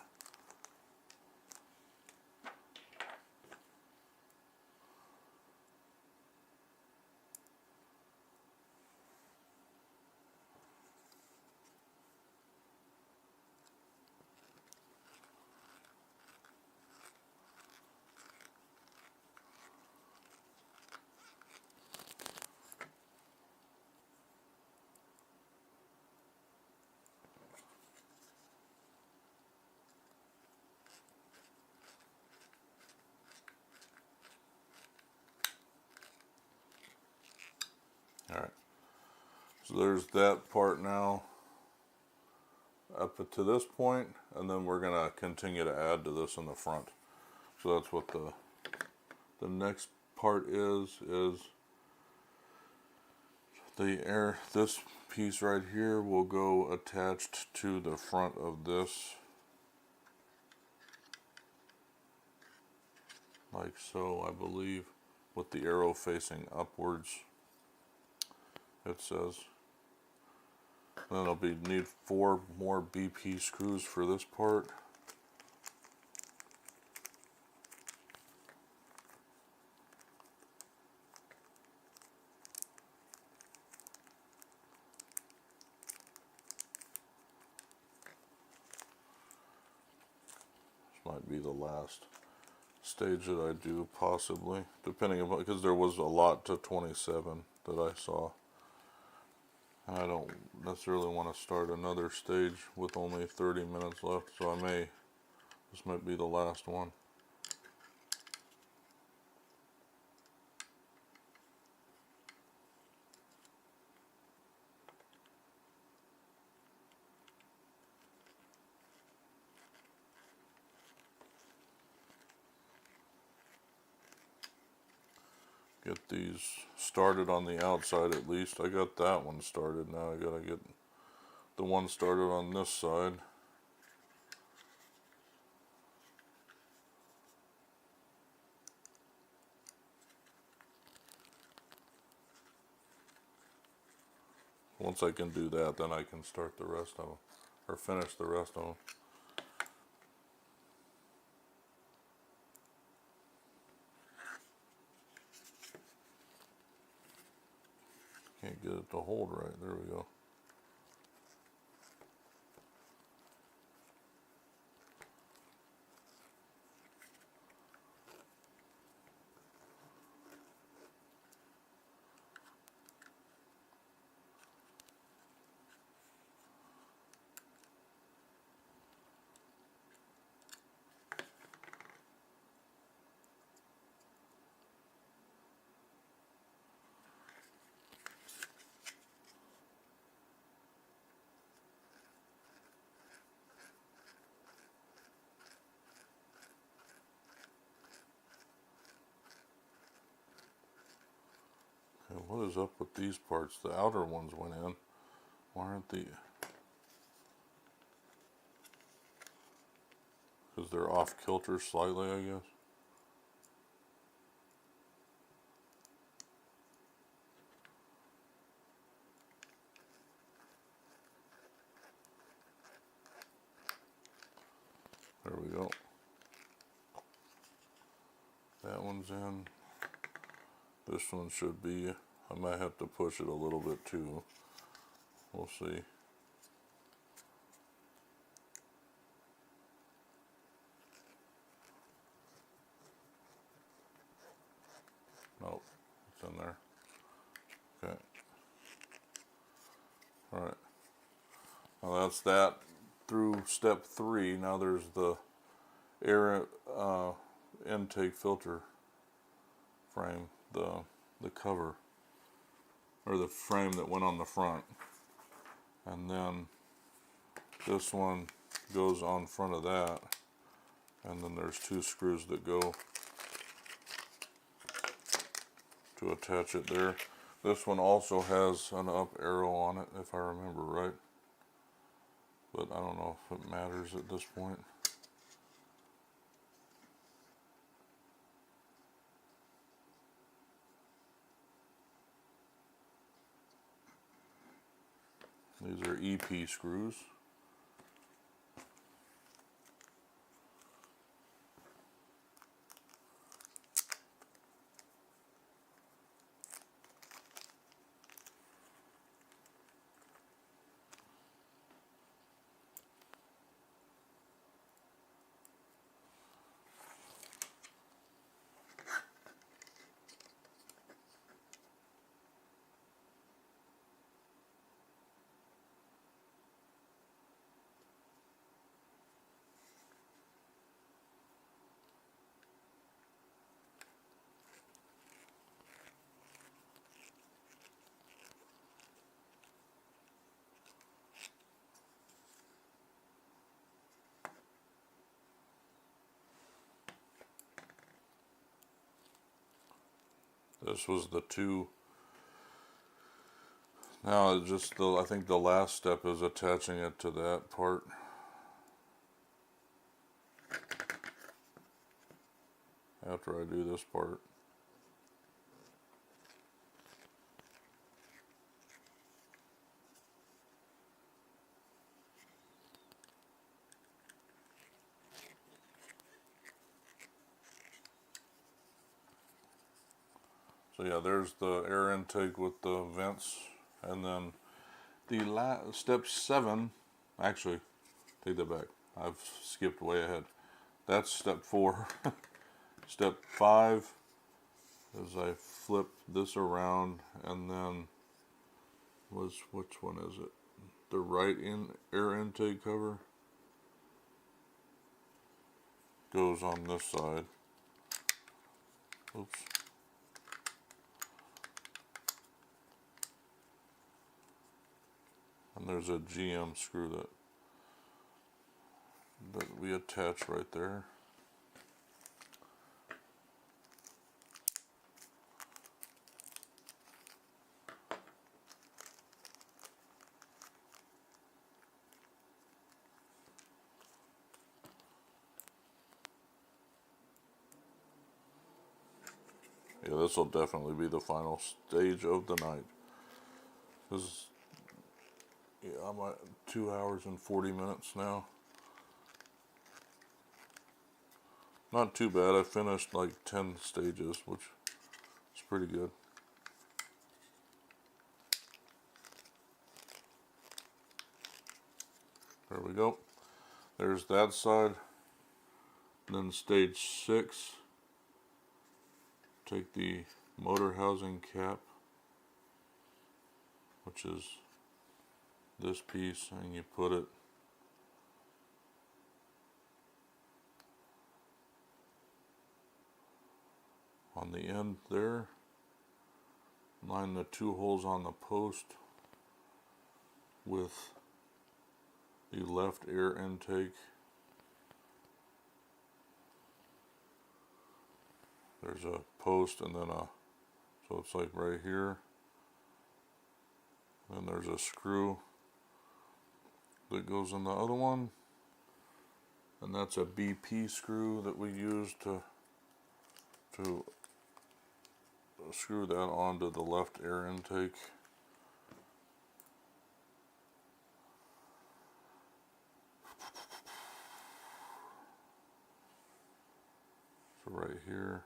Alright, so there's that part now up to this point, and then we're going to continue to add to this in the front. So that's what the next part is the air, this piece right here will go attached to the front of this, like so, I believe, with the arrow facing upwards. It says. Then it'll need 4 more BP screws for this part. This might be the last stage that I do, possibly, depending on, because there was a lot to 27 that I saw. I don't necessarily want to start another stage with only 30 minutes left, so this might be the last one. Get these started on the outside at least. I got that one started. Now I gotta get the one started on this side. Once I can do that, then I can start the rest of them, or finish the rest of them. Can't get it to hold right. There we go. What is up with these parts? The outer ones went in. Why aren't the... Because they're off kilter slightly, I guess. There we go. That one's in. This one should be. I might have to push it a little bit too. We'll see. Nope, it's in there. Okay. Alright. Now that's that through step 3. Now there's the air intake filter frame, the cover, or the frame that went on the front. And then this one goes on front of that. And then there's 2 screws that go to attach it there. This one also has an up arrow on it, if I remember right. But I don't know if it matters at this point. These are EP screws. This was the 2. Now it's just I think the last step is attaching it to that part. After I do this part. So yeah, there's the air intake with the vents, and then the step 7, actually, take that back. I've skipped way ahead. That's step 4. Step 5 is I flip this around, and then which one is it? The right air intake cover goes on this side. Oops. And there's a GM screw that we attach right there. Yeah, this will definitely be the final stage of the night. Because yeah, I'm at 2 hours and 40 minutes now. Not too bad. I finished like 10 stages, which is pretty good. There we go. There's that side. Then stage 6. Take the motor housing cap, which is this piece, and you put it on the end there. Line the 2 holes on the post with the left air intake. There's a post and then so it's like right here, And there's a screw that goes in the other one. And that's a BP screw that we use to screw that onto the left air intake. So right here.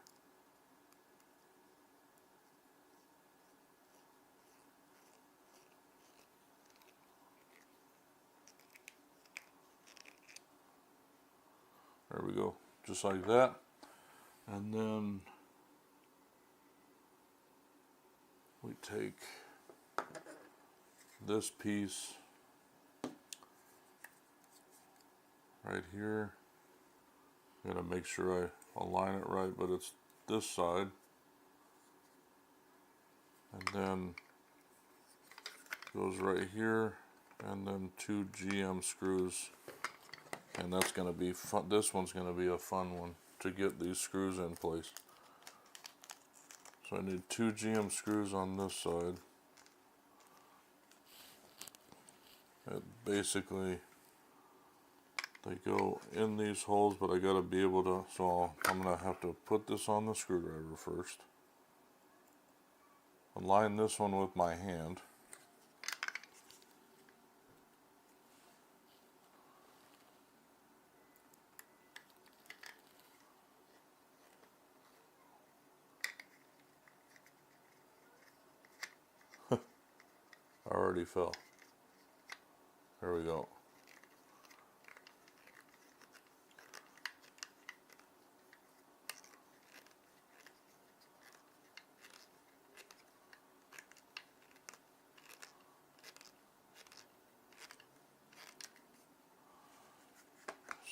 There we go, just like that. And then we take this piece right here. Gotta make sure I align it right, but it's this side. And then goes right here, and then 2 GM screws. And that's gonna be fun. This one's gonna be a fun one to get these screws in place. So I need 2 GM screws on this side. It basically, they go in these holes, but I gotta be able to, so I'm gonna have to put this on the screwdriver first. Align this one with my hand. I already fell. There we go.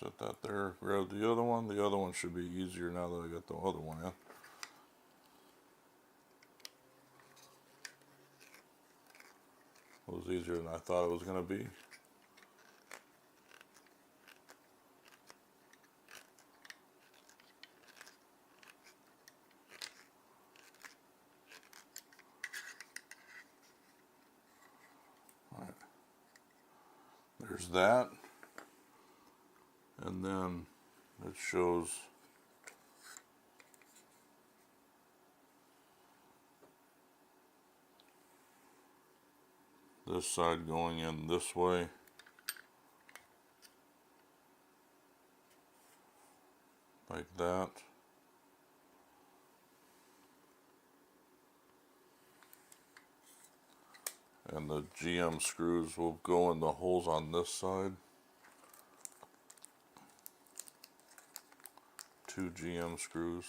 Set that there, grab the other one. The other one should be easier now that I got the other one in. It was easier than I thought it was going to be. All right. There's that. And then it shows this side going in this way. Like that. And the GM screws will go in the holes on this side. 2 GM screws.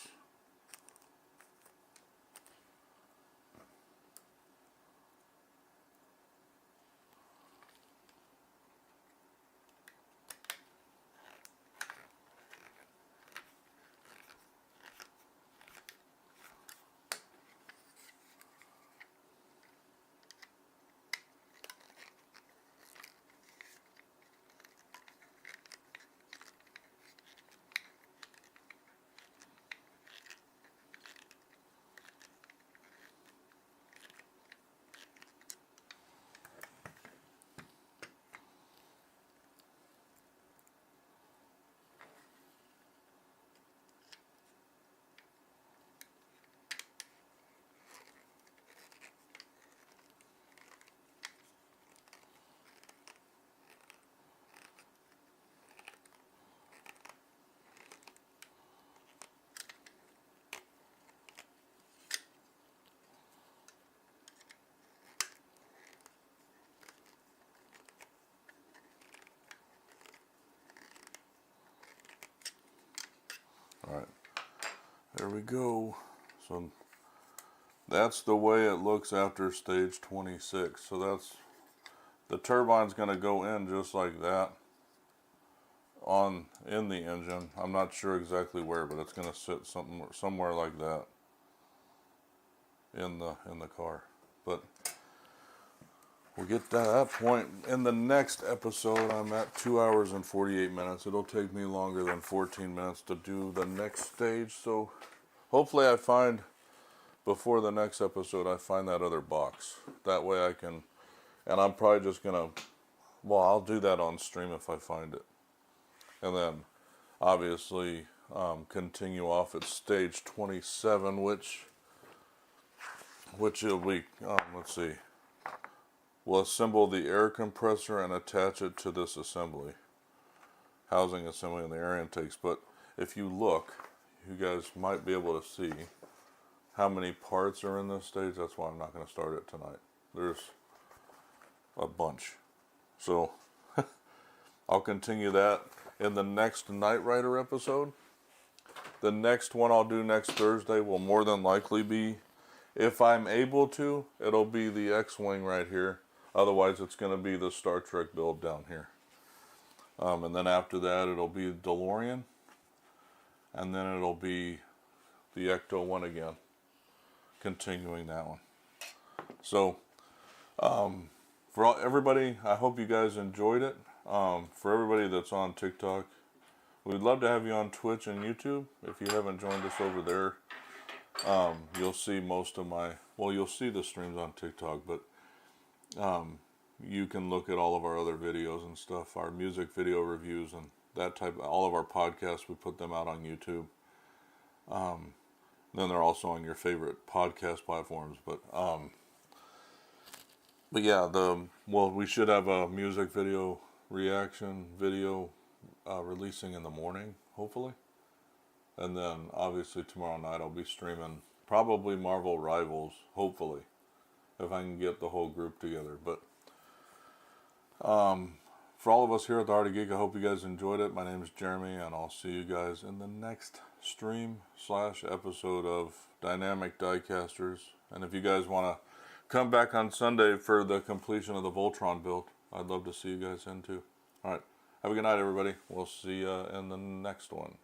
All right, there we go. So that's the way it looks after stage 26. So that's, the turbine's going to go in just like that in the engine. I'm not sure exactly where, but it's going to sit somewhere like that in the car. But we'll get to that point in the next episode. I'm at 2 hours and 48 minutes. It'll take me longer than 14 minutes to do the next stage. So hopefully I find, before the next episode, I find that other box. That way I can, And I'm probably just gonna, well, I'll do that on stream if I find it. And then obviously continue off at stage 27, which will be, let's see, we'll assemble the air compressor and attach it to this assembly, housing assembly and the air intakes. But if you look, you guys might be able to see how many parts are in this stage. That's why I'm not going to start it tonight. There's a bunch. So I'll continue that in the next Knight Rider episode. The next one I'll do next Thursday will more than likely be, if I'm able to, it'll be the X-Wing right here. Otherwise, it's going to be the Star Trek build down here. And then after that, it'll be DeLorean. And then it'll be the Ecto-1 again. Continuing that one. So, for everybody, I hope you guys enjoyed it. For everybody that's on TikTok, we'd love to have you on Twitch and YouTube. If you haven't joined us over there, you'll see most of my, well, you'll see the streams on TikTok, but you can look at all of our other videos and stuff, our music video reviews and that type, all of our podcasts, we put them out on YouTube. Then they're also on your favorite podcast platforms, but yeah, well, we should have a music video reaction video releasing in the morning, hopefully. And then obviously tomorrow night I'll be streaming probably Marvel Rivals, hopefully, if I can get the whole group together. But for all of us here at the Art of Geek, I hope you guys enjoyed it. My name is Jeremy, and I'll see you guys in the next stream / episode of Dynamic Diecasters. And if you guys want to come back on Sunday for the completion of the Voltron build, I'd love to see you guys in too. Alright, have a good night, everybody. We'll see you in the next one.